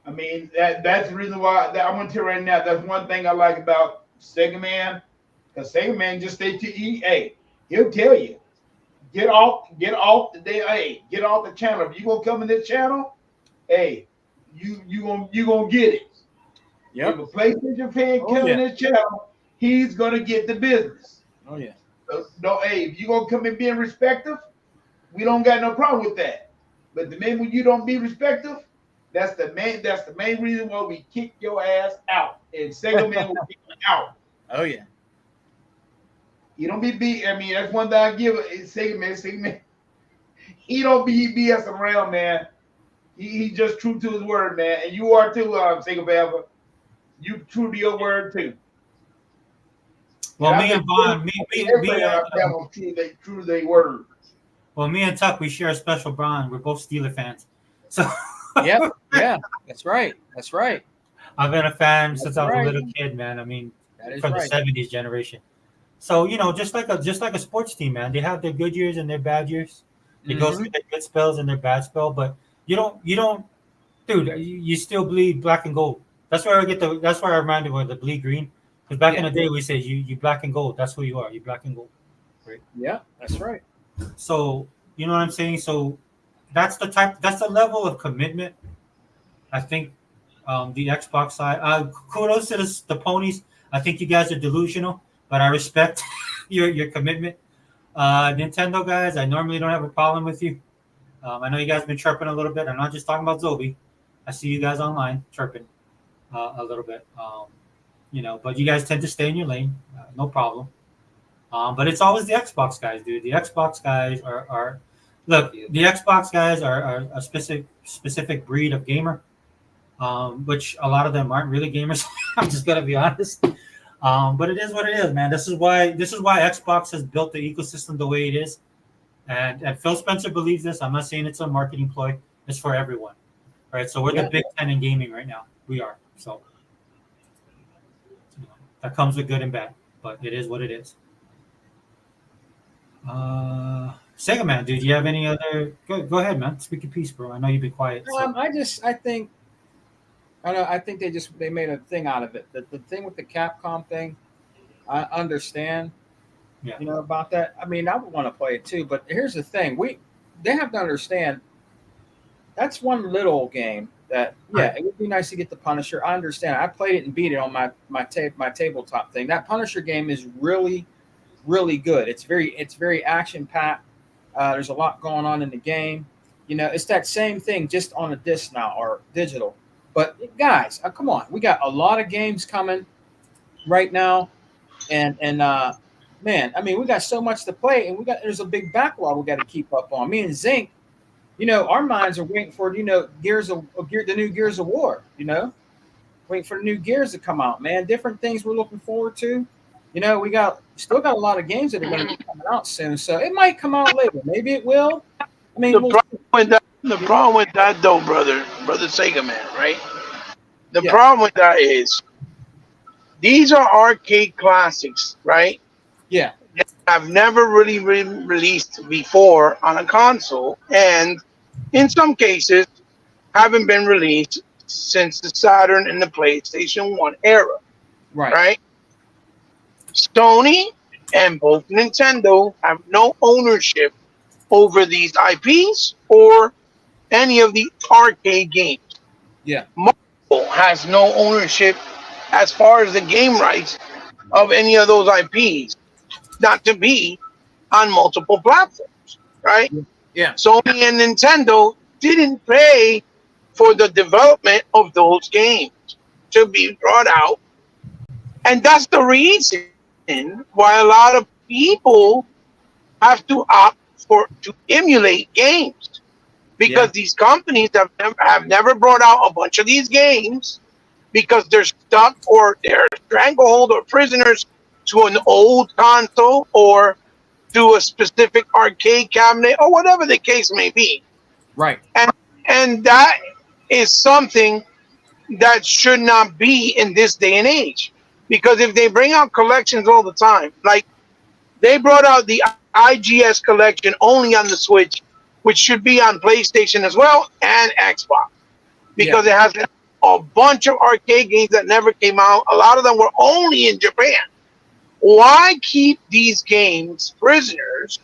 I mean, that's the reason why I'm gonna tell you right now. That's one thing I like about Sega Man, because Sega Man just stay to EA. He'll tell you, get off get off the channel. If you gonna come in this channel, hey, you gonna get it. Yep. If a PlayStation fan come in this channel, he's gonna get the business. Oh yeah. So, no, hey, if you gonna come in being respectful, we don't got no problem with that. But the minute when you don't be respectful, that's the main reason why we kick your ass out. And Sega Man will kick you out. Oh yeah. You don't be beat. I mean, that's one thing I give Sega Man. He don't be BS around, man. He just true to his word, man. And you are too, Sega Baba. You true to your word too. Well, me and Bond, true to their word. Well, me and Tuck, we share a special bond. We're both Steeler fans. So Yep. Yeah. That's right. That's right. I've been a fan That's since I was right. a little kid, man. I mean, That is from right. the '70s generation. So just like a sports team, man. They have their good years and their bad years. They go through their good spells and their bad spell, but you don't, dude. You still bleed black and gold. That's where That's where I reminded of the bleed green. Because back in the day, we said you black and gold. That's who you are. You black and gold. Right. Yeah. That's right. So you know what I'm saying. So that's the level of commitment. I think the Xbox side. Kudos to the ponies. I think you guys are delusional, but I respect your commitment. Nintendo guys, I normally don't have a problem with you. I know you guys have been chirping a little bit. I'm not just talking about Zobi. I see you guys online chirping a little bit. But you guys tend to stay in your lane. No problem. But it's always the Xbox guys, dude. The Xbox guys are look. The Xbox guys are a specific breed of gamer, which a lot of them aren't really gamers. I'm just gonna be honest. But it is what it is, man. This is why Xbox has built the ecosystem the way it is, and Phil Spencer believes this. I'm not saying it's a marketing ploy. It's for everyone, right? So we're the Big Ten in gaming right now. We are. So that comes with good and bad, but it is what it is. Sega Man, dude, do you have any other? Go ahead, man. Speak your piece, bro. I know you've been quiet. So. I think they made a thing out of it. The thing with the Capcom thing, I understand. Yeah. About that. I mean, I would want to play it too, but here's the thing: they have to understand. That's one little game that it would be nice to get the Punisher. I understand. I played it and beat it on my tabletop thing. That Punisher game is really, really good. It's very action packed. There's a lot going on in the game. It's that same thing just on a disc now or digital. But guys, come on, we got a lot of games coming right now, and man, I mean, we got so much to play, and there's a big backlog we got to keep up on. Me and Zinc, our minds are waiting for the new Gears of War. Waiting for the new Gears to come out, man. Different things we're looking forward to. We still got a lot of games that are going to be coming out soon, so it might come out later. Maybe it will. I mean, the problem with that though, brother Sega Man, right? The Yeah. problem with that is these are arcade classics, right? Yeah. Have never really been released before on a console, and in some cases haven't been released since the Saturn and the PlayStation 1 era, Right. right? Sony and both Nintendo have no ownership over these IPs or any of the arcade games. Yeah. Marvel has no ownership as far as the game rights of any of those IPs, not to be on multiple platforms, right? Yeah. Sony and Nintendo didn't pay for the development of those games to be brought out. And that's the reason why a lot of people have to opt for to emulate games. Because Yeah. these companies have never brought out a bunch of these games because they're stuck or they're stranglehold or prisoners to an old console or to a specific arcade cabinet or whatever the case may be. Right. And that is something that should not be in this day and age. Because if they bring out collections all the time, like they brought out the IGS collection only on the Switch, which should be on PlayStation as well and Xbox, because it has a bunch of arcade games that never came out. A lot of them were only in Japan. Why keep these games prisoners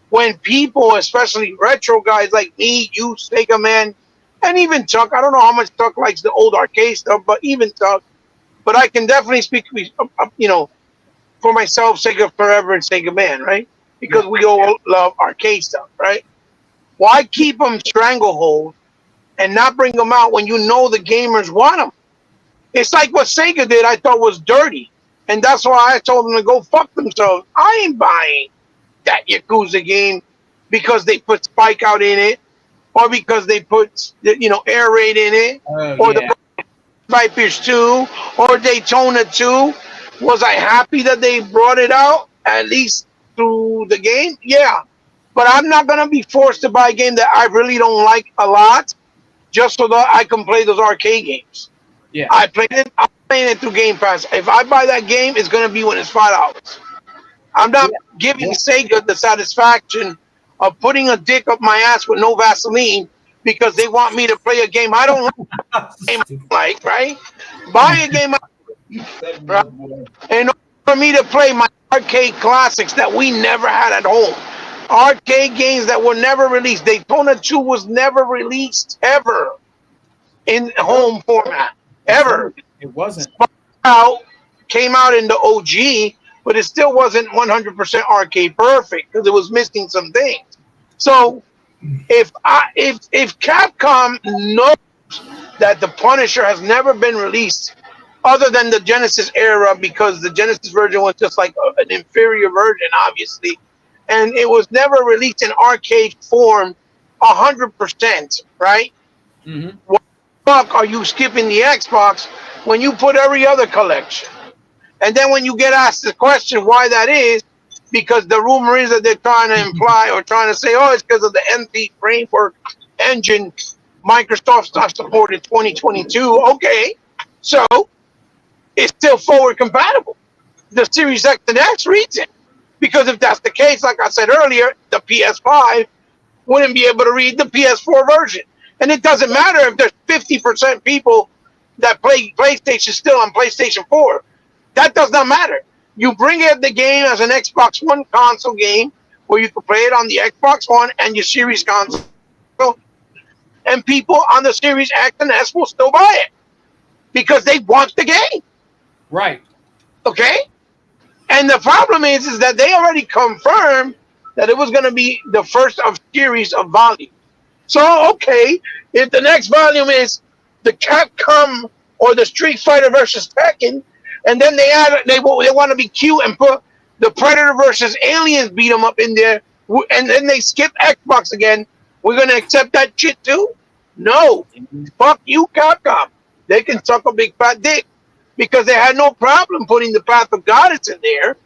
when people, especially retro guys like me, you, Sega Man, and even Chuck, I don't know how much Chuck likes the old arcade stuff, but even Chuck, but I can definitely speak, for myself, Sega Forever and Sega Man, right? Because we all love arcade stuff, right? Why keep them stranglehold and not bring them out when you know the gamers want them? It's like what Sega did, I thought was dirty. And that's why I told them to go fuck themselves. I ain't buying that Yakuza game because they put Spike Out in it, or because they put, Air Raid in it, or the Vipers 2, or Daytona 2. Was I happy that they brought it out, at least through the game? Yeah. But I'm not going to be forced to buy a game that I really don't like a lot just so that I can play those arcade games. Yeah. I'm playing it through Gamepass. If I buy that game, it's going to be when it's $5. I'm not giving Sega the satisfaction of putting a dick up my ass with no Vaseline because they want me to play a game I don't like, right? Buy a game right? In order for me to play my arcade classics that we never had at home. Arcade games that were never released. Daytona 2 was never released ever in home format. Ever. It wasn't. Came out in the OG, but it still wasn't 100% arcade perfect because it was missing some things. So if Capcom knows that the Punisher has never been released other than the Genesis era, because the Genesis version was just like an inferior version, obviously, and it was never released in arcade form 100%, right? Mm-hmm. Why the fuck are you skipping the Xbox when you put every other collection? And then when you get asked the question why that is, because the rumor is that they're trying to imply or trying to say, oh, it's because of the NP framework engine Microsoft's not supported 2022. Okay, so it's still forward compatible. The Series X and X reads it. Because if that's the case, like I said earlier, the PS5 wouldn't be able to read the PS4 version. And it doesn't matter if there's 50% people that play PlayStation still on PlayStation 4. That does not matter. You bring in the game as an Xbox One console game where you can play it on the Xbox One and your Series console, and people on the Series X and S will still buy it because they want the game. Right. Okay? And the problem is that they already confirmed that it was going to be the first of series of volume. So, okay, if the next volume is the Capcom or the Street Fighter versus Tekken, and then they want to be cute and put the Predator versus Aliens beat 'em up in there, and then they skip Xbox again, we're going to accept that shit too? No. Fuck you, Capcom. They can suck a big fat dick. Because they had no problem putting the Path of Goddess in there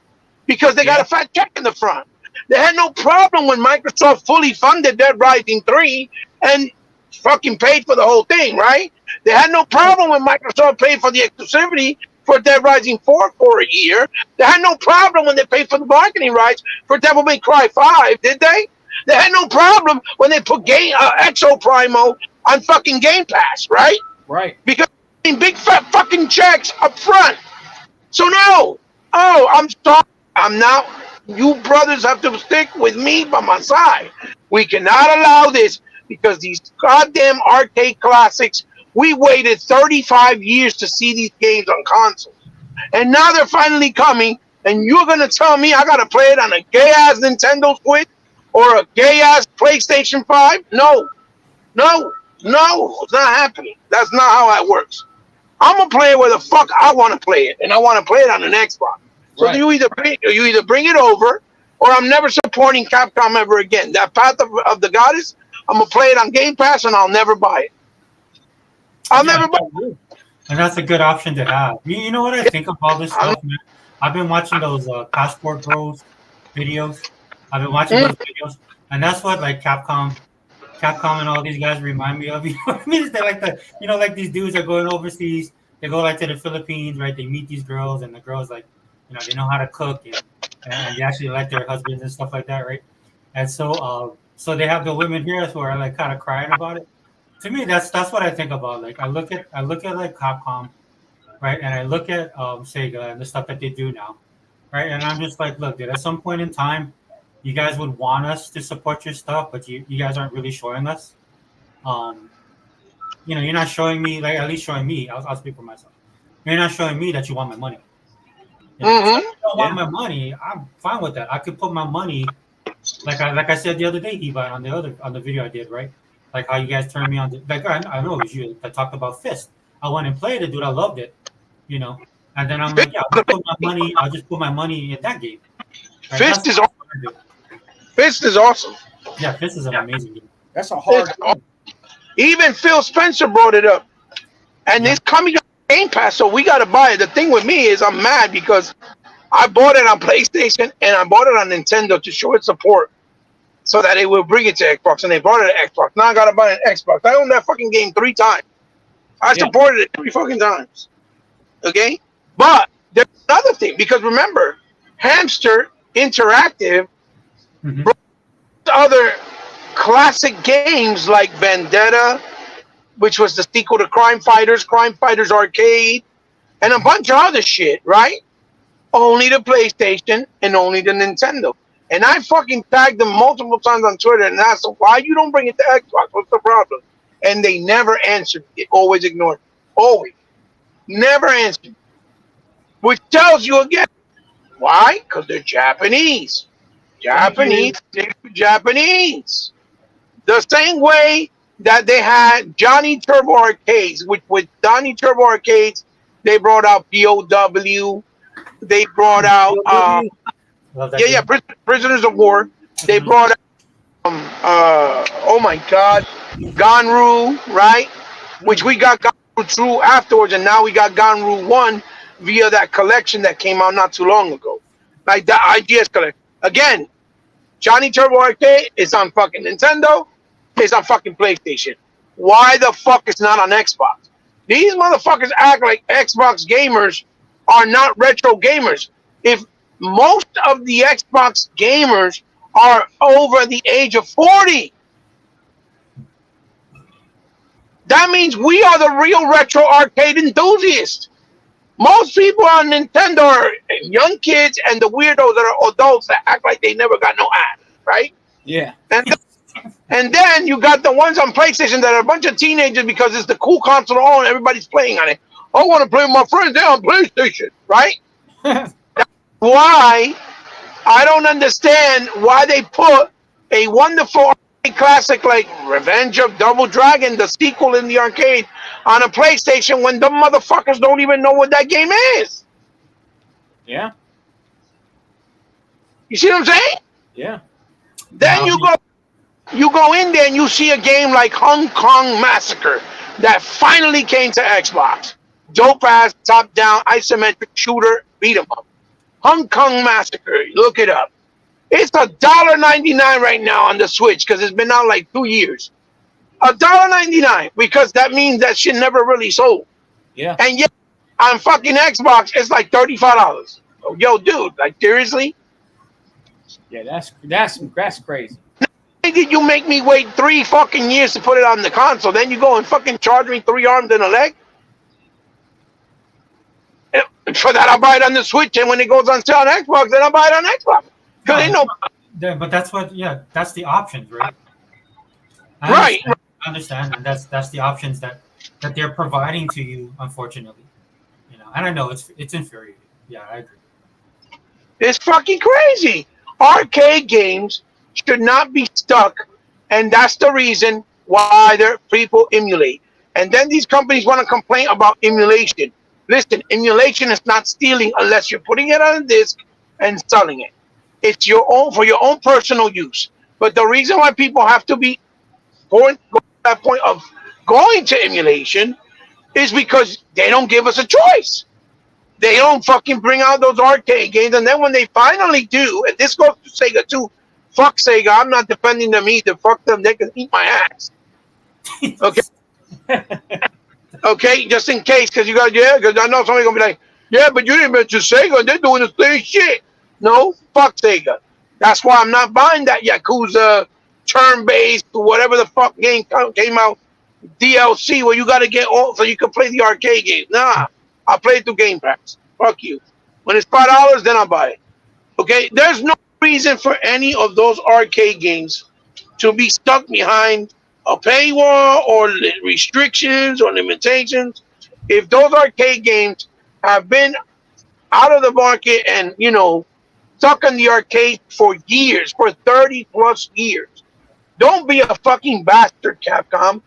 because they got a fat check in the front. They had no problem when Microsoft fully funded Dead Rising 3 and fucking paid for the whole thing, right? They had no problem when Microsoft paid for the exclusivity for Dead Rising 4 for a year. They had no problem when they paid for the marketing rights for Devil May Cry 5, did they? They had no problem when they put Exo Primo on fucking Game Pass, right? Right. Because big fat fucking checks up front. So no. Oh, I'm sorry. I'm not. You brothers have to stick with me by my side. We cannot allow this because these goddamn arcade classics, we waited 35 years to see these games on consoles. And now they're finally coming, and you're going to tell me I got to play it on a gay-ass Nintendo Switch or a gay-ass PlayStation 5? No. No. No. It's not happening. That's not how that works. I'm going to play it where the fuck I want to play it, and I want to play it on an Xbox. So Right. you either bring it over, or I'm never supporting Capcom ever again. That Path of the Goddess, I'm gonna play it on Game Pass, and I'll never buy it. I'll never buy it. And that's a good option to have. You know what I think of all this stuff, man? I've been watching those Passport Bros videos. I've been watching those videos, and that's what like Capcom and all these guys remind me of. You know what I mean? They're like like these dudes are going overseas. They go like to the Philippines, right? They meet these girls, and the girls like, they know how to cook, and they actually like their husbands and stuff like that, right? And so they have the women here who are like kind of crying about it. To me, that's what I think about. Like I look at like Capcom, right, and I look at Sega and the stuff that they do now, right, and I'm just like, look, dude, at some point in time, you guys would want us to support your stuff, but you guys aren't really showing us. You're not showing me, like at least showing me. I'll speak for myself. You're not showing me that you want my money. So if you don't want my money, I'm fine with that. I could put my money, like I said the other day, Eva, on the video I did, right? Like how you guys turned me on. I know it was you that talked about Fist. I went and played it, dude. I loved it, And then I'm like, yeah, I'll just put my money in that game. Right? Fist is awesome. Fist is awesome. Yeah, Fist is an amazing game. That's a hard game. Even Phil Spencer brought it up, and it's coming up on Game Pass, so we got to buy it. The thing with me is I'm mad because I bought it on PlayStation and I bought it on Nintendo to show its support, so that it will bring it to Xbox, and they brought it to Xbox. Now I got to buy an Xbox. I owned that fucking game 3 times. I supported it 3 fucking times. Okay, but there's another thing, because remember, Hamster Interactive brought other classic games like Vendetta, which was the sequel to Crime Fighters Arcade, and a bunch of other shit, right? Only the PlayStation and only the Nintendo. And I fucking tagged them multiple times on Twitter and asked them, why you don't bring it to Xbox? What's the problem? And they never answered. They always ignored. Always. Never answered. Which tells you again, why? Because they're Japanese. Japanese. The same way that they had Johnny Turbo Arcades, which with Johnny Turbo Arcades, they brought out POW. They brought out Prisoners of War. They brought out oh my God, Ganru, right? Which we got Ganru 2 afterwards, and now we got Ganru 1 via that collection that came out not too long ago. Like the IGS collection. Again, Johnny Turbo Arcade is on fucking Nintendo. It's on fucking PlayStation. Why the fuck is not on Xbox? These motherfuckers act like Xbox gamers are not retro gamers. If most of the Xbox gamers are over the age of 40, that means we are the real retro arcade enthusiasts. Most people on Nintendo are young kids and the weirdos that are adults that act like they never got no ass, right? Yeah. And then you got the ones on PlayStation that are a bunch of teenagers because it's the cool console to own. Everybody's playing on it. I want to play with my friends. They're on PlayStation, right? That's why I don't understand why they put a wonderful arcade classic like Revenge of Double Dragon, the sequel in the arcade, on a PlayStation when the motherfuckers don't even know what that game is. Yeah. You see what I'm saying? Yeah. Then you go in there and you see a game like Hong Kong Massacre that finally came to Xbox. Dope ass, top down, isometric shooter, beat 'em up. Hong Kong Massacre, look it up. It's $1.99 right now on the Switch because it's been out like 2 years. $1.99 because that means that shit never really sold. Yeah. And yet on fucking Xbox, it's like $35. Yo, dude, like seriously? Yeah, that's crazy. Why did you make me wait 3 fucking years to put it on the console? Then you go and fucking charge me 3 arms and a leg? For that, I'll buy it on the Switch, and when it goes on sale on Xbox, then I'll buy it on Xbox. Because ain't no. But that's what, yeah, that's the options, right? Right. I understand, and that's the options that they're providing to you, unfortunately. You know, and I know it's infuriating. Yeah, I agree. It's fucking crazy. Arcade games should not be stuck, and that's the reason why people emulate. And then these companies want to complain about emulation. Listen, emulation is not stealing unless you're putting it on a disc and selling it. It's your own for your own personal use. But the reason why people have to be going to that point of going to emulation is because they don't give us a choice. They don't fucking bring out those arcade games, and then when they finally do, and this goes to Sega too, fuck Sega, I'm not defending them either. Fuck them, they can eat my ass. Okay. Okay, just in case, because because I know somebody's gonna be like, yeah, but you didn't mention Sega, they're doing the same shit. No, fuck Sega. That's why I'm not buying that Yakuza turn-based, whatever the fuck game came out, DLC, where you gotta get all so you can play the arcade game. Nah, I'll play it through Gamepass. Fuck you. When it's $5, then I'll buy it. Okay, there's no reason for any of those arcade games to be stuck behind a paywall or restrictions or limitations. If those arcade games have been out of the market and, stuck in the arcade for years, for 30 plus years, don't be a fucking bastard, Capcom.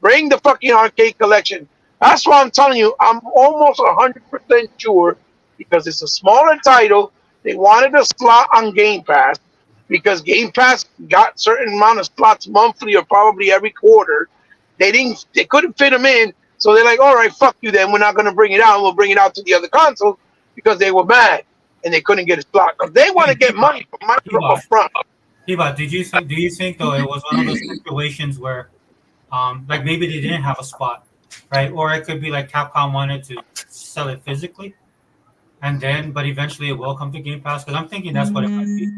Bring the fucking arcade collection. That's why I'm telling you, I'm almost 100% sure, because it's a smaller title, they wanted a slot on Game Pass, because Game Pass got certain amount of slots monthly or probably every quarter. They couldn't fit them in, so they're like, all right, fuck you then. We're not going to bring it out. We'll bring it out to the other console because they were mad and they couldn't get a slot. Because they want to get money from Microsoft up front. Hiba, do you think though it was one of those situations where, like maybe they didn't have a spot, right? Or it could be like Capcom wanted to sell it physically, but eventually it will come to Game Pass. Because I'm thinking that's what it might be.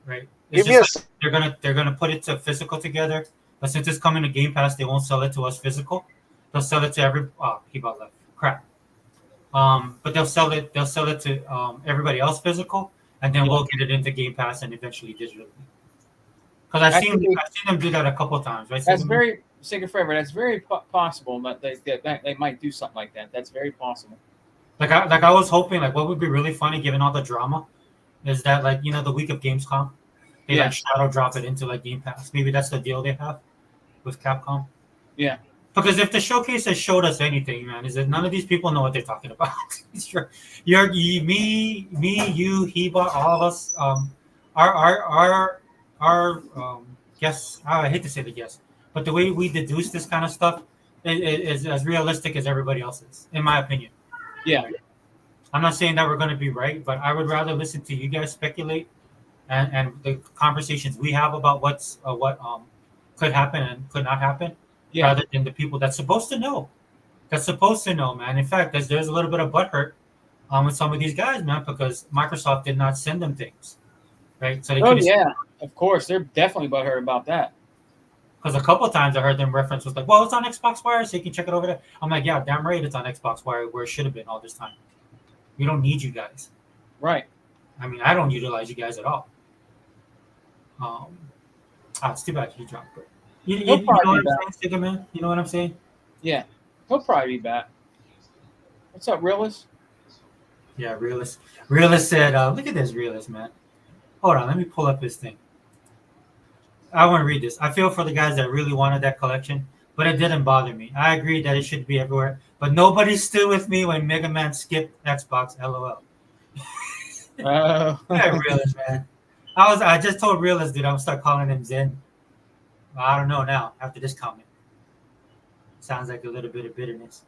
Right. It's just like they're gonna put it to physical together, but since it's coming to Game Pass, they won't sell it to us physical. They'll sell it to he about left. Crap. But they'll sell it to everybody else physical, and then we'll get it into Game Pass and eventually digitally. Because I've seen them do that a couple of times, right? That's very Sega Forever. That's very possible that they might do something like that. That's very possible. Like I was hoping, like what would be really funny given all the drama is that, like, the week of Gamescom, they like shadow drop it into like Game Pass. Maybe that's the deal they have with Capcom. Yeah. Because if the showcase has showed us anything, man, is that none of these people know what they're talking about. Me, you, Hiba, all of us, our guests. I hate to say the guests, but the way we deduce this kind of stuff is as realistic as everybody else's, in my opinion. Yeah. I'm not saying that we're going to be right, but I would rather listen to you guys speculate and the conversations we have about what could happen and could not happen, rather than the people that's supposed to know. That's supposed to know, man. In fact, there's a little bit of butthurt with some of these guys, man, because Microsoft did not send them things, right? So they of course, they're definitely butthurt about that. Because a couple of times I heard them reference was like, well, it's on Xbox Wire, so you can check it over there. I'm like, yeah, damn right, it's on Xbox Wire, where it should have been all this time. We don't need you guys. Right. I mean, I don't utilize you guys at all. It's too bad he dropped. But you know what I'm saying, Sega, man? You know what I'm saying? Yeah. He'll probably be back. What's up, Realist? Yeah, Realist. Realist said, look at this Realist, man. Hold on, let me pull up his thing. I want to read this. I feel for the guys that really wanted that collection, but it didn't bother me. I agree that it should be everywhere, but nobody stood with me when Mega Man skipped Xbox. LOL. Yeah, Realist, man. I just told Realist, dude, I'm gonna start calling him Zen. Well, I don't know now after this comment. Sounds like a little bit of bitterness.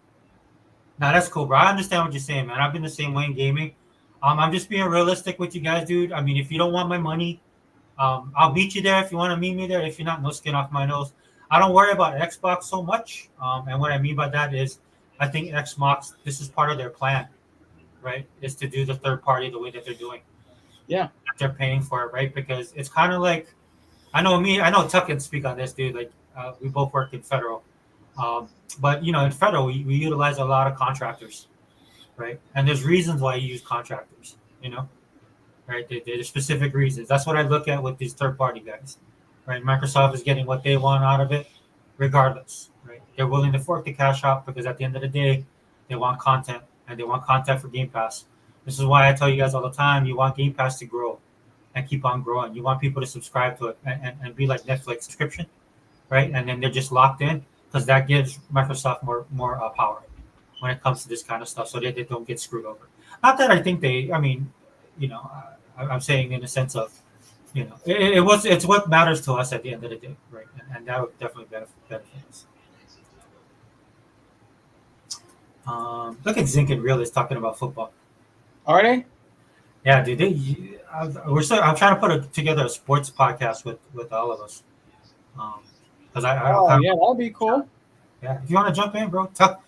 Nah, that's cool, bro. I understand what you're saying, man. I've been the same way in gaming. I'm just being realistic with you guys, dude. I mean, if you don't want my money, I'll meet you there if you want to meet me there. If you're not, no skin off my nose. I don't worry about Xbox so much. And what I mean by that is, I think Xbox, this is part of their plan, right? Is to do the third party the way that they're doing. Yeah. They're paying for it, right? Because it's kind of like, I know Tuck can speak on this, dude. Like, we both work in federal. But, in federal, we utilize a lot of contractors, right? And there's reasons why you use contractors, right? There's specific reasons. That's what I look at with these third party guys, right? Microsoft is getting what they want out of it, regardless, right? They're willing to fork the cash out because at the end of the day, they want content and they want content for Game Pass. This is why I tell you guys all the time, you want Game Pass to grow and keep on growing. You want people to subscribe to it and be like Netflix subscription, right? And then they're just locked in because that gives Microsoft more power when it comes to this kind of stuff, so they don't get screwed over. Not that I think I'm saying in the sense of, it's what matters to us at the end of the day, right? And that would definitely benefit us. Look at Zink and Real is talking about football. Are they? Yeah, dude. I'm trying to put together a sports podcast with all of us. Because yeah, that'd be cool. Yeah, if you want to jump in, bro, Tuck,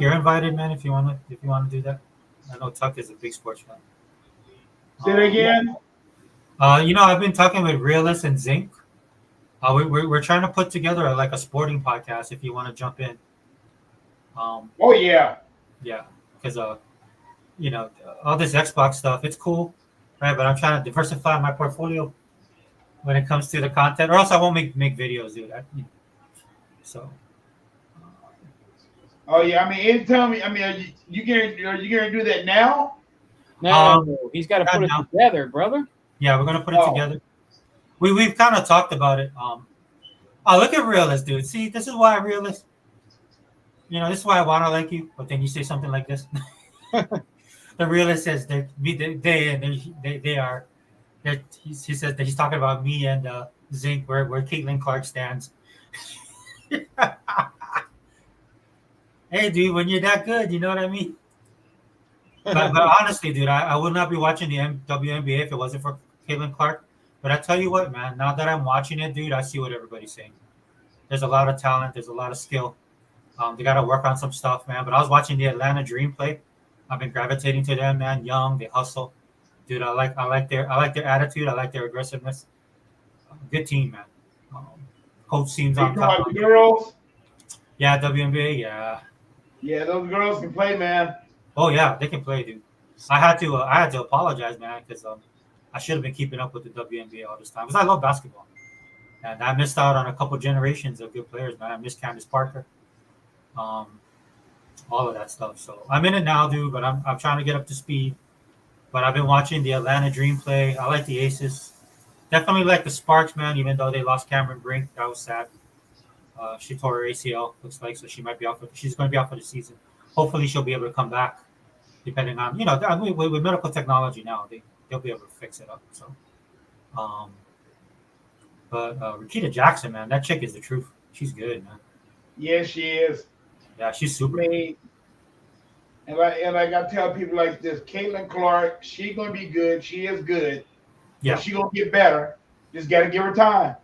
you're invited, man. If you want to do that, I know Tuck is a big sports fan. Say it again. I've been talking with Realist and Zink. We're trying to put together a sporting podcast. If you want to jump in. Oh yeah. Yeah, because all this Xbox stuff, it's cool, right? But I'm trying to diversify my portfolio when it comes to the content, or else I won't make videos, dude. So. Oh yeah, I mean, anytime. I mean, are you gonna do that now? No, he's got to put it together, brother. Yeah, we're gonna put it together. We've kind of talked about it. Look at Realist, dude. See, this is why Realist. This is why I want to like you, but then you say something like this. The Realist says he says that he's talking about me and Zink, where Caitlin Clark stands. Hey, dude, when you're that good, you know what I mean? But honestly, dude, I would not be watching the WNBA if it wasn't for Caitlin Clark. But I tell you what, man, now that I'm watching it, dude, I see what everybody's saying. There's a lot of talent. There's a lot of skill. They got to work on some stuff, man. But I was watching the Atlanta Dream play. I've been gravitating to them, man. Young, they hustle, dude. I like their attitude. I like their aggressiveness. Good team, man. Coach seems on top. The girls. Yeah, WNBA. Yeah. Yeah, those girls can play, man. Oh yeah, they can play, dude. I had to apologize, man, because I should have been keeping up with the WNBA all this time because I love basketball, and I missed out on a couple generations of good players, man. I missed Candace Parker, all of that stuff. So I'm in it now, dude. But I'm trying to get up to speed. But I've been watching the Atlanta Dream play. I like the Aces. Definitely like the Sparks, man. Even though they lost Cameron Brink, that was sad. She tore her ACL, looks like, so she might be out. She's going to be out for the season. Hopefully, she'll be able to come back. Depending on with medical technology now, they'll be able to fix it up. So, but Rakita Jackson, man, that chick is the truth. She's good, man. Yeah, she is. Yeah, she's super. And like I tell people like this, Caitlin Clark, she's gonna be good. She is good. Yeah, she's gonna get better. Just gotta give her time.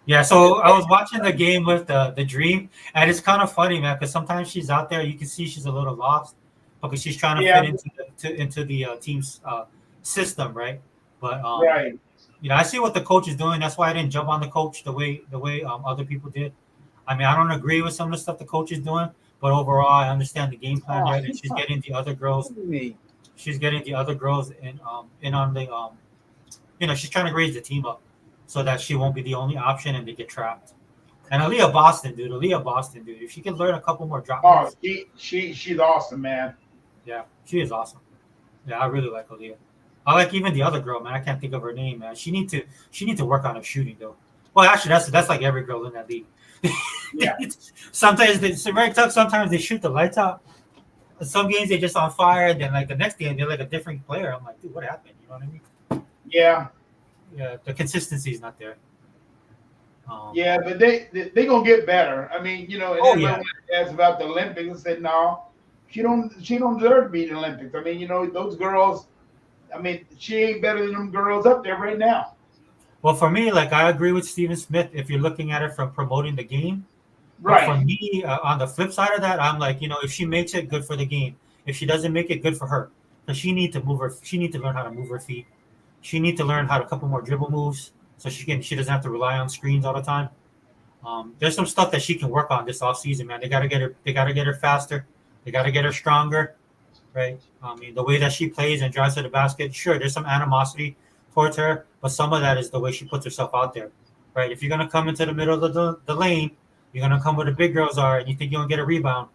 Yeah, so I was watching the game with the Dream, and it's kind of funny, man, because sometimes she's out there, you can see she's a little lost because she's trying to fit into the team's system, right? But right, I see what the coach is doing. That's why I didn't jump on the coach the way other people did. I mean, I don't agree with some of the stuff the coach is doing, but overall, I understand the game plan, right? And she's getting the other girls. She's getting the other girls in on the she's trying to raise the team up, so that she won't be the only option and they get trapped. And Aaliyah Boston, dude. If she can learn a couple more drop. Oh, she's awesome, man. Yeah, she is awesome. Yeah, I really like Aaliyah. I like even the other girl, man. I can't think of her name, man. She need to work on her shooting though. Well, actually, that's like every girl in that league. Yeah. Sometimes it's very tough. Sometimes they shoot the lights out. Some games they just on fire. Then like the next game they're like a different player. I'm like, dude, what happened? You know what I mean? Yeah. Yeah, the consistency is not there. Yeah, but they gonna get better. I mean, and everyone asks about the Olympics and said, no, she don't deserve to be in the Olympics. I mean, those girls. I mean, she ain't better than them girls up there right now. Well, for me, like I agree with Steven Smith if you're looking at it from promoting the game. But for Right. me, on the flip side of that, I'm like, if she makes it, good for the game. If she doesn't make it, good for her. Because she need to move her. She need to learn how to move her feet. She need to learn how to a couple more dribble moves so she doesn't have to rely on screens all the time. There's some stuff that she can work on this off season, man. They gotta get her. They gotta get her faster. They gotta get her stronger, right? I mean, the way that she plays and drives to the basket. Sure, there's some animosity towards her, but some of that is the way she puts herself out there, right? If you're gonna come into the middle of the lane, you're gonna come where the big girls are, and you think you're gonna get a rebound.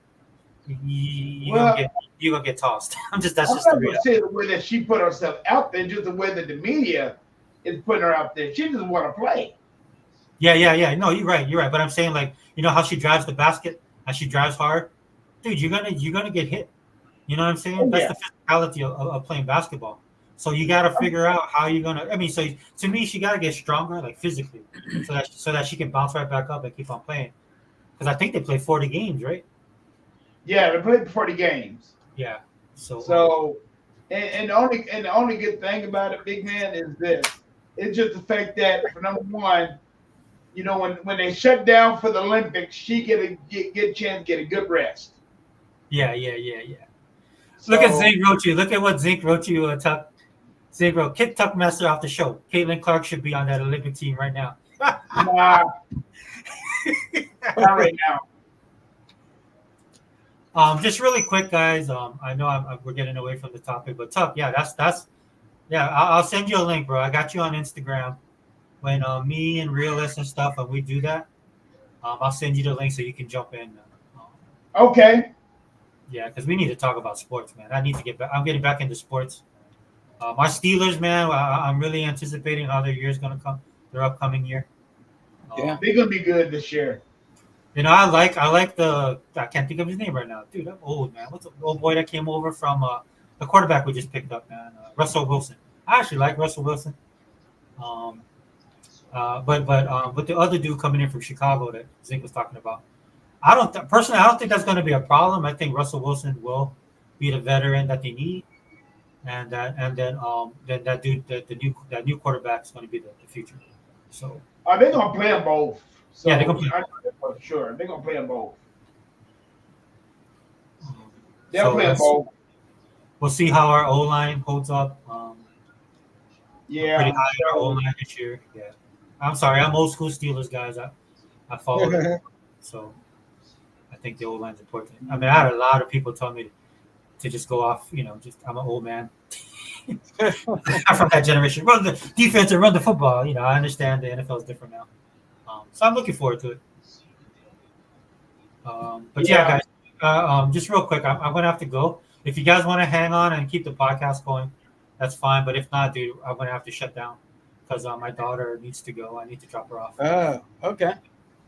Well, You're gonna get tossed. That's I'm just not the gonna reality. say the way that she put herself out there, just the way that the media is putting her out there. She just want to play. Yeah. No, you're right. You're right. But I'm saying, like, how she drives the basket, how she drives hard, dude. You're gonna get hit. You know what I'm saying? Oh That's yeah. the physicality of playing basketball. So you got to figure out how you're gonna. I mean, so to me, she got to get stronger, like physically, so that she can bounce right back up and keep on playing. Because I think they play 40 games, right? Yeah, they played 40 games. Yeah. So. So, and the only good thing about it, big man, is this. It's just the fact that for number one, when they shut down for the Olympics, she get a chance to get a good rest. Yeah. So, Look at Zink wrote you. Look at what Zink wrote you. Tuck. Zink wrote, kick Tuck Master off the show. Caitlin Clark should be on that Olympic team right now. nah, not right now. Just really quick, guys. I know we're getting away from the topic, but Tuck, yeah, yeah. I'll send you a link, bro. I got you on Instagram. When me and Realist and stuff, when we do that, I'll send you the link so you can jump in. Okay. Yeah, because we need to talk about sports, man. I need to get back. I'm getting back into sports. My Steelers, man. I'm really anticipating how their year is gonna come. Their upcoming year. Yeah. They're gonna be good this year. I like I can't think of his name right now, dude. I'm old, man. What's the old boy that came over from the quarterback we just picked up, man? Russell Wilson. I actually like Russell Wilson. But with the other dude coming in from Chicago that Zink was talking about, I don't think that's going to be a problem. I think Russell Wilson will be the veteran that they need, and then that dude, that new quarterback is going to be the future. So They're gonna play them both. So yeah, they're going to I know that for sure. They're gonna play them both. play. They'll play them both. We'll see how our O line holds up. Yeah. Pretty high in our O line this year. Yeah. I'm sorry, I'm old school Steelers guys. I follow it. So I think the O line's important. I mean, I had a lot of people tell me to just go off, I'm an old man. I'm from that generation. Run the defense and run the football. I understand the NFL is different now. So I'm looking forward to it. But yeah, guys, just real quick, I'm going to have to go. If you guys want to hang on and keep the podcast going, that's fine. But if not, dude, I'm going to have to shut down because my daughter needs to go. I need to drop her off. Oh, okay.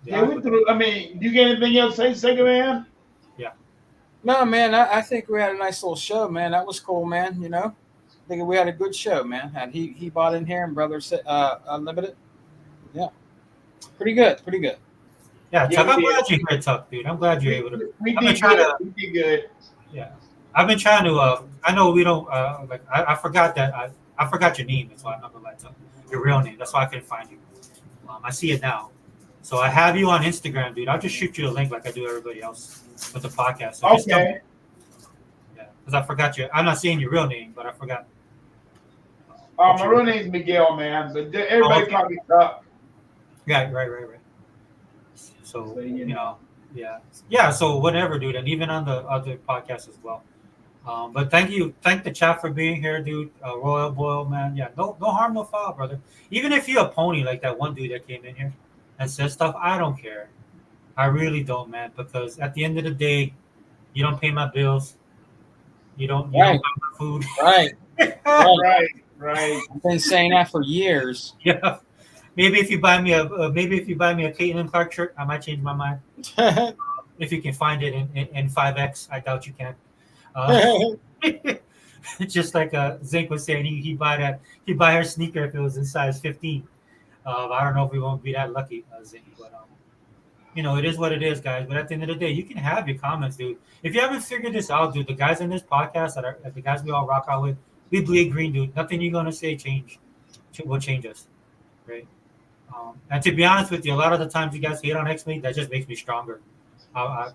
Yeah, I mean, you got anything else to say, second man? No, man, I think we had a nice little show, man. That was cool, man. I think we had a good show, man. And he bought in here and Brother Unlimited. Yeah. Pretty good. Yeah, Tuck, I'm we glad you're here, Tuck, dude. I'm glad you're able to. We I've been did trying good. to. We did good. Yeah, I've been trying to. I know we don't. I forgot that. I forgot your name. That's why I'm not gonna lie, Tuck. Your real name. That's why I couldn't find you. I see it now. So I have you on Instagram, dude. I'll just shoot you a link like I do everybody else with the podcast. So just Okay. yeah, because I forgot you. I'm not saying your real name, but I forgot. My real name's Miguel, man, but everybody okay. call me Tuck. Right. So yeah. So whatever, dude, and even on the other podcast as well. But thank the chat for being here, dude. Royal Boyle, man. Yeah, no harm, no foul, brother. Even if you're a pony like that one dude that came in here and said stuff, I don't care. I really don't, man, because at the end of the day, you don't pay my bills. You don't buy my food. Right. Right. I've been saying that for years. Yeah. Maybe if you buy me a Caitlin Clark shirt, I might change my mind. If you can find it in 5X, I doubt you can. Just like Zink was saying, he'd buy her sneaker if it was in size 15. I don't know if we won't be that lucky, Zink, but it is what it is, guys. But at the end of the day, you can have your comments, dude. If you haven't figured this out, dude, the guys in this podcast the guys we all rock out with, we bleed green, dude. Nothing you're gonna say will change us. right? And to be honest with you, a lot of the times you guys hate on X Me, that just makes me stronger.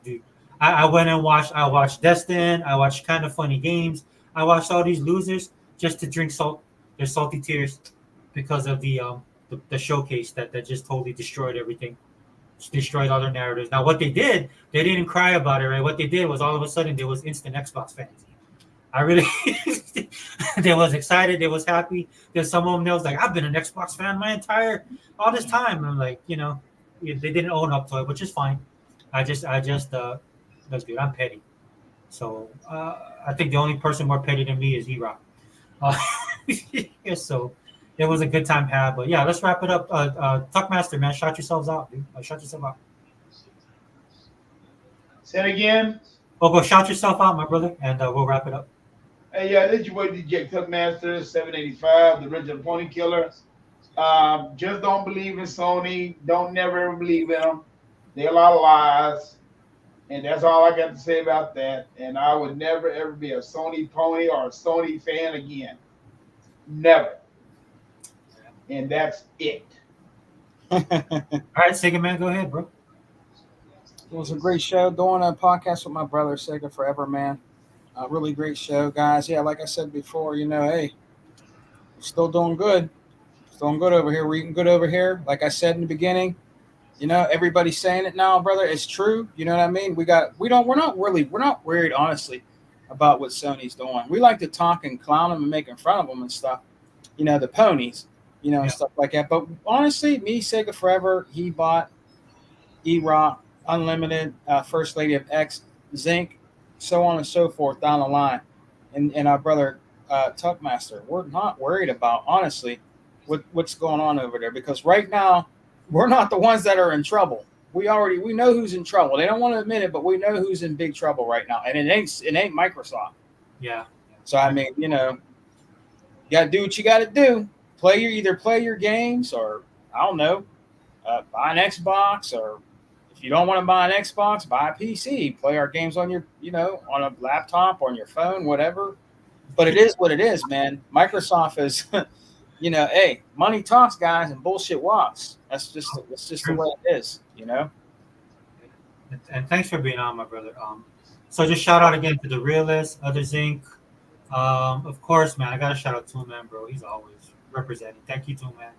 Dude, I went and watched. I watched Destin. I watched Kind of Funny Games. I watched all these losers just to drink their salty tears, because of the showcase that just totally destroyed everything. Just destroyed all their narratives. Now, what they did, they didn't cry about it, right? What they did was all of a sudden there was instant Xbox fans. I really, they was excited. They was happy. There's some of them that was like, I've been an Xbox fan all this time. And I'm like, they didn't own up to it, which is fine. Look, dude, I'm petty. So I think the only person more petty than me is E-Rock. So it was a good time had. But yeah, let's wrap it up. Tuckmaster, man, shout yourselves out, dude. Shout yourself out. Say it again. Oh, go shout yourself out, my brother, and we'll wrap it up. Hey, yeah, this is your boy DJ Tuckmaster, 785, the original Pony Killer. Just don't believe in Sony. Don't never ever believe in them. They're a lot of lies. And that's all I got to say about that. And I would never ever be a Sony pony or a Sony fan again. Never. And that's it. All right, Sega Man, go ahead, bro. It was a great show doing a podcast with my brother, Sega Forever, man. A really great show, guys. Yeah, like I said before, hey, we're still doing good. Still doing good over here. We're eating good over here. Like I said in the beginning, everybody's saying it now, brother. It's true. You know what I mean? We're not worried, honestly, about what Sony's doing. We like to talk and clown them and make fun of them and stuff. The ponies, and stuff like that. But honestly, me, Sega Forever, he bought E-Rock, Unlimited, First Lady of X, Zinc, so on and so forth down the line. And our brother Tuckmaster, we're not worried about, honestly, what's going on over there, because right now we're not the ones that are in trouble. We know who's in trouble. They don't want to admit it, but we know who's in big trouble right now, and it ain't Microsoft. Yeah. So I mean, you got to do what you got to do. Either play your games, or I don't know, buy an Xbox, or if you don't want to buy an Xbox, buy a PC. Play our games on your, on a laptop or on your phone, whatever. But it is what it is, man. Microsoft is, hey, money talks, guys, and bullshit walks. That's just the way it is, And thanks for being on, my brother. So just shout out again to the Realist, Other Zinc. Of course, man, I got to shout out Toon Man, bro. He's always representing. Thank you, Toon Man.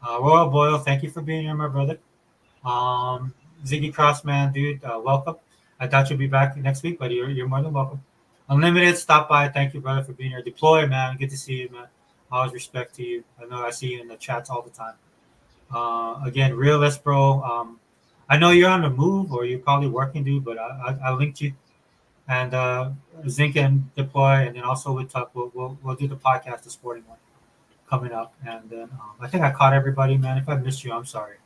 Royal Boyle, thank you for being here, my brother. Ziggy Crossman, dude, welcome. I thought you'd be back next week, but you're more than welcome. Unlimited, stop by. Thank you, brother, for being here. Deploy, man. Good to see you, man. Always respect to you. I know I see you in the chats all the time. Again, Realist, bro. I know you're on the move, or you're probably working, dude, but I linked you. And Zinc and Deploy, and then also with Tuck, we'll do the podcast, the sporting one, coming up. And then I think I caught everybody, man. If I missed you, I'm sorry.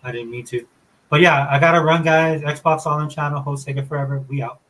I didn't mean to. But yeah, I got to run, guys. Xbox All In channel, host Sega Forever. We out.